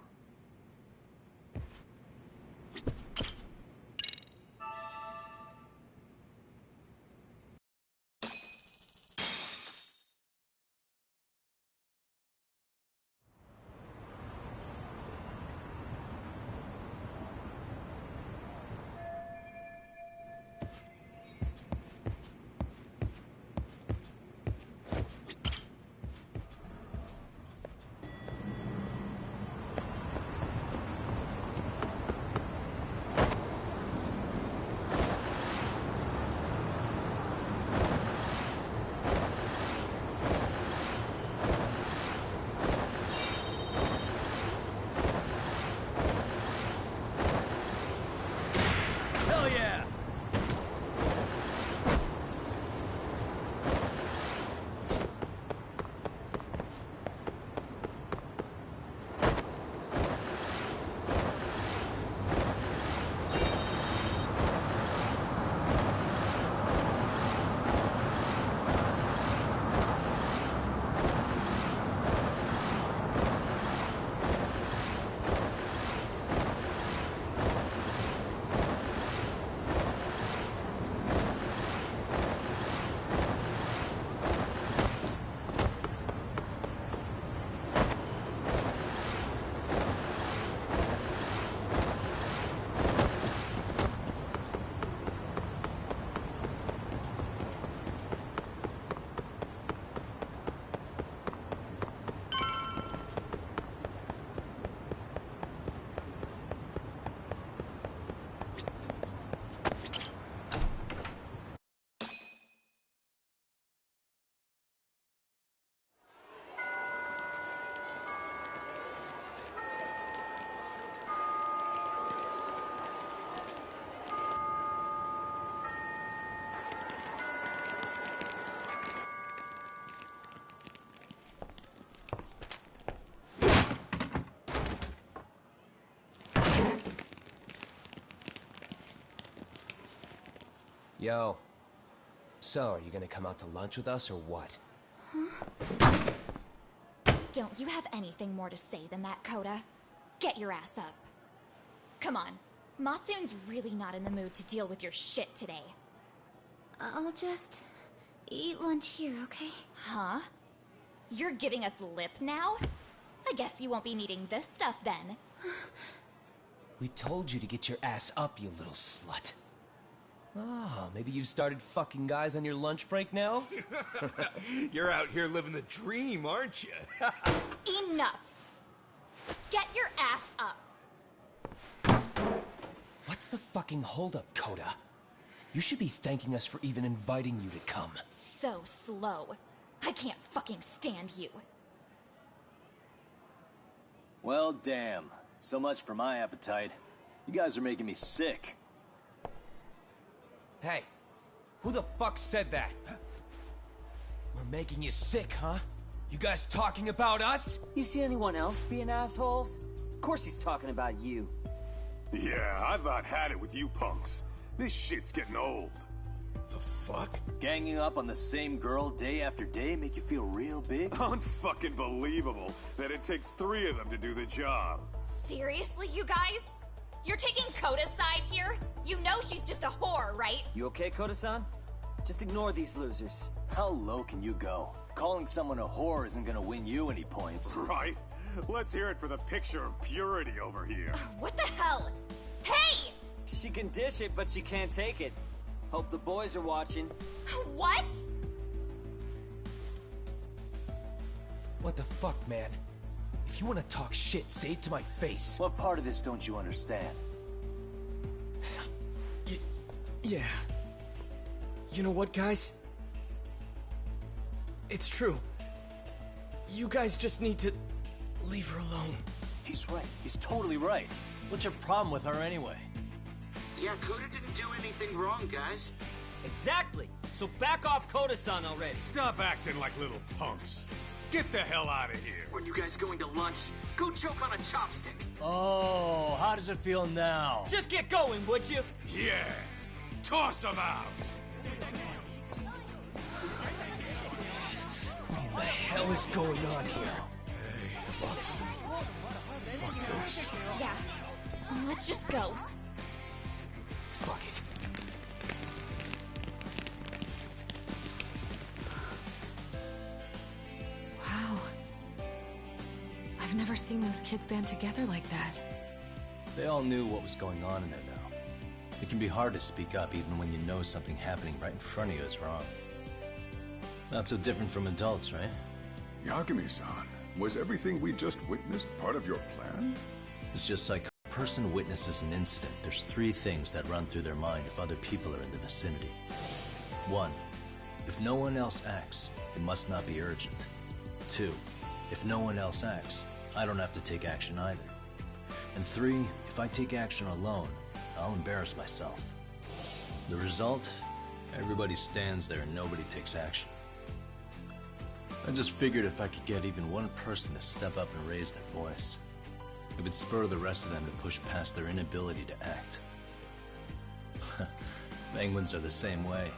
Yo. So, are you gonna come out to lunch with us or what? Huh? Don't you have anything more to say than that, Koda? Get your ass up. Come on. Matsune's really not in the mood to deal with your shit today. I'll just eat lunch here, okay? Huh? You're giving us lip now? I guess you won't be needing this stuff then. We told you to get your ass up, you little slut. Oh, maybe you've started fucking guys on your lunch break now? You're out here living the dream, aren't you? Enough! Get your ass up! What's the fucking holdup, Coda? You should be thanking us for even inviting you to come. So slow. I can't fucking stand you. Well, damn. So much for my appetite. You guys are making me sick. Hey, who the fuck said that? We're making you sick, huh? You guys talking about us? You see anyone else being assholes? Of course he's talking about you. Yeah, I've about had it with you punks. This shit's getting old. The fuck? Ganging up on the same girl day after day make you feel real big? Unfucking believable that it takes 3 of them to do the job. Seriously, you guys? You're taking Coda's side here? You know she's just a whore, right? You okay, Koda-san? Just ignore these losers. How low can you go? Calling someone a whore isn't gonna win you any points. Right? Let's hear it for the picture of purity over here. What the hell? Hey! She can dish it, but she can't take it. Hope the boys are watching. What? What the fuck, man? If you want to talk shit, say it to my face. What part of this don't you understand? Yeah. You know what, guys? It's true. You guys just need to leave her alone. He's right. He's totally right. What's your problem with her anyway? Yeah, Coda didn't do anything wrong, guys. Exactly. So back off Koda-san already. Stop acting like little punks. Get the hell out of here. When you guys going to lunch, go choke on a chopstick. Oh, how does it feel now? Just get going, would you? Yeah. Toss them out. What in the hell is going on here? Hey, Watson. Fuck this. Yeah. Let's just go. Fuck it. Wow. I've never seen those kids band together like that. They all knew what was going on in there now. It can be hard to speak up even when you know something happening right in front of you is wrong. Not so different from adults, right? Yagami-san, was everything we just witnessed part of your plan? It's just like a person witnesses an incident. There's 3 things that run through their mind if other people are in the vicinity. 1. If no one else acts, it must not be urgent. 2. If no one else acts, I don't have to take action either. And 3. If I take action alone, I'll embarrass myself. The result? Everybody stands there and nobody takes action. I just figured if I could get even one person to step up and raise their voice, it would spur the rest of them to push past their inability to act. Penguins are the same way.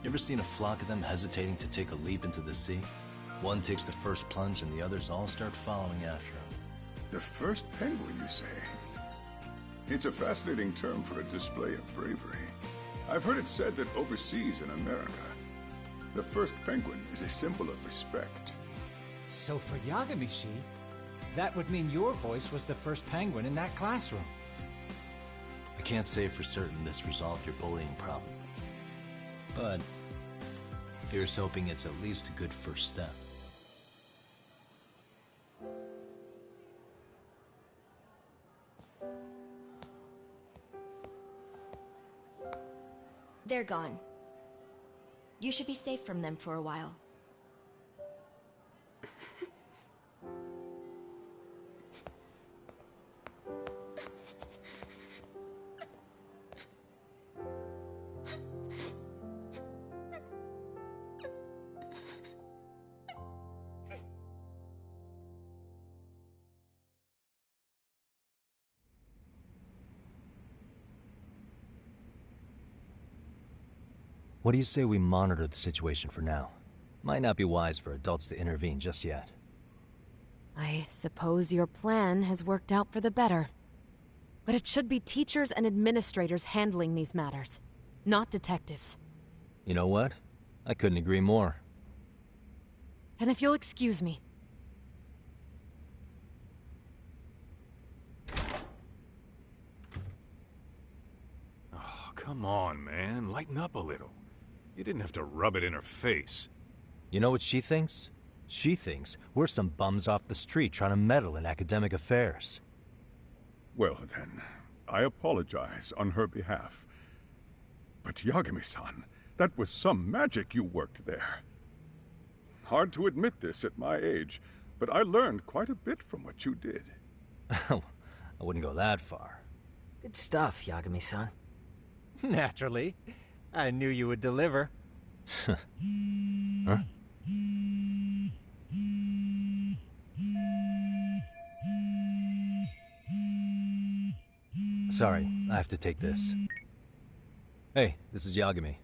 You ever seen a flock of them hesitating to take a leap into the sea? One takes the first plunge and the others all start following after him. The first penguin, you say? It's a fascinating term for a display of bravery. I've heard it said that overseas in America, the first penguin is a symbol of respect. So for Yagami-shi, that would mean your voice was the first penguin in that classroom. I can't say for certain this resolved your bullying problem. But here's hoping it's at least a good first step. They're gone. You should be safe from them for a while. What do you say we monitor the situation for now? Might not be wise for adults to intervene just yet. I suppose your plan has worked out for the better. But it should be teachers and administrators handling these matters, not detectives. You know what? I couldn't agree more. Then if you'll excuse me. Oh, come on, man. Lighten up a little. You didn't have to rub it in her face. You know what she thinks? She thinks we're some bums off the street trying to meddle in academic affairs. Well then, I apologize on her behalf. But Yagami-san, that was some magic you worked there. Hard to admit this at my age, but I learned quite a bit from what you did. I wouldn't go that far. Good stuff, Yagami-san. Naturally. I knew you would deliver. Huh? Sorry, I have to take this. Hey, this is Yagami.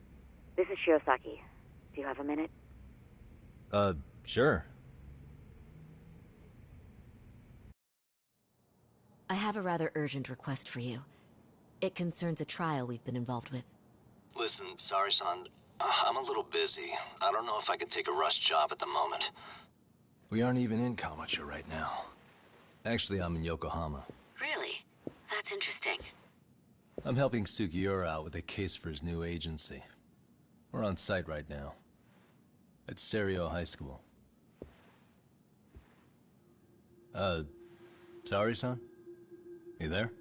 This is Shiosaki. Do you have a minute? Sure. I have a rather urgent request for you. It concerns a trial we've been involved with. Listen, Sari-san, I'm a little busy. I don't know if I could take a rush job at the moment. We aren't even in Kamucha right now. Actually, I'm in Yokohama. Really? That's interesting. I'm helping Sugiura out with a case for his new agency. We're on site right now. At Serio High School. Sari-san? You there?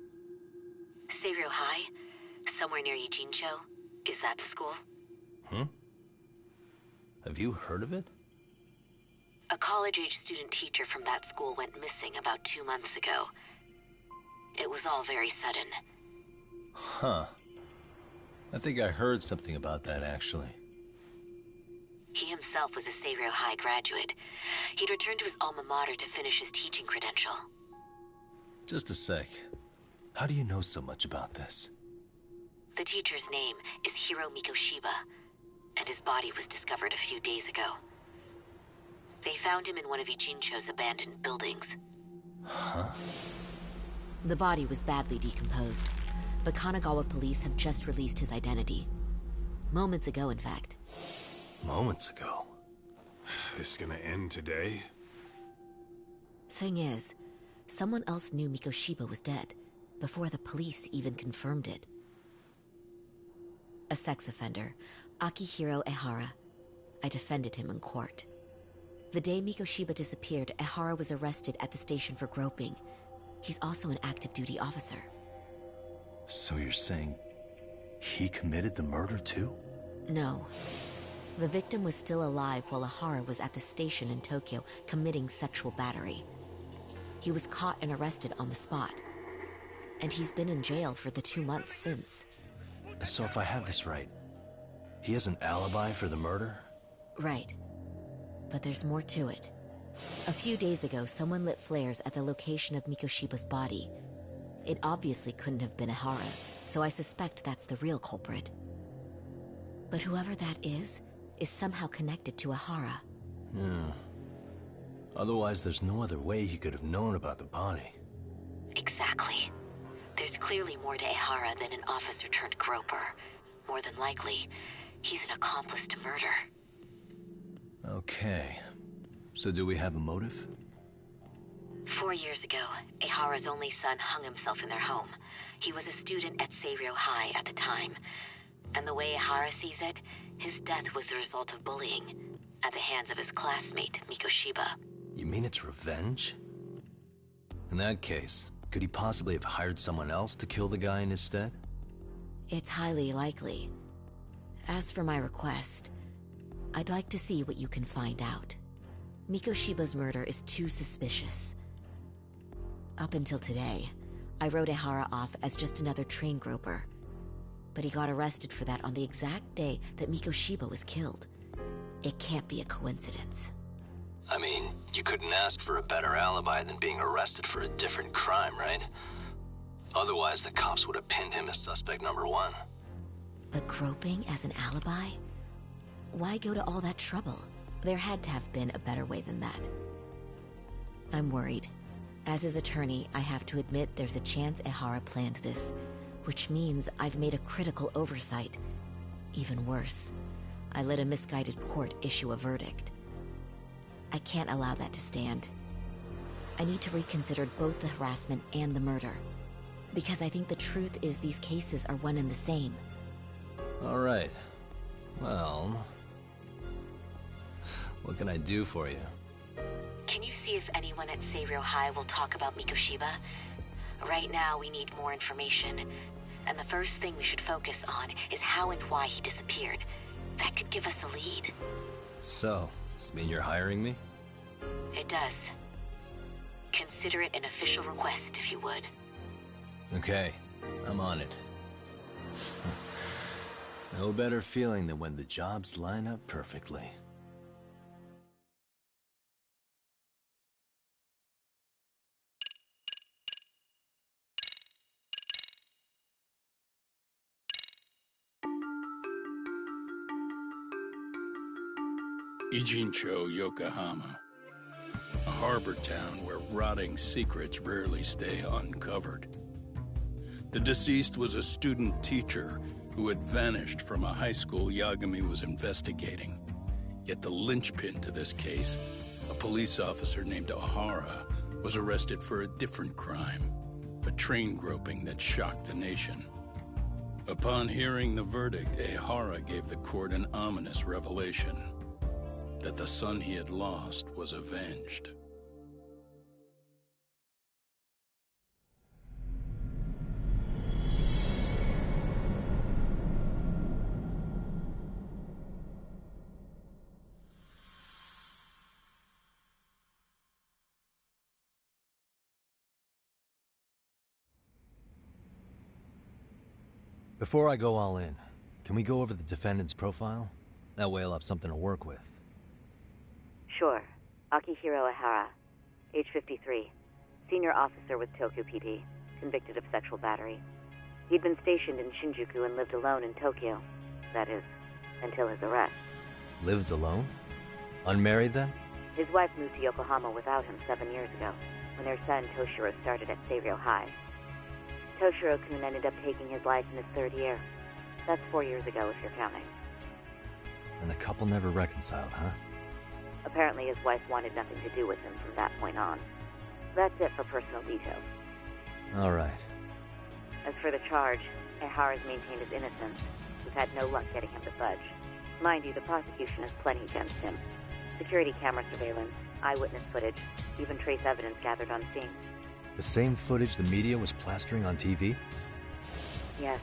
Serio High? Somewhere near Ijincho? Is that the school? Have you heard of it? A college-age student teacher from that school went missing about 2 months ago. It was all very sudden. Huh. I think I heard something about that, actually. He himself was a Serio High graduate. He'd returned to his alma mater to finish his teaching credential. Just a sec. How do you know so much about this? The teacher's name is Hiro Mikoshiba, and his body was discovered a few days ago. They found him in one of Ijincho's abandoned buildings. Huh? The body was badly decomposed, but Kanagawa police have just released his identity. Moments ago, in fact. Moments ago? This gonna end today? Thing is, someone else knew Mikoshiba was dead, before the police even confirmed it. A sex offender, Akihiro Ehara. I defended him in court. The day Mikoshiba disappeared, Ehara was arrested at the station for groping. He's also an active duty officer. So you're saying he committed the murder too? No. The victim was still alive while Ehara was at the station in Tokyo committing sexual battery. He was caught and arrested on the spot. And he's been in jail for the 2 months since. So if I have this right, he has an alibi for the murder? Right. But there's more to it. A few days ago, someone lit flares at the location of Mikoshiba's body. It obviously couldn't have been Ehara, so I suspect that's the real culprit. But whoever that is somehow connected to Ehara. Yeah. Otherwise, there's no other way he could have known about the body. Exactly. There's clearly more to Ehara than an officer-turned-groper. More than likely, he's an accomplice to murder. Okay. So do we have a motive? 4 years ago, Ehara's only son hung himself in their home. He was a student at Serio High at the time. And the way Ehara sees it, his death was the result of bullying at the hands of his classmate, Mikoshiba. You mean it's revenge? In that case, could he possibly have hired someone else to kill the guy in his stead? It's highly likely. As for my request, I'd like to see what you can find out. Mikoshiba's murder is too suspicious. Up until today, I wrote Ehara off as just another train groper. But he got arrested for that on the exact day that Mikoshiba was killed. It can't be a coincidence. I mean, you couldn't ask for a better alibi than being arrested for a different crime, right? Otherwise, the cops would have pinned him as suspect number 1. But groping as an alibi? Why go to all that trouble? There had to have been a better way than that. I'm worried. As his attorney, I have to admit there's a chance Ehara planned this, which means I've made a critical oversight. Even worse, I let a misguided court issue a verdict. I can't allow that to stand. I need to reconsider both the harassment and the murder, because I think the truth is these cases are one and the same. All right. Well, what can I do for you? Can you see if anyone at Seiryō High will talk about Mikoshiba? Right now, we need more information. And the first thing we should focus on is how and why he disappeared. That could give us a lead. So, does this mean you're hiring me? It does. Consider it an official request, if you would. Okay, I'm on it. No better feeling than when the jobs line up perfectly. Ijincho, Yokohama. A harbor town where rotting secrets rarely stay uncovered. The deceased was a student teacher who had vanished from a high school Yagami was investigating. Yet the linchpin to this case, a police officer named Ohara, was arrested for a different crime, a train groping that shocked the nation. Upon hearing the verdict, Ohara gave the court an ominous revelation: that the son he had lost was avenged. Before I go all in, can we go over the defendant's profile? That way I'll have something to work with. Sure. Akihiro Ehara, age 53, senior officer with Tokyo PD, convicted of sexual battery. He'd been stationed in Shinjuku and lived alone in Tokyo. That is, until his arrest. Lived alone? Unmarried then? His wife moved to Yokohama without him 7 years ago, when their son Toshiro started at Seiryō High. Toshiro-kun ended up taking his life in his 3rd year. That's 4 years ago, if you're counting. And the couple never reconciled, huh? Apparently his wife wanted nothing to do with him from that point on. That's it for personal details. All right. As for the charge, Ehara's maintained his innocence. We've had no luck getting him to budge. Mind you, the prosecution has plenty against him. Security camera surveillance, eyewitness footage, even trace evidence gathered on scene. The same footage the media was plastering on TV? Yes,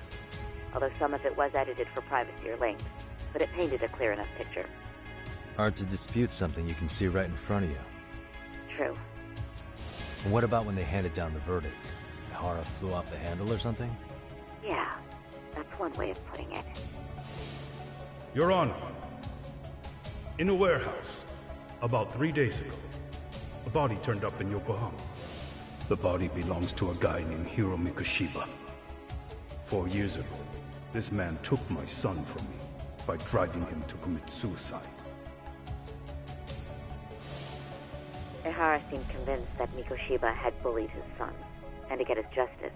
although some of it was edited for privacy or length, but it painted a clear enough picture. Hard to dispute something you can see right in front of you. True. And what about when they handed down the verdict? Ehara flew off the handle or something? Yeah, that's one way of putting it. Your Honor, in a warehouse, about 3 days ago, a body turned up in Yokohama. The body belongs to a guy named Hiro Mikoshiba. 4 years ago, this man took my son from me by driving him to commit suicide. Ehara seemed convinced that Mikoshiba had bullied his son, and to get his justice,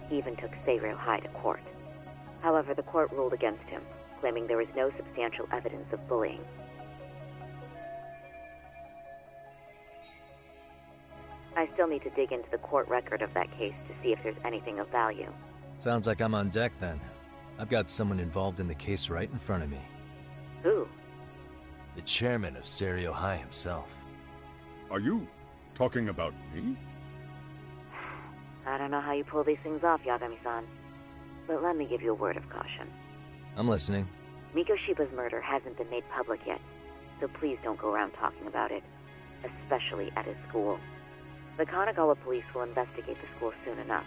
he even took Seiryō High to court. However, the court ruled against him, claiming there was no substantial evidence of bullying. I still need to dig into the court record of that case to see if there's anything of value. Sounds like I'm on deck then. I've got someone involved in the case right in front of me. Who? The chairman of Seiryō High himself. Are you talking about me? I don't know how you pull these things off, Yagami-san. But let me give you a word of caution. I'm listening. Mikoshiba's murder hasn't been made public yet, so please don't go around talking about it, especially at his school. The Kanagawa police will investigate the school soon enough,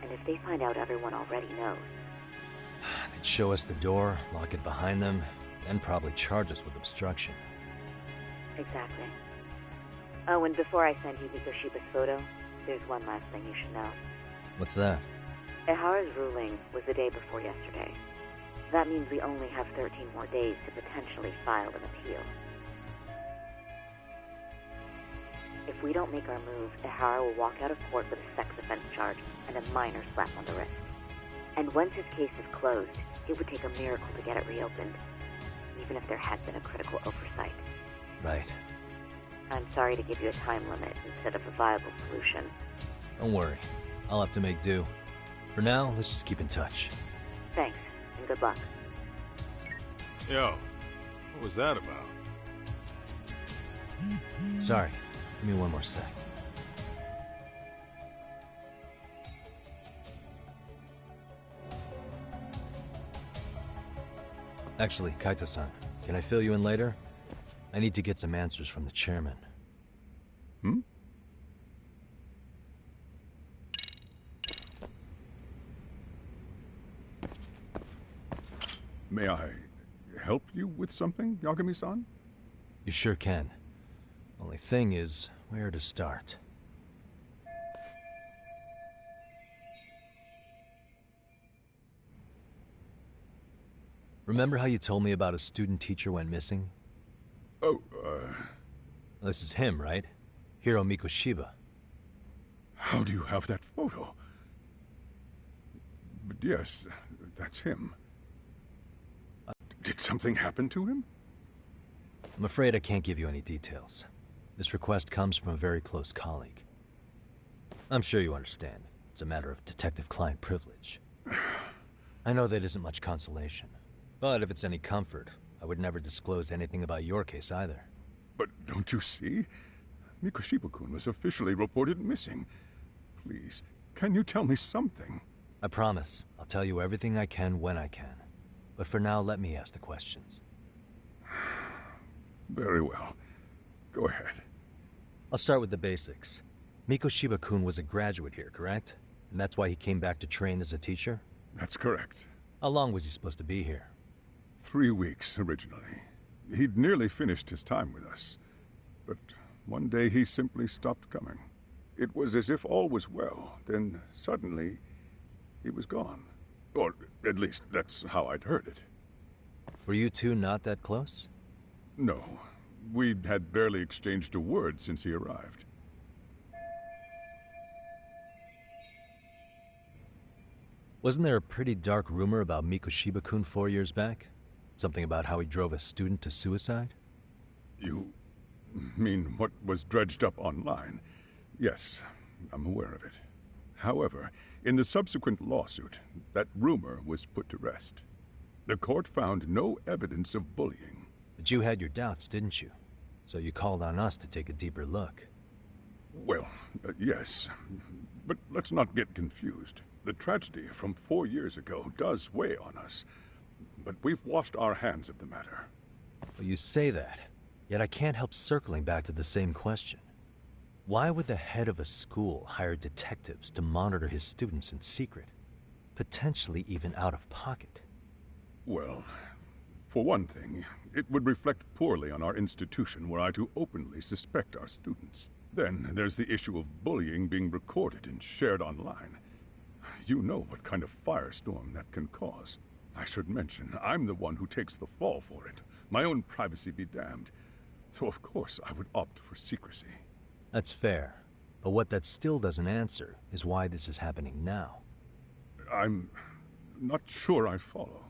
and if they find out everyone already knows... They'd show us the door, lock it behind them, then probably charge us with obstruction. Exactly. Oh, and before I send you Mikoshiba's photo, there's one last thing you should know. What's that? Ehara's ruling was the day before yesterday. That means we only have 13 more days to potentially file an appeal. If we don't make our move, Ihara will walk out of court with a sex offense charge and a minor slap on the wrist. And once his case is closed, it would take a miracle to get it reopened, even if there had been a critical oversight. Right. I'm sorry to give you a time limit instead of a viable solution. Don't worry. I'll have to make do. For now, let's just keep in touch. Thanks, and good luck. Yo, what was that about? Sorry. Give me one more sec. Actually, Kaito-san, can I fill you in later? I need to get some answers from the chairman. Hmm? May I help you with something, Yagami-san? You sure can. Only thing is, where to start? Remember how you told me about a student teacher went missing? Oh, This is him, right? Hiro Mikoshiba. How do you have that photo? But yes, that's him. Did something happen to him? I'm afraid I can't give you any details. This request comes from a very close colleague. I'm sure you understand. It's a matter of detective-client privilege. I know that isn't much consolation. But if it's any comfort, I would never disclose anything about your case either. But don't you see? Mikoshiba-kun was officially reported missing. Please, can you tell me something? I promise. I'll tell you everything I can when I can. But for now, let me ask the questions. Very well. Go ahead. I'll start with the basics. Mikoshiba-kun was a graduate here, correct? And that's why he came back to train as a teacher? That's correct. How long was he supposed to be here? 3 weeks, originally. He'd nearly finished his time with us. But one day he simply stopped coming. It was as if all was well, then suddenly he was gone. Or at least that's how I'd heard it. Were you two not that close? No. We'd had barely exchanged a word since he arrived. Wasn't there a pretty dark rumor about Mikoshiba-kun 4 years back? Something about how he drove a student to suicide? You mean what was dredged up online? Yes, I'm aware of it. However, in the subsequent lawsuit, that rumor was put to rest. The court found no evidence of bullying. But you had your doubts, didn't you? So you called on us to take a deeper look. Well, yes. But let's not get confused. The tragedy from 4 years ago does weigh on us. But we've washed our hands of the matter. Well, you say that, yet I can't help circling back to the same question. Why would the head of a school hire detectives to monitor his students in secret? Potentially even out of pocket? Well, for one thing, it would reflect poorly on our institution were I to openly suspect our students. Then there's the issue of bullying being recorded and shared online. You know what kind of firestorm that can cause. I should mention, I'm the one who takes the fall for it. My own privacy be damned. So of course I would opt for secrecy. That's fair. But what that still doesn't answer is why this is happening now. I'm not sure I follow.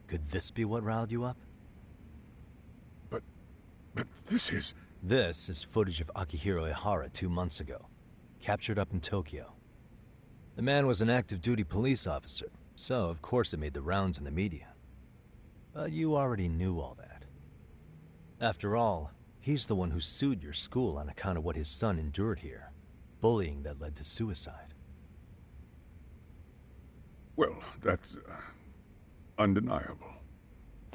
Could this be what riled you up? But this is... This is footage of Akihiro Ihara 2 months ago, captured up in Tokyo. The man was an active duty police officer, so of course it made the rounds in the media. But you already knew all that. After all, he's the one who sued your school on account of what his son endured here, bullying that led to suicide. Well, that's undeniable.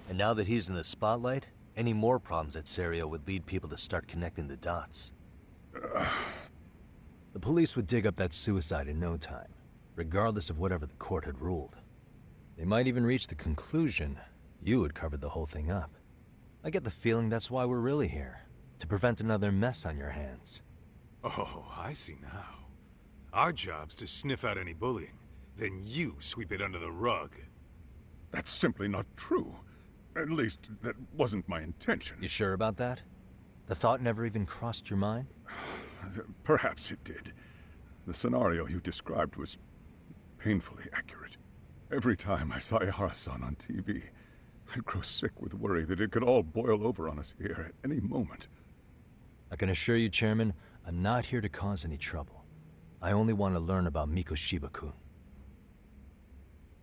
And now that he's in the spotlight, any more problems at Serio would lead people to start connecting the dots. The police would dig up that suicide in no time, regardless of whatever the court had ruled. They might even reach the conclusion you had covered the whole thing up. I get the feeling that's why we're really here, to prevent another mess on your hands. Oh, I see now. Our job's to sniff out any bullying. Then you sweep it under the rug. That's simply not true. At least, that wasn't my intention. You sure about that? The thought never even crossed your mind? Perhaps it did. The scenario you described was painfully accurate. Every time I saw Ihara-san on TV, I'd grow sick with worry that it could all boil over on us here at any moment. I can assure you, Chairman, I'm not here to cause any trouble. I only want to learn about Mikoshiba-kun.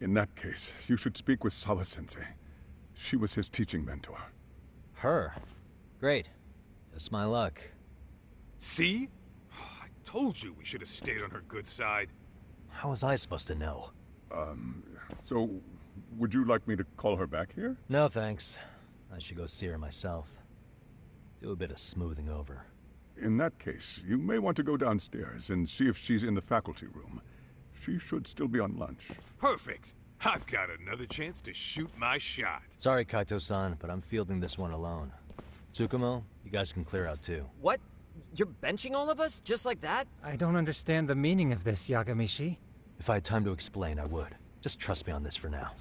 In that case, you should speak with Sawa-sensei. She was his teaching mentor. Her? Great. Just my luck. See? I told you we should have stayed on her good side. How was I supposed to know? So, would you like me to call her back here? No, thanks. I should go see her myself. Do a bit of smoothing over. In that case, you may want to go downstairs and see if she's in the faculty room. She should still be on lunch. Perfect! I've got another chance to shoot my shot. Sorry, Kaito-san, but I'm fielding this one alone. Tsukumo, you guys can clear out too. What? You're benching all of us? Just like that? I don't understand the meaning of this, Yagamishi. If I had time to explain, I would. Just trust me on this for now.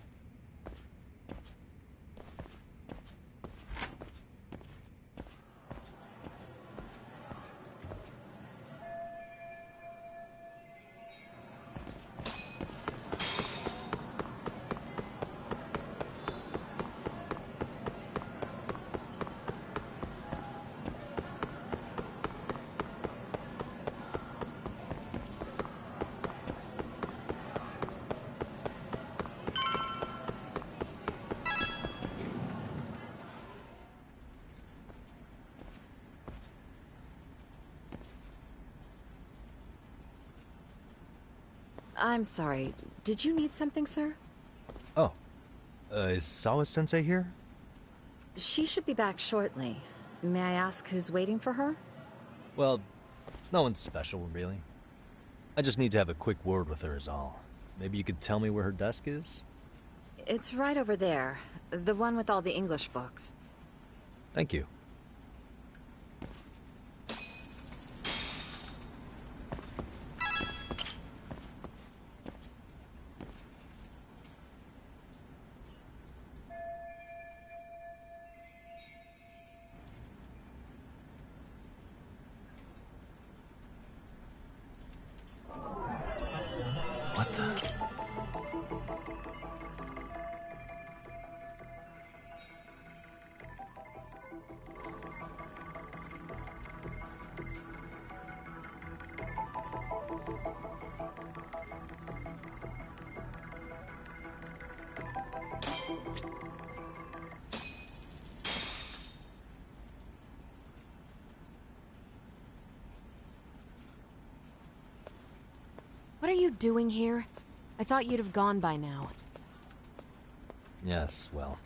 I'm sorry. Did you need something, sir? Oh. Is Sawa-sensei here? She should be back shortly. May I ask who's waiting for her? Well, no one's special, really. I just need to have a quick word with her is all. Maybe you could tell me where her desk is? It's right over there. The one with all the English books. Thank you. What the? What are you doing here? I thought you'd have gone by now. Yes, well,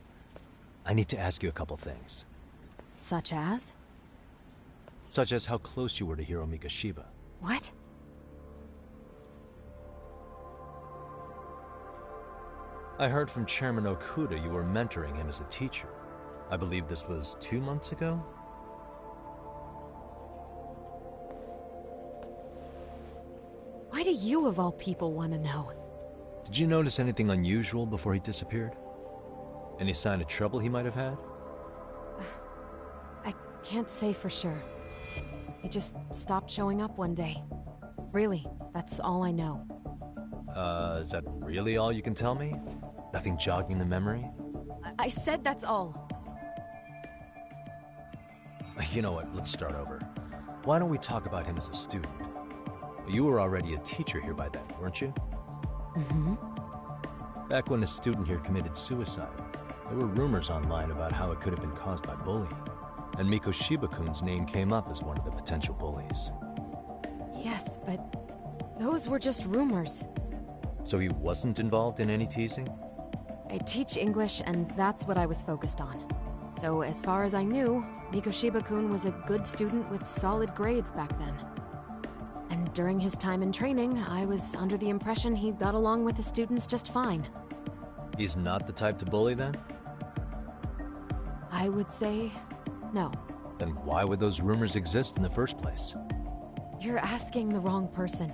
I need to ask you a couple things. Such as? Such as how close you were to Hiro Mikoshiba. What? I heard from Chairman Okuda you were mentoring him as a teacher. I believe this was 2 months ago? Why do you, of all people, want to know? Did you notice anything unusual before he disappeared? Any sign of trouble he might have had? I can't say for sure. He just stopped showing up one day. Really, that's all I know. Is that really all you can tell me? Nothing jogging the memory? I said that's all. You know what, let's start over. Why don't we talk about him as a student? You were already a teacher here by then, weren't you? Mm-hmm. Back when a student here committed suicide, there were rumors online about how it could have been caused by bullying. And Mikoshiba-kun's name came up as one of the potential bullies. Yes, but those were just rumors. So he wasn't involved in any teasing? I teach English, and that's what I was focused on. So as far as I knew, Mikoshiba-kun was a good student with solid grades back then. And during his time in training, I was under the impression he got along with the students just fine. He's not the type to bully then? I would say no. Then why would those rumors exist in the first place? You're asking the wrong person.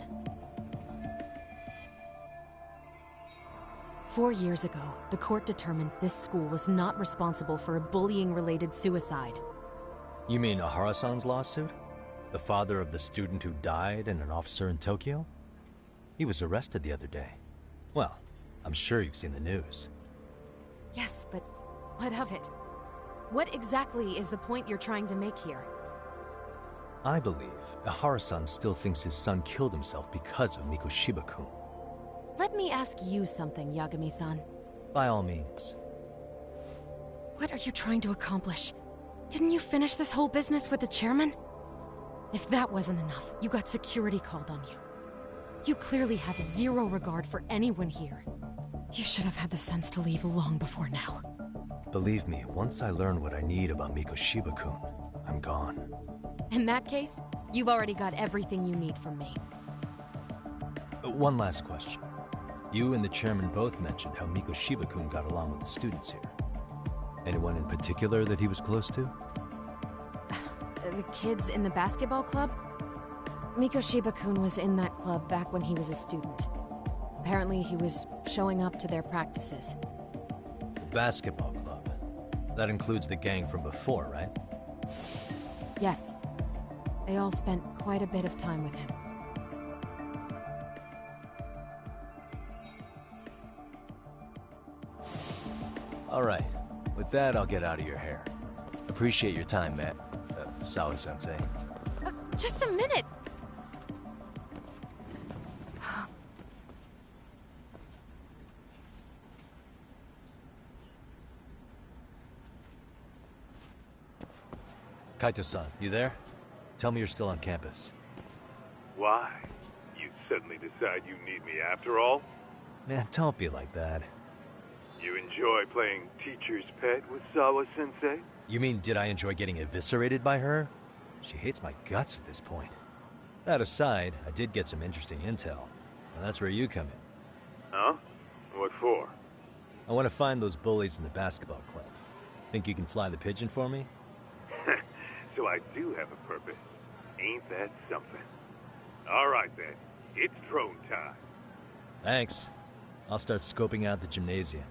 4 years ago, the court determined this school was not responsible for a bullying-related suicide. You mean Ahara-san's lawsuit? The father of the student who died and an officer in Tokyo? He was arrested the other day. Well, I'm sure you've seen the news. Yes, but what of it? What exactly is the point you're trying to make here? I believe Ahara-san still thinks his son killed himself because of Mikoshiba-kun. Let me ask you something, Yagami-san. By all means. What are you trying to accomplish? Didn't you finish this whole business with the chairman? If that wasn't enough, you got security called on you. You clearly have zero regard for anyone here. You should have had the sense to leave long before now. Believe me, once I learn what I need about Mikoshiba-kun, I'm gone. In that case, you've already got everything you need from me. One last question. You and the chairman both mentioned how Mikoshiba-kun got along with the students here. Anyone in particular that he was close to? The kids in the basketball club? Mikoshiba-kun was in that club back when he was a student. Apparently he was showing up to their practices. The basketball club. That includes the gang from before, right? Yes. They all spent quite a bit of time with him. All right. With that, I'll get out of your hair. Appreciate your time, Matt. Sawa-sensei. Just a minute! Kaito-san, you there? Tell me you're still on campus. Why? You suddenly decide you need me after all? Man, don't be like that. You enjoy playing teacher's pet with Sawa-sensei? You mean, did I enjoy getting eviscerated by her? She hates my guts at this point. That aside, I did get some interesting intel. And that's where you come in. Huh? What for? I want to find those bullies in the basketball club. Think you can fly the pigeon for me? So I do have a purpose. Ain't that something? All right then, it's drone time. Thanks. I'll start scoping out the gymnasium.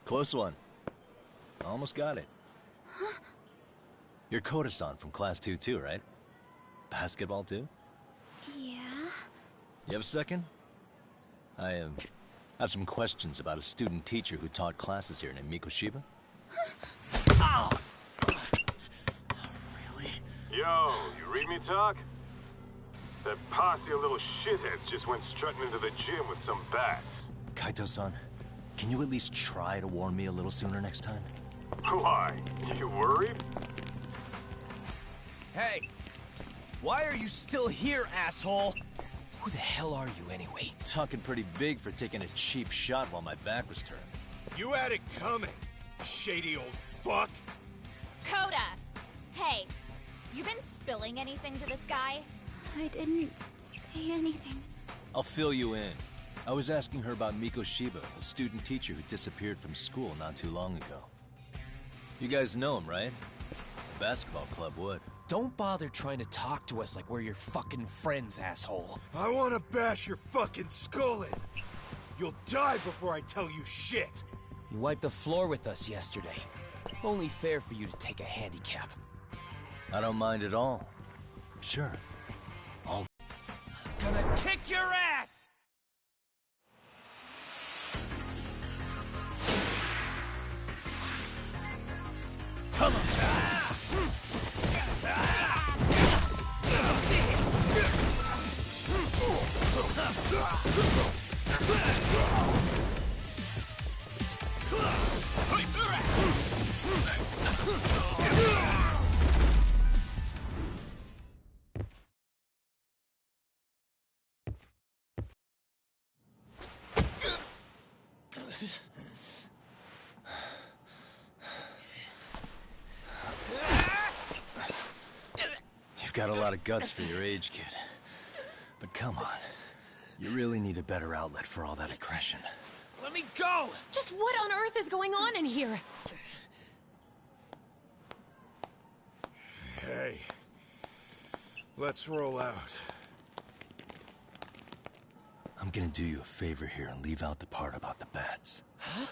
Close one. Almost got it. Huh? You're Koda-san from Class 2 too, right? Basketball too? Yeah? You have a second? I have some questions about a student teacher who taught classes here named Mikoshiba. Ow! Really? Yo, you read me talk? That posse of little shitheads just went strutting into the gym with some bats. Kaito-san, can you at least try to warn me a little sooner next time? Why? You worried? Hey! Why are you still here, asshole? Who the hell are you, anyway? Talking pretty big for taking a cheap shot while my back was turned. You had it coming, shady old fuck! Coda! Hey, you been spilling anything to this guy? I didn't say anything. I'll fill you in. I was asking her about Mikoshiba, a student teacher who disappeared from school not too long ago. You guys know him, right? The basketball club would. Don't bother trying to talk to us like we're your fucking friends, asshole. I wanna bash your fucking skull in. You'll die before I tell you shit. You wiped the floor with us yesterday. Only fair for you to take a handicap. I don't mind at all. Sure. I'll... Gonna kick your ass! Come on! You've got a lot of guts for your age, kid. But come on. You really need a better outlet for all that aggression. Let me go! Just what on earth is going on in here? Hey. Let's roll out. I'm gonna do you a favor here and leave out the part about the bats. Huh?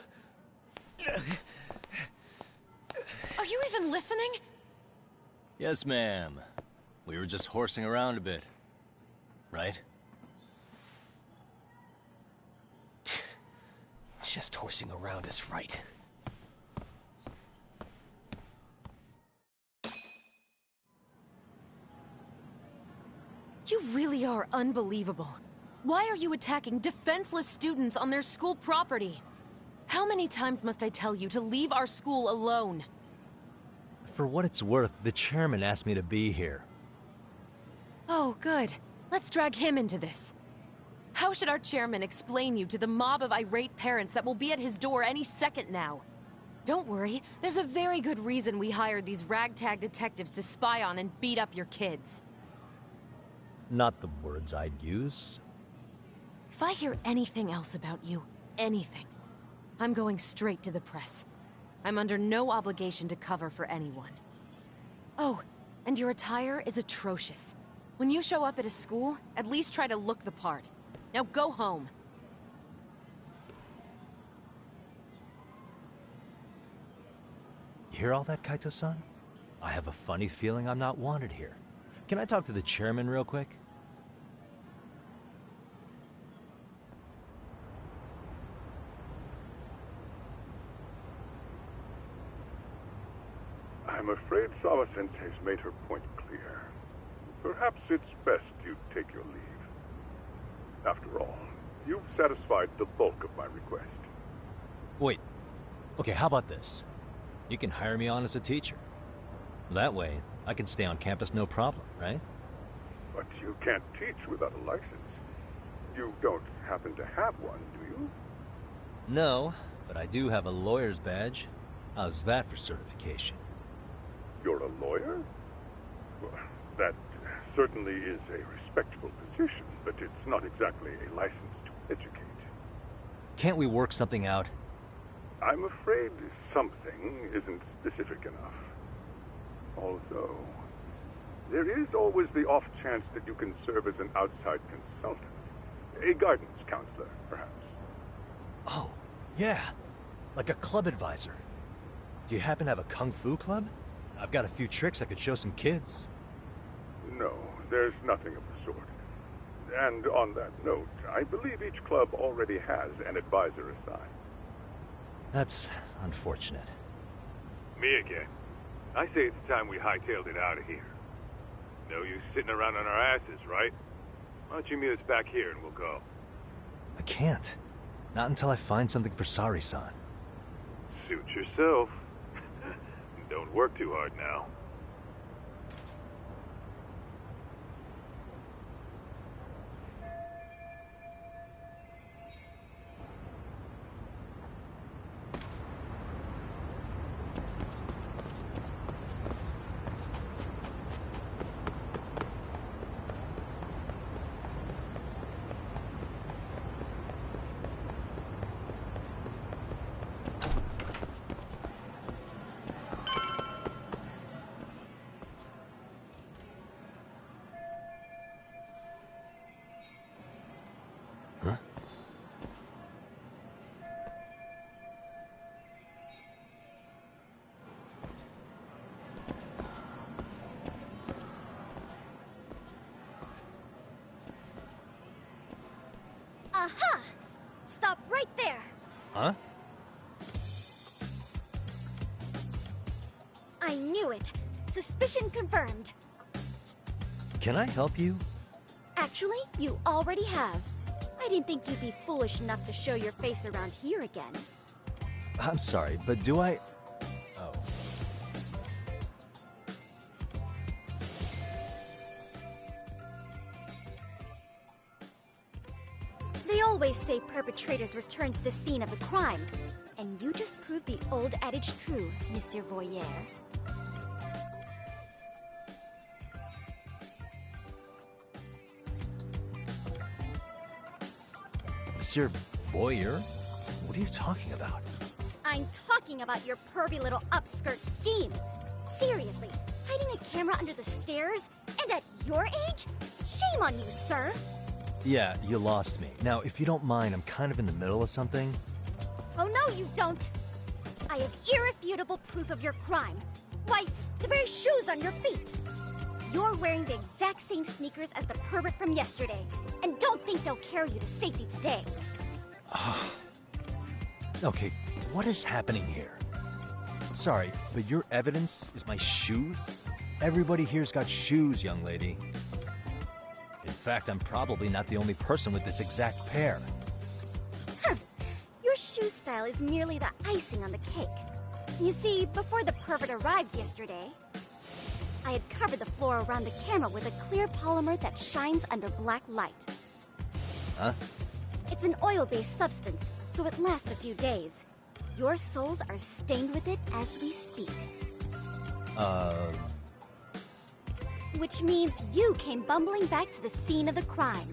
Are you even listening? Yes, ma'am. We were just horsing around a bit. Right? Just horsing around is right. You really are unbelievable. Why are you attacking defenseless students on their school property? How many times must I tell you to leave our school alone? For what it's worth, the chairman asked me to be here. Oh, good. Let's drag him into this. How should our chairman explain you to the mob of irate parents that will be at his door any second now? Don't worry, there's a very good reason we hired these ragtag detectives to spy on and beat up your kids. Not the words I'd use. If I hear anything else about you, anything, I'm going straight to the press. I'm under no obligation to cover for anyone. Oh, and your attire is atrocious. When you show up at a school, at least try to look the part. Now go home. You hear all that, Kaito-san? I have a funny feeling I'm not wanted here. Can I talk to the chairman real quick? I'm afraid Sawa-sensei's made her point clear. Perhaps it's best you take your leave. After all, you've satisfied the bulk of my request. Wait. Okay, how about this? You can hire me on as a teacher. That way, I can stay on campus no problem, right? But you can't teach without a license. You don't happen to have one, do you? No, but I do have a lawyer's badge. How's that for certification? You're a lawyer? Well, that certainly is a respectable position, but it's not exactly a license to educate. Can't we work something out? I'm afraid something isn't specific enough. Although, there is always the off chance that you can serve as an outside consultant. A guidance counselor, perhaps. Oh, yeah. Like a club advisor. Do you happen to have a kung fu club? I've got a few tricks I could show some kids. No, there's nothing of the sort. And on that note, I believe each club already has an advisor assigned. That's unfortunate. Me again. I say it's time we hightailed it out of here. No use sitting around on our asses, right? Why don't you meet us back here and we'll go? I can't. Not until I find something for Sari-san. Suit yourself. Don't work too hard now. Aha! Stop right there! Huh? I knew it. Suspicion confirmed. Can I help you? Actually, you already have. I didn't think you'd be foolish enough to show your face around here again. I'm sorry, but do I... Oh. They always say perpetrators return to the scene of the crime. And you just proved the old adage true, Monsieur Voyer. Monsieur Voyeur? What are you talking about? I'm talking about your pervy little upskirt scheme. Seriously, hiding a camera under the stairs? And at your age? Shame on you, sir! Yeah, you lost me. Now, if you don't mind, I'm kind of in the middle of something. Oh no, you don't! I have irrefutable proof of your crime. Why, the very shoes on your feet! You're wearing the exact same sneakers as the pervert from yesterday, and don't think they'll carry you to safety today. Okay, what is happening here? Sorry, but your evidence is my shoes? Everybody here's got shoes, young lady. In fact, I'm probably not the only person with this exact pair. Huh. Your shoe style is merely the icing on the cake. You see, before the pervert arrived yesterday, I had covered the floor around the camera with a clear polymer that shines under black light. Huh? It's an oil-based substance, so it lasts a few days. Your soles are stained with it as we speak. Which means you came bumbling back to the scene of the crime,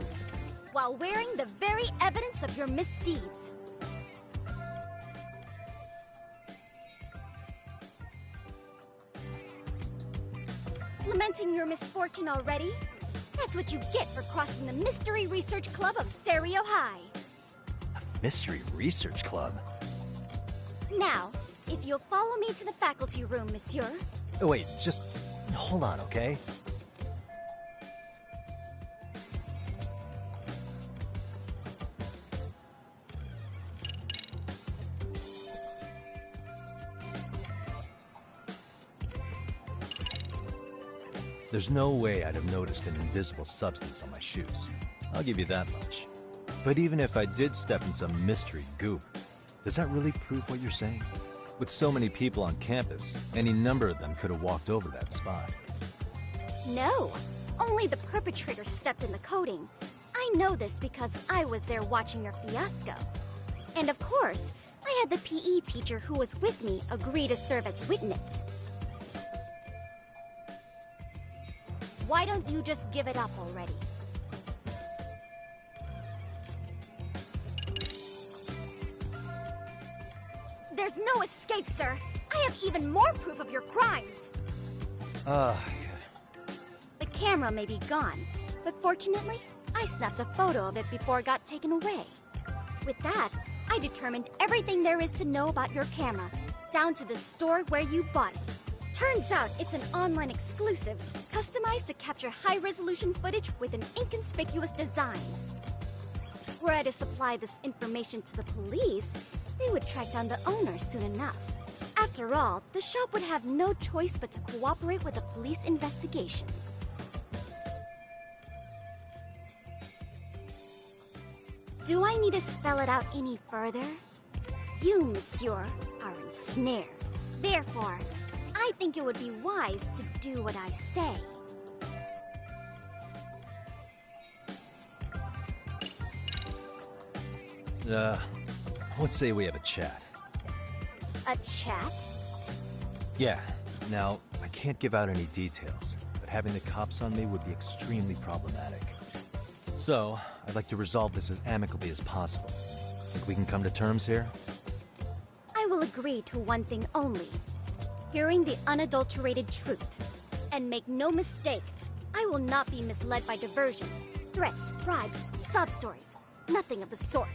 while wearing the very evidence of your misdeeds. Lamenting your misfortune already? That's what you get for crossing the Mystery Research Club of Serio High. Mystery Research Club? Now, if you'll follow me to the faculty room, monsieur. Oh, wait, just hold on, okay? There's no way I'd have noticed an invisible substance on my shoes. I'll give you that much. But even if I did step in some mystery goop, does that really prove what you're saying? With so many people on campus, any number of them could have walked over that spot. No, only the perpetrator stepped in the coating. I know this because I was there watching your fiasco. And of course, I had the PE teacher who was with me agree to serve as witness. Why don't you just give it up already? There's no escape, sir. I have even more proof of your crimes. The camera may be gone, but fortunately, I snapped a photo of it before it got taken away. With that, I determined everything there is to know about your camera, down to the store where you bought it. Turns out it's an online exclusive, customized to capture high-resolution footage with an inconspicuous design. Were I to supply this information to the police, they would track down the owner soon enough. After all, the shop would have no choice but to cooperate with the police investigation. Do I need to spell it out any further? You, monsieur, are ensnared. Therefore, I think it would be wise to do what I say. Let's say we have a chat. A chat? Yeah. Now, I can't give out any details, but having the cops on me would be extremely problematic. So, I'd like to resolve this as amicably as possible. Think we can come to terms here? I will agree to one thing only. Hearing the unadulterated truth. And make no mistake, I will not be misled by diversion, threats, bribes, sob stories. Nothing of the sort.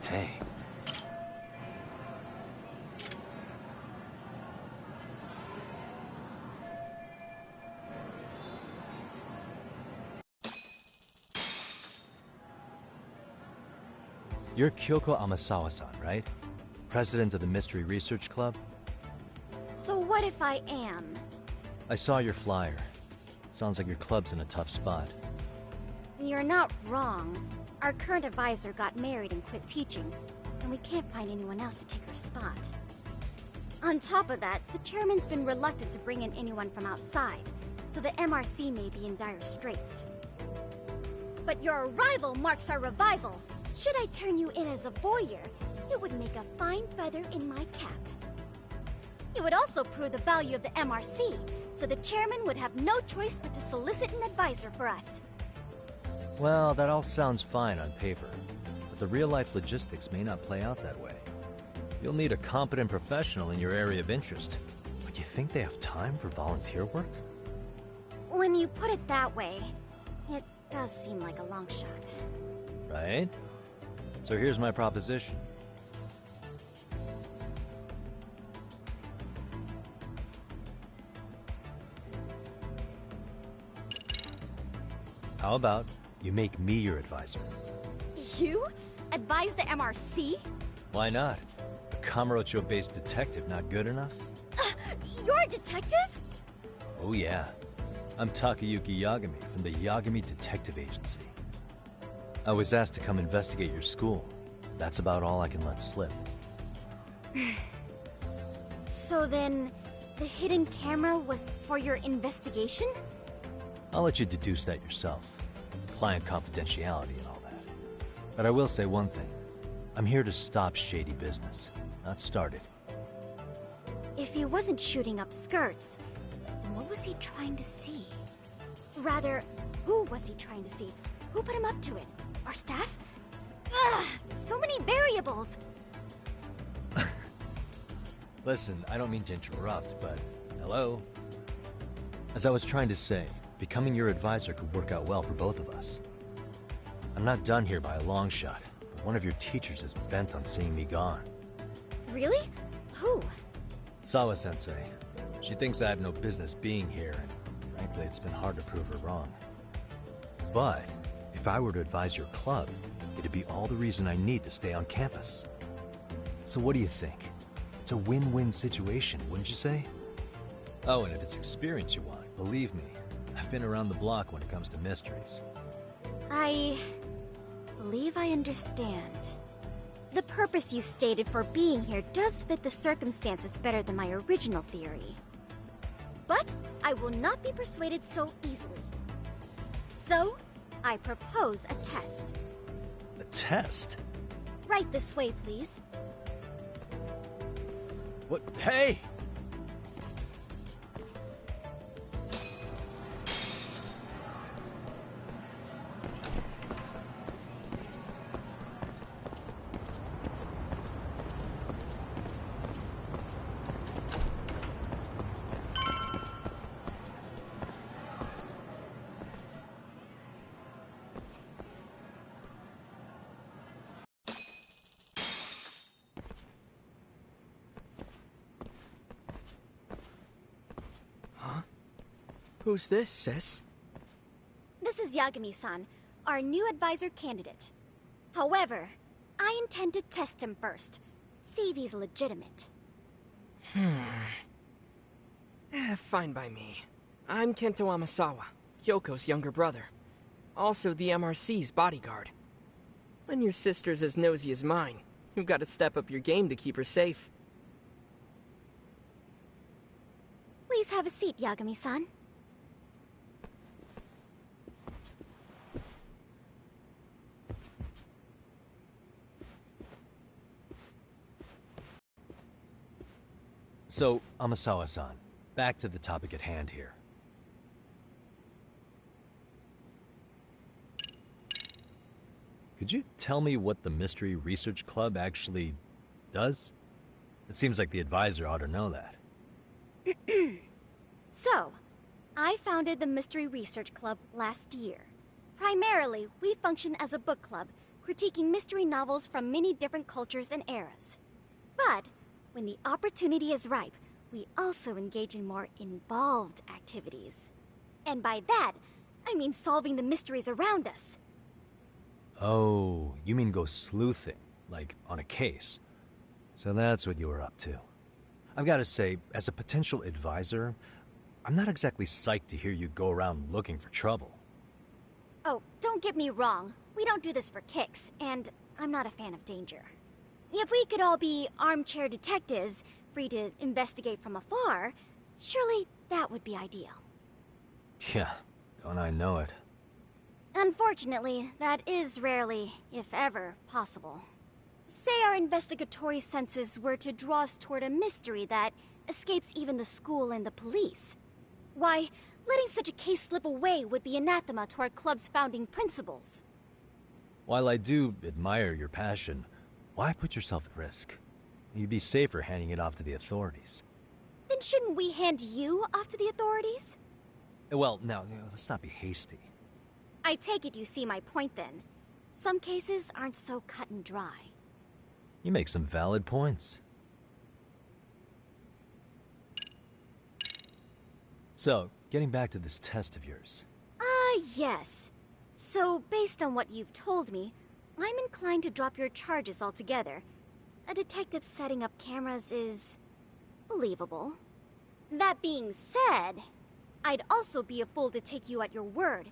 Hey, You're Kyoko Amasawa-san, right? President of the Mystery Research Club? So what if I am? I saw your flyer. Sounds like your club's in a tough spot. You're not wrong. Our current advisor got married and quit teaching, and we can't find anyone else to take her spot. On top of that, the chairman's been reluctant to bring in anyone from outside, so the MRC may be in dire straits. But your arrival marks our revival. Should I turn you in as a voyeur, it would make a fine feather in my cap. It would also prove the value of the MRC, so the chairman would have no choice but to solicit an advisor for us. Well, that all sounds fine on paper, but the real-life logistics may not play out that way. You'll need a competent professional in your area of interest. But you think they have time for volunteer work? When you put it that way, it does seem like a long shot. Right? So here's my proposition. How about you make me your advisor? You? Advise the MRC? Why not? A Kamurocho-based detective not good enough? You're a detective? Oh yeah. I'm Takayuki Yagami from the Yagami Detective Agency. I was asked to come investigate your school. That's about all I can let slip. So then, the hidden camera was for your investigation? I'll let you deduce that yourself. Client confidentiality and all that. But I will say one thing. I'm here to stop shady business, not start it. If he wasn't shooting up skirts, then what was he trying to see? Rather, who was he trying to see? Who put him up to it? Our staff? Ugh, so many variables! Listen, I don't mean to interrupt, but hello? As I was trying to say, becoming your advisor could work out well for both of us. I'm not done here by a long shot, but one of your teachers is bent on seeing me gone. Really? Who? Sawa-sensei. She thinks I have no business being here, and frankly, it's been hard to prove her wrong. But if I were to advise your club, it'd be all the reason I need to stay on campus. So what do you think? It's a win-win situation, wouldn't you say? Oh, and if it's experience you want, believe me, I've been around the block when it comes to mysteries. I believe I understand. The purpose you stated for being here does fit the circumstances better than my original theory. But I will not be persuaded so easily. So, I propose a test. A test? Right this way, please. What? Hey! Who's this, sis? This is Yagami-san, our new advisor candidate. However, I intend to test him first. See if he's legitimate. Fine by me. I'm Kento Amasawa, Kyoko's younger brother. Also the MRC's bodyguard. When your sister's as nosy as mine, you've got to step up your game to keep her safe. Please have a seat, Yagami-san. So, Amasawa-san, back to the topic at hand here. Could you tell me what the Mystery Research Club actually does? It seems like the advisor ought to know that. So, I founded the Mystery Research Club last year. Primarily, we function as a book club, critiquing mystery novels from many different cultures and eras. But when the opportunity is ripe, we also engage in more involved activities. And by that, I mean solving the mysteries around us. Oh, you mean go sleuthing. like on a case. So that's what you were up to. I've got to say, as a potential advisor, I'm not exactly psyched to hear you go around looking for trouble. Oh, don't get me wrong. We don't do this for kicks, and I'm not a fan of danger. If we could all be armchair detectives, free to investigate from afar, surely that would be ideal. Yeah, don't I know it. Unfortunately, that is rarely, if ever, possible. Say our investigatory senses were to draw us toward a mystery that escapes even the school and the police. Why, letting such a case slip away would be anathema to our club's founding principles. While I do admire your passion, why put yourself at risk? You'd be safer handing it off to the authorities. Then shouldn't we hand you off to the authorities? Well, now, let's not be hasty. I take it you see my point then. Some cases aren't so cut and dry. You make some valid points. So, getting back to this test of yours. Yes. So, based on what you've told me, I'm inclined to drop your charges altogether. A detective setting up cameras is believable. That being said, I'd also be a fool to take you at your word.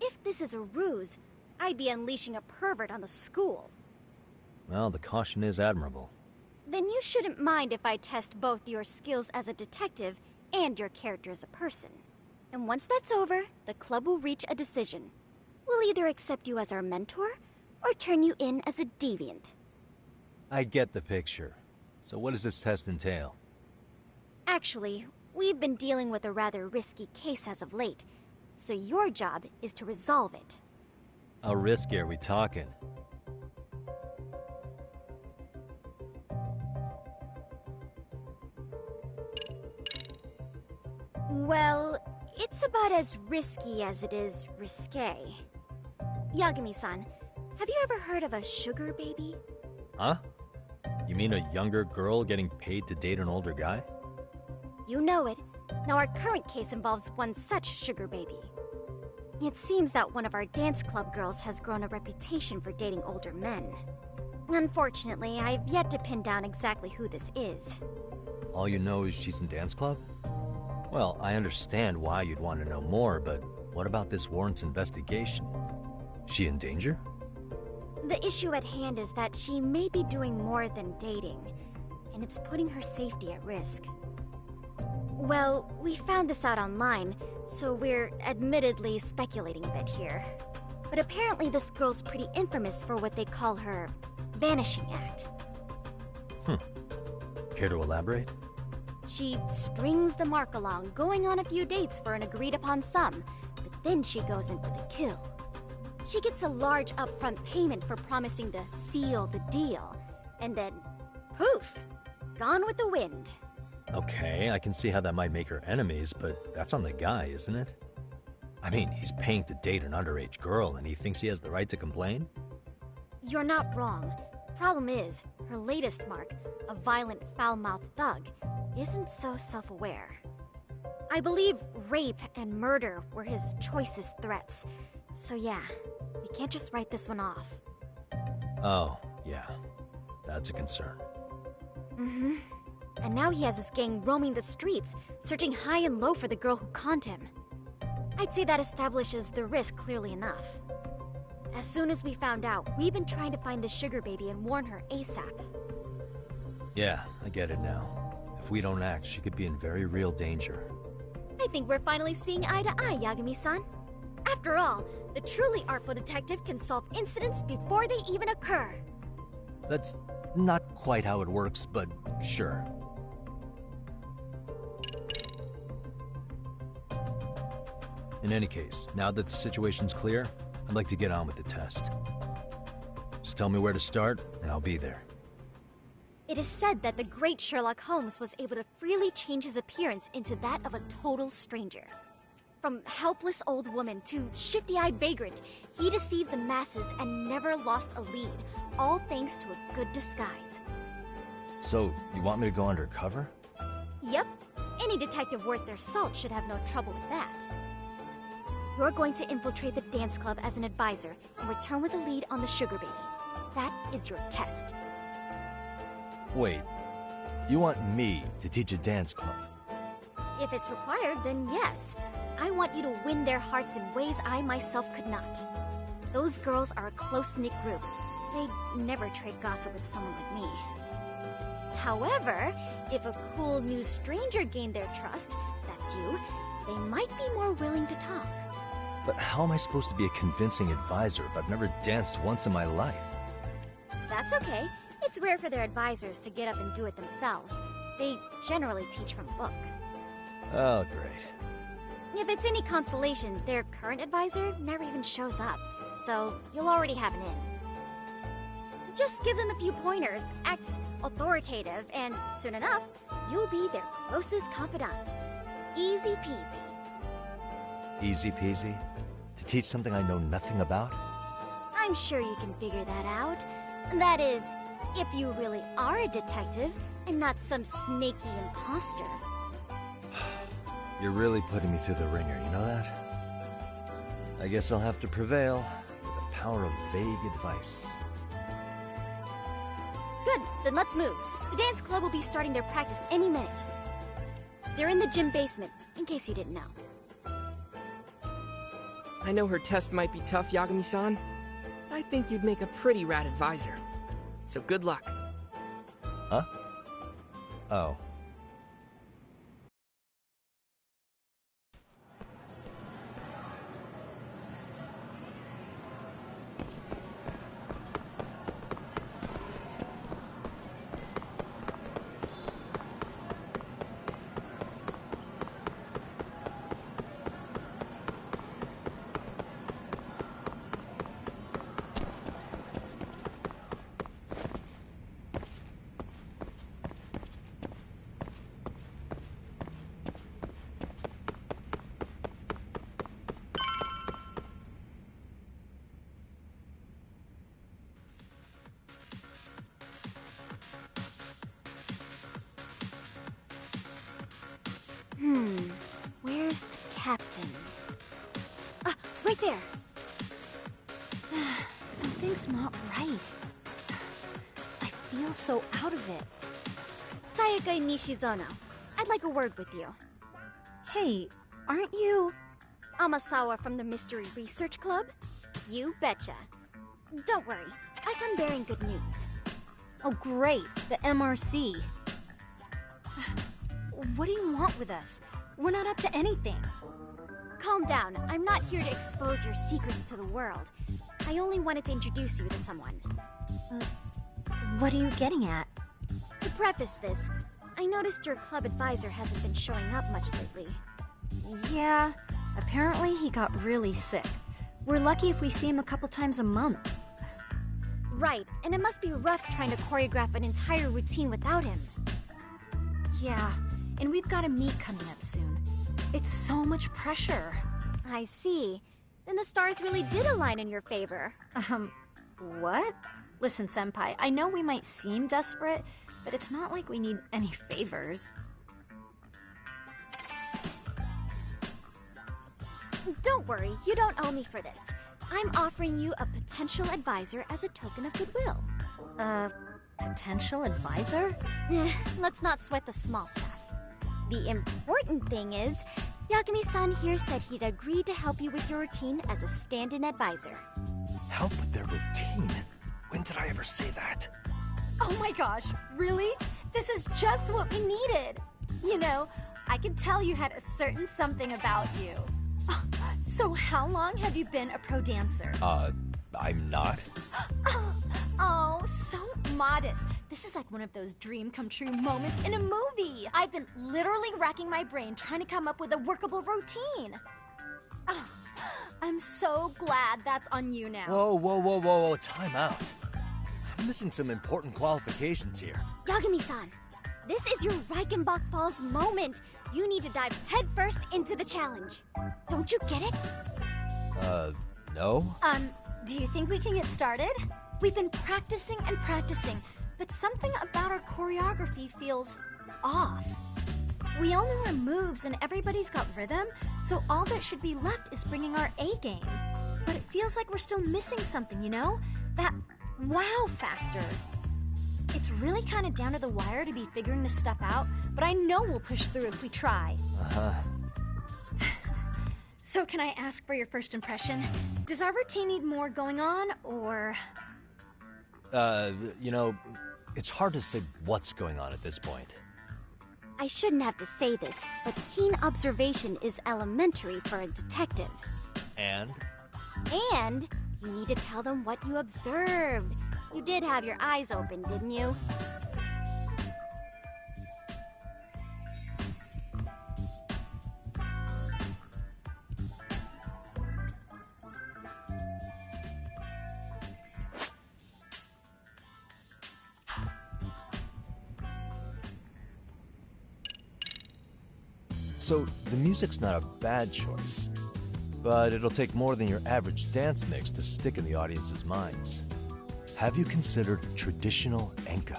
If this is a ruse, I'd be unleashing a pervert on the school. Well, the caution is admirable. Then you shouldn't mind if I test both your skills as a detective and your character as a person. And once that's over, the club will reach a decision. We'll either accept you as our mentor, or turn you in as a deviant. I get the picture. So what does this test entail? Actually, we've been dealing with a rather risky case as of late, so your job is to resolve it. How risky are we talking? Well, it's about as risky as it is risque. Yagami-san, have you ever heard of a sugar baby? Huh? You mean a younger girl getting paid to date an older guy? You know it. Now our current case involves one such sugar baby. It seems that one of our dance club girls has grown a reputation for dating older men. Unfortunately, I've yet to pin down exactly who this is. All you know is she's in dance club? Well, I understand why you'd want to know more, but what about this warrants investigation? She in danger? The issue at hand is that she may be doing more than dating, and it's putting her safety at risk. Well, we found this out online, so we're admittedly speculating a bit here. But apparently this girl's pretty infamous for what they call her vanishing act. Care to elaborate? She strings the mark along, going on a few dates for an agreed-upon sum, but then she goes in for the kill. She gets a large upfront payment for promising to seal the deal, and then, poof, gone with the wind. Okay, I can see how that might make her enemies, but that's on the guy, isn't it? I mean, he's paying to date an underage girl, and he thinks he has the right to complain? You're not wrong. Problem is, her latest mark, a violent, foul-mouthed thug, isn't so self-aware. I believe rape and murder were his choicest threats. So yeah, we can't just write this one off. Oh, yeah. That's a concern. Mm-hmm. And now he has his gang roaming the streets, searching high and low for the girl who conned him. I'd say that establishes the risk clearly enough. As soon as we found out, we've been trying to find the sugar baby and warn her ASAP. Yeah, I get it now. If we don't act, she could be in very real danger. I think we're finally seeing eye to eye, Yagami-san. After all, the truly artful detective can solve incidents before they even occur. That's not quite how it works, but sure. In any case, now that the situation's clear, I'd like to get on with the test. Just tell me where to start, and I'll be there. It is said that the great Sherlock Holmes was able to freely change his appearance into that of a total stranger. From helpless old woman to shifty-eyed vagrant, he deceived the masses and never lost a lead, all thanks to a good disguise. So, you want me to go undercover? Yep, any detective worth their salt should have no trouble with that. You're going to infiltrate the dance club as an advisor and return with a lead on the sugar baby. That is your test. Wait, you want me to teach a dance club? If it's required, then yes. I want you to win their hearts in ways I myself could not. Those girls are a close-knit group. They'd never trade gossip with someone like me. However, if a cool new stranger gained their trust, that's you, they might be more willing to talk. But how am I supposed to be a convincing advisor if I've never danced once in my life? That's okay. It's rare for their advisors to get up and do it themselves. They generally teach from a book. Oh, great. If it's any consolation, their current advisor never even shows up, so you'll already have an in. Just give them a few pointers, act authoritative, and soon enough, you'll be their closest confidant. Easy peasy. Easy peasy? To teach something I know nothing about? I'm sure you can figure that out. That is, if you really are a detective and not some snaky imposter. You're really putting me through the ringer, you know that? I guess I'll have to prevail with the power of vague advice. Good, then let's move. The dance club will be starting their practice any minute. They're in the gym basement, in case you didn't know. I know her test might be tough, Yagami-san. I think you'd make a pretty rad advisor. So good luck. Huh? Oh. Where's the captain? Ah, right there! Something's not right. I feel so out of it. Sayaka Nishizono, I'd like a word with you. Hey, aren't you... Amasawa from the Mystery Research Club? You betcha. Don't worry, I come bearing good news. Oh great, the MRC. What do you want with us? We're not up to anything. Calm down. I'm not here to expose your secrets to the world. I only wanted to introduce you to someone. What are you getting at? To preface this, I noticed your club advisor hasn't been showing up much lately. Yeah, apparently he got really sick. We're lucky if we see him a couple times a month. Right, and it must be rough trying to choreograph an entire routine without him. Yeah, and we've got a meet coming up soon. It's so much pressure. I see. Then the stars really did align in your favor. What? Listen, Senpai, I know we might seem desperate, but it's not like we need any favors. Don't worry, you don't owe me for this. I'm offering you a potential advisor as a token of goodwill. Potential advisor? Let's not sweat the small stuff. The important thing is, Yagami-san here said he'd agreed to help you with your routine as a stand-in advisor. Help with their routine? When did I ever say that? Oh my gosh, really? This is just what we needed. You know, I could tell you had a certain something about you. So how long have you been a pro dancer? I'm not. Oh, so modest. This is like one of those dream come true moments in a movie. I've been literally racking my brain trying to come up with a workable routine. Oh, I'm so glad that's on you now. Whoa, time out. I'm missing some important qualifications here. Yagami-san, this is your Reichenbach Falls moment. You need to dive headfirst into the challenge. Don't you get it? No? Do you think we can get started? We've been practicing and practicing, but something about our choreography feels off. We all know our moves and everybody's got rhythm, so all that should be left is bringing our A game. But it feels like we're still missing something, you know? That wow factor. It's really kind of down to the wire to be figuring this stuff out, but I know we'll push through if we try. Uh-huh. So can I ask for your first impression? Does our routine need more going on, or...? You know, it's hard to say what's going on at this point. I shouldn't have to say this, but keen observation is elementary for a detective. And? And you need to tell them what you observed. You did have your eyes open, didn't you? So, the music's not a bad choice, but it'll take more than your average dance mix to stick in the audience's minds. Have you considered traditional enka?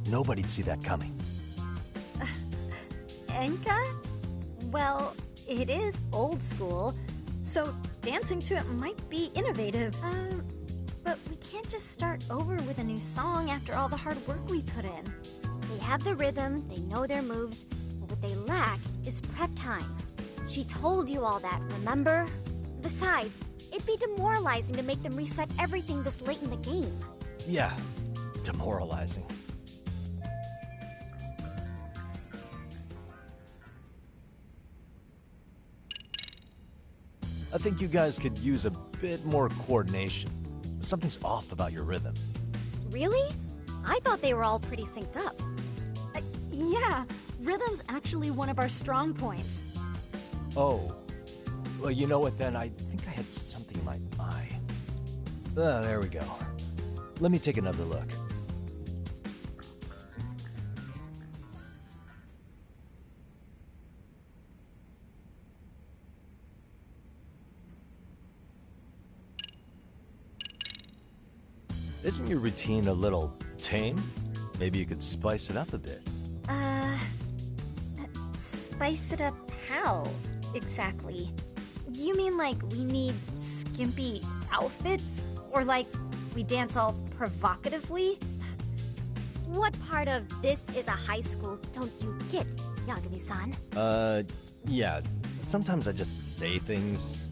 Nobody'd see that coming. Enka? Well, it is old school, so dancing to it might be innovative. But we can't just start over with a new song after all the hard work we put in. They have the rhythm, they know their moves, but what they lack is prep time. She told you all that, remember? Besides, it'd be demoralizing to make them reset everything this late in the game. Yeah, demoralizing. I think you guys could use a bit more coordination. Something's off about your rhythm. Really? I thought they were all pretty synced up. Yeah, rhythm's actually one of our strong points. Oh. Well, you know what then? I think I had something in my eye. There we go. Let me take another look. Isn't your routine a little tame? Maybe you could spice it up a bit. Spice it up how, exactly? You mean like we need skimpy outfits? Or like we dance all provocatively? What part of this is a high school don't you get, Yagami-san? Yeah. Sometimes I just say things.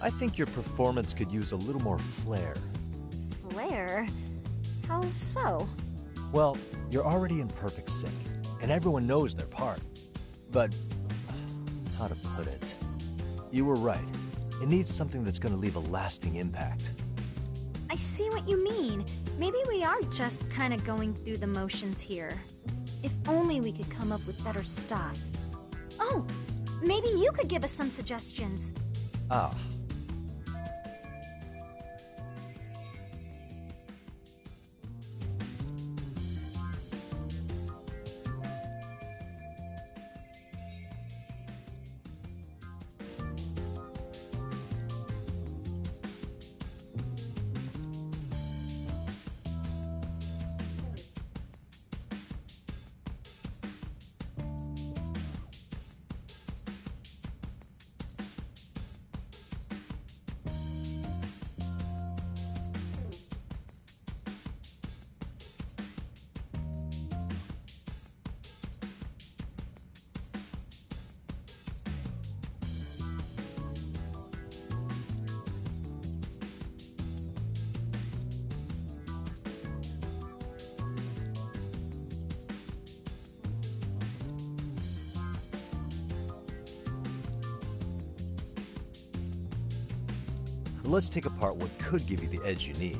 I think your performance could use a little more flair. Flair? How so? Well, you're already in perfect sync, and everyone knows their part. But, how to put it? You were right. It needs something that's gonna leave a lasting impact. I see what you mean. Maybe we are just kind of going through the motions here. If only we could come up with better stuff. Oh, maybe you could give us some suggestions. Ah. Let's take apart what could give you the edge you need.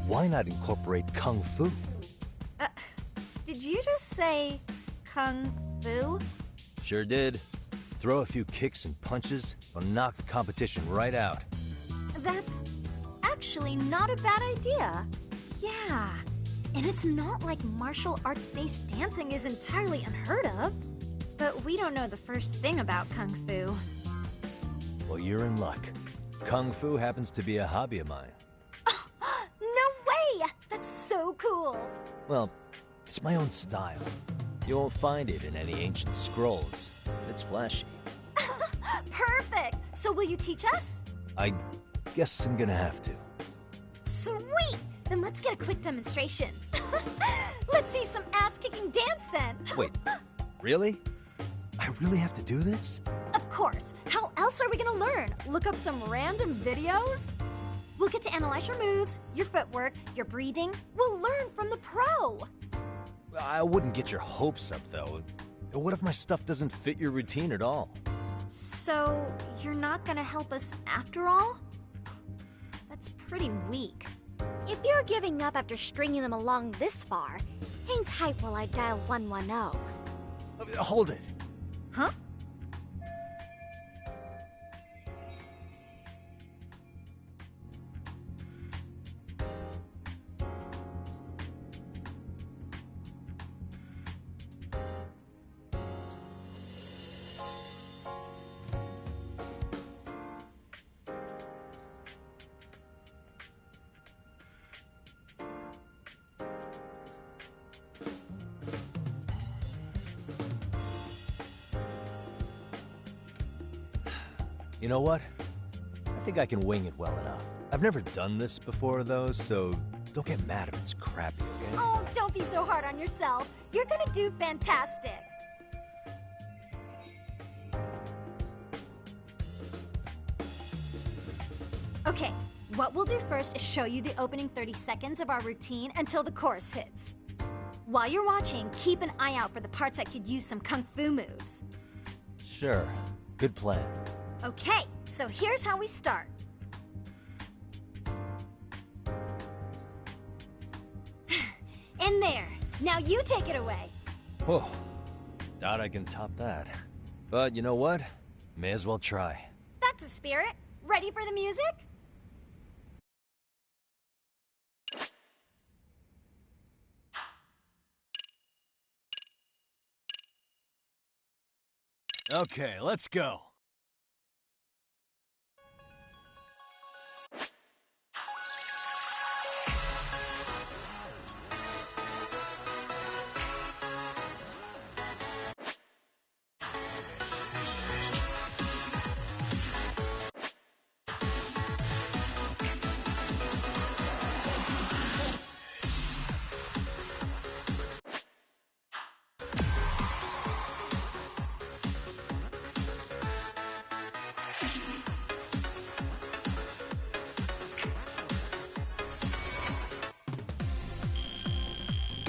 Why not incorporate Kung Fu? Did you just say Kung Fu? Sure did. Throw a few kicks and punches, will knock the competition right out. That's actually not a bad idea. Yeah, and it's not like martial arts-based dancing is entirely unheard of. But we don't know the first thing about Kung Fu. Well, you're in luck. Kung Fu happens to be a hobby of mine. No way! That's so cool! Well, it's my own style. You won't find it in any ancient scrolls. It's flashy. Perfect! So will you teach us? I guess I'm gonna have to. Sweet! Then let's get a quick demonstration. Let's see some ass-kicking dance then! Wait, really? I really have to do this? Of course! How else are we gonna learn? Look up some random videos? We'll get to analyze your moves, your footwork, your breathing. We'll learn from the pro! I wouldn't get your hopes up, though. What if my stuff doesn't fit your routine at all? So, you're not gonna help us after all? That's pretty weak. If you're giving up after stringing them along this far, hang tight while I dial 110. Hold it. Huh? You know what? I think I can wing it well enough. I've never done this before, though, so don't get mad if it's crappy, okay? Oh, don't be so hard on yourself. You're gonna do fantastic. Okay, what we'll do first is show you the opening 30 seconds of our routine until the chorus hits. While you're watching, keep an eye out for the parts that could use some kung fu moves. Sure. Good plan. Okay, so here's how we start. And there. Now you take it away. Whew. Doubt I can top that. But you know what? May as well try. That's a spirit. Ready for the music? Okay, let's go.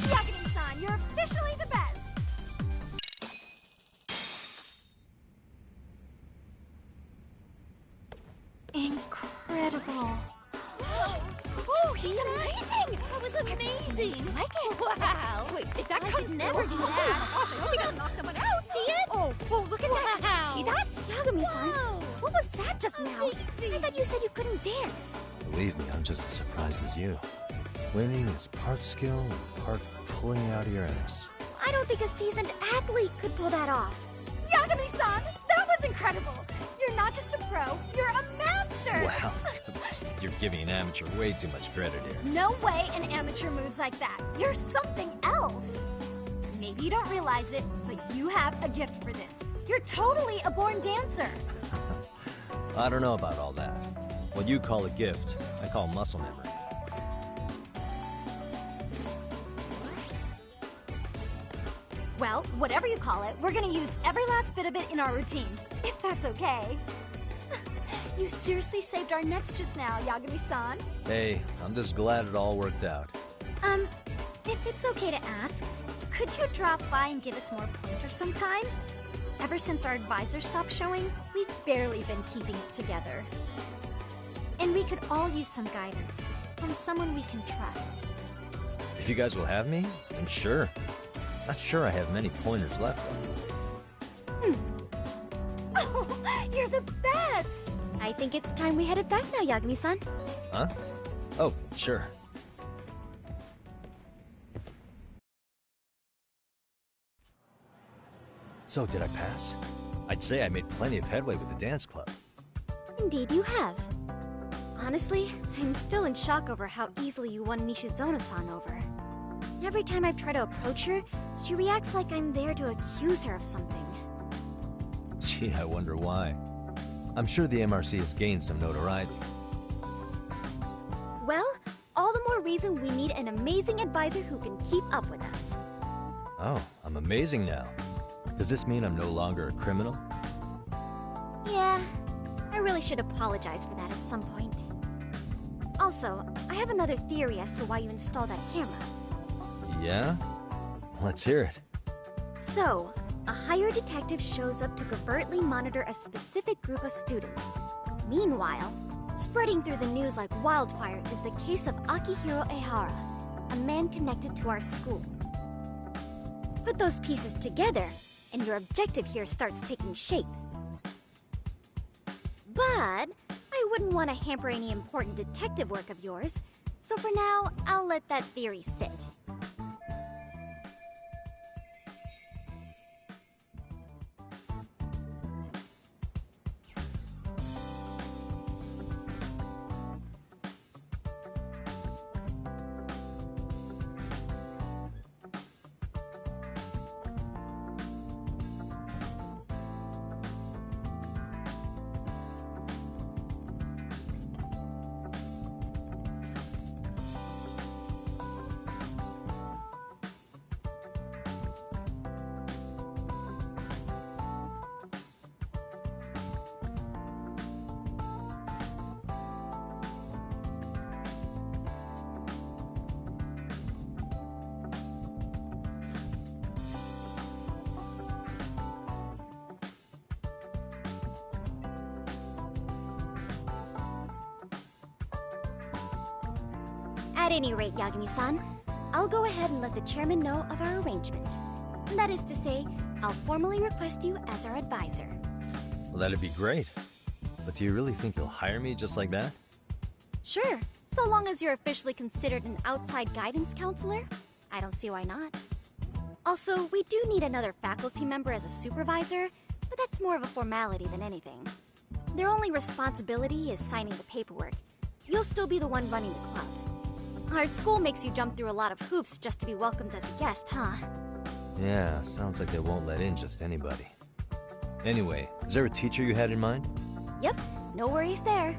Yagami-san, you're officially the best! Incredible. Oh, he's amazing! That was amazing! Wow! Wait, is that I could never do that. Oh my gosh, I hope he doesn't knock someone out! See it? Oh, look at that! Did you see that? Yagami-san, Wow. what was that just now? Amazing. I thought you said you couldn't dance. Believe me, I'm just as surprised as you. Winning is part skill and part pulling it out of your ass. I don't think a seasoned athlete could pull that off. Yagami-san, that was incredible! You're not just a pro, you're a master! Wow, you're giving an amateur way too much credit here. No way an amateur moves like that. You're something else. Maybe you don't realize it, but you have a gift for this. You're totally a born dancer. I don't know about all that. What you call a gift, I call muscle memory. Well, whatever you call it, we're gonna use every last bit of it in our routine, if that's okay. You seriously saved our necks just now, Yagami-san. Hey, I'm just glad it all worked out. If it's okay to ask, could you drop by and give us more pointers sometime? Ever since our advisor stopped showing, we've barely been keeping it together. And we could all use some guidance from someone we can trust. If you guys will have me, then sure. Not sure I have many pointers left. Oh, you're the best! I think it's time we headed back now, Yagami-san. Huh? Oh, sure. So, did I pass? I'd say I made plenty of headway with the dance club. Indeed you have. Honestly, I'm still in shock over how easily you won Nishizono-san over. Every time I try to approach her, she reacts like I'm there to accuse her of something. Gee, I wonder why. I'm sure the MRC has gained some notoriety. Well, all the more reason we need an amazing advisor who can keep up with us. Oh, I'm amazing now. Does this mean I'm no longer a criminal? Yeah, I really should apologize for that at some point. Also, I have another theory as to why you installed that camera. Yeah? Let's hear it. So, a hired detective shows up to covertly monitor a specific group of students. Meanwhile, spreading through the news like wildfire is the case of Akihiro Ehara, a man connected to our school. Put those pieces together, and your objective here starts taking shape. But I wouldn't want to hamper any important detective work of yours, so for now, I'll let that theory sit. At any rate, Yagami-san, I'll go ahead and let the chairman know of our arrangement. That is to say, I'll formally request you as our advisor. Well, that'd be great. But do you really think you'll hire me just like that? Sure, so long as you're officially considered an outside guidance counselor. I don't see why not. Also, we do need another faculty member as a supervisor, but that's more of a formality than anything. Their only responsibility is signing the paperwork. You'll still be the one running the club. Our school makes you jump through a lot of hoops just to be welcomed as a guest, huh? Yeah, sounds like they won't let in just anybody. Anyway, is there a teacher you had in mind? Yep, no worries there.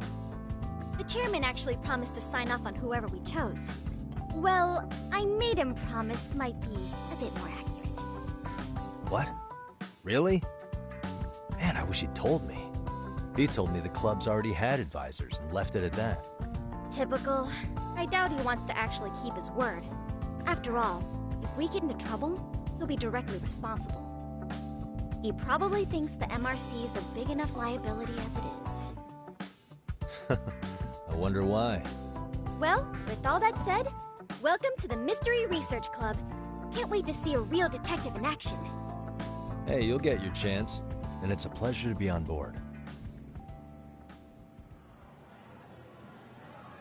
The chairman actually promised to sign off on whoever we chose. Well, I made him promise might be a bit more accurate. What? Really? Man, I wish he'd told me. He told me the club's already had advisors and left it at that. Typical. I doubt he wants to actually keep his word. After all, if we get into trouble, he'll be directly responsible. He probably thinks the MRC is a big enough liability as it is. I wonder why. Well, with all that said, welcome to the Mystery Research Club. Can't wait to see a real detective in action. Hey, you'll get your chance, and it's a pleasure to be on board.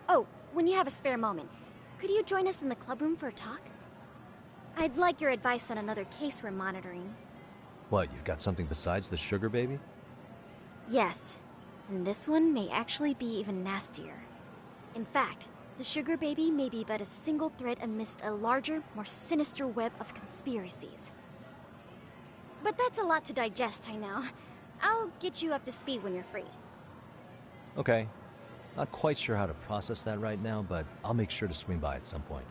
Oh, when you have a spare moment, could you join us in the clubroom for a talk? I'd like your advice on another case we're monitoring. What, you've got something besides the sugar baby? Yes, and this one may actually be even nastier. In fact, the sugar baby may be but a single thread amidst a larger, more sinister web of conspiracies. But that's a lot to digest, I know. I'll get you up to speed when you're free. Okay. Not quite sure how to process that right now, but I'll make sure to swing by at some point.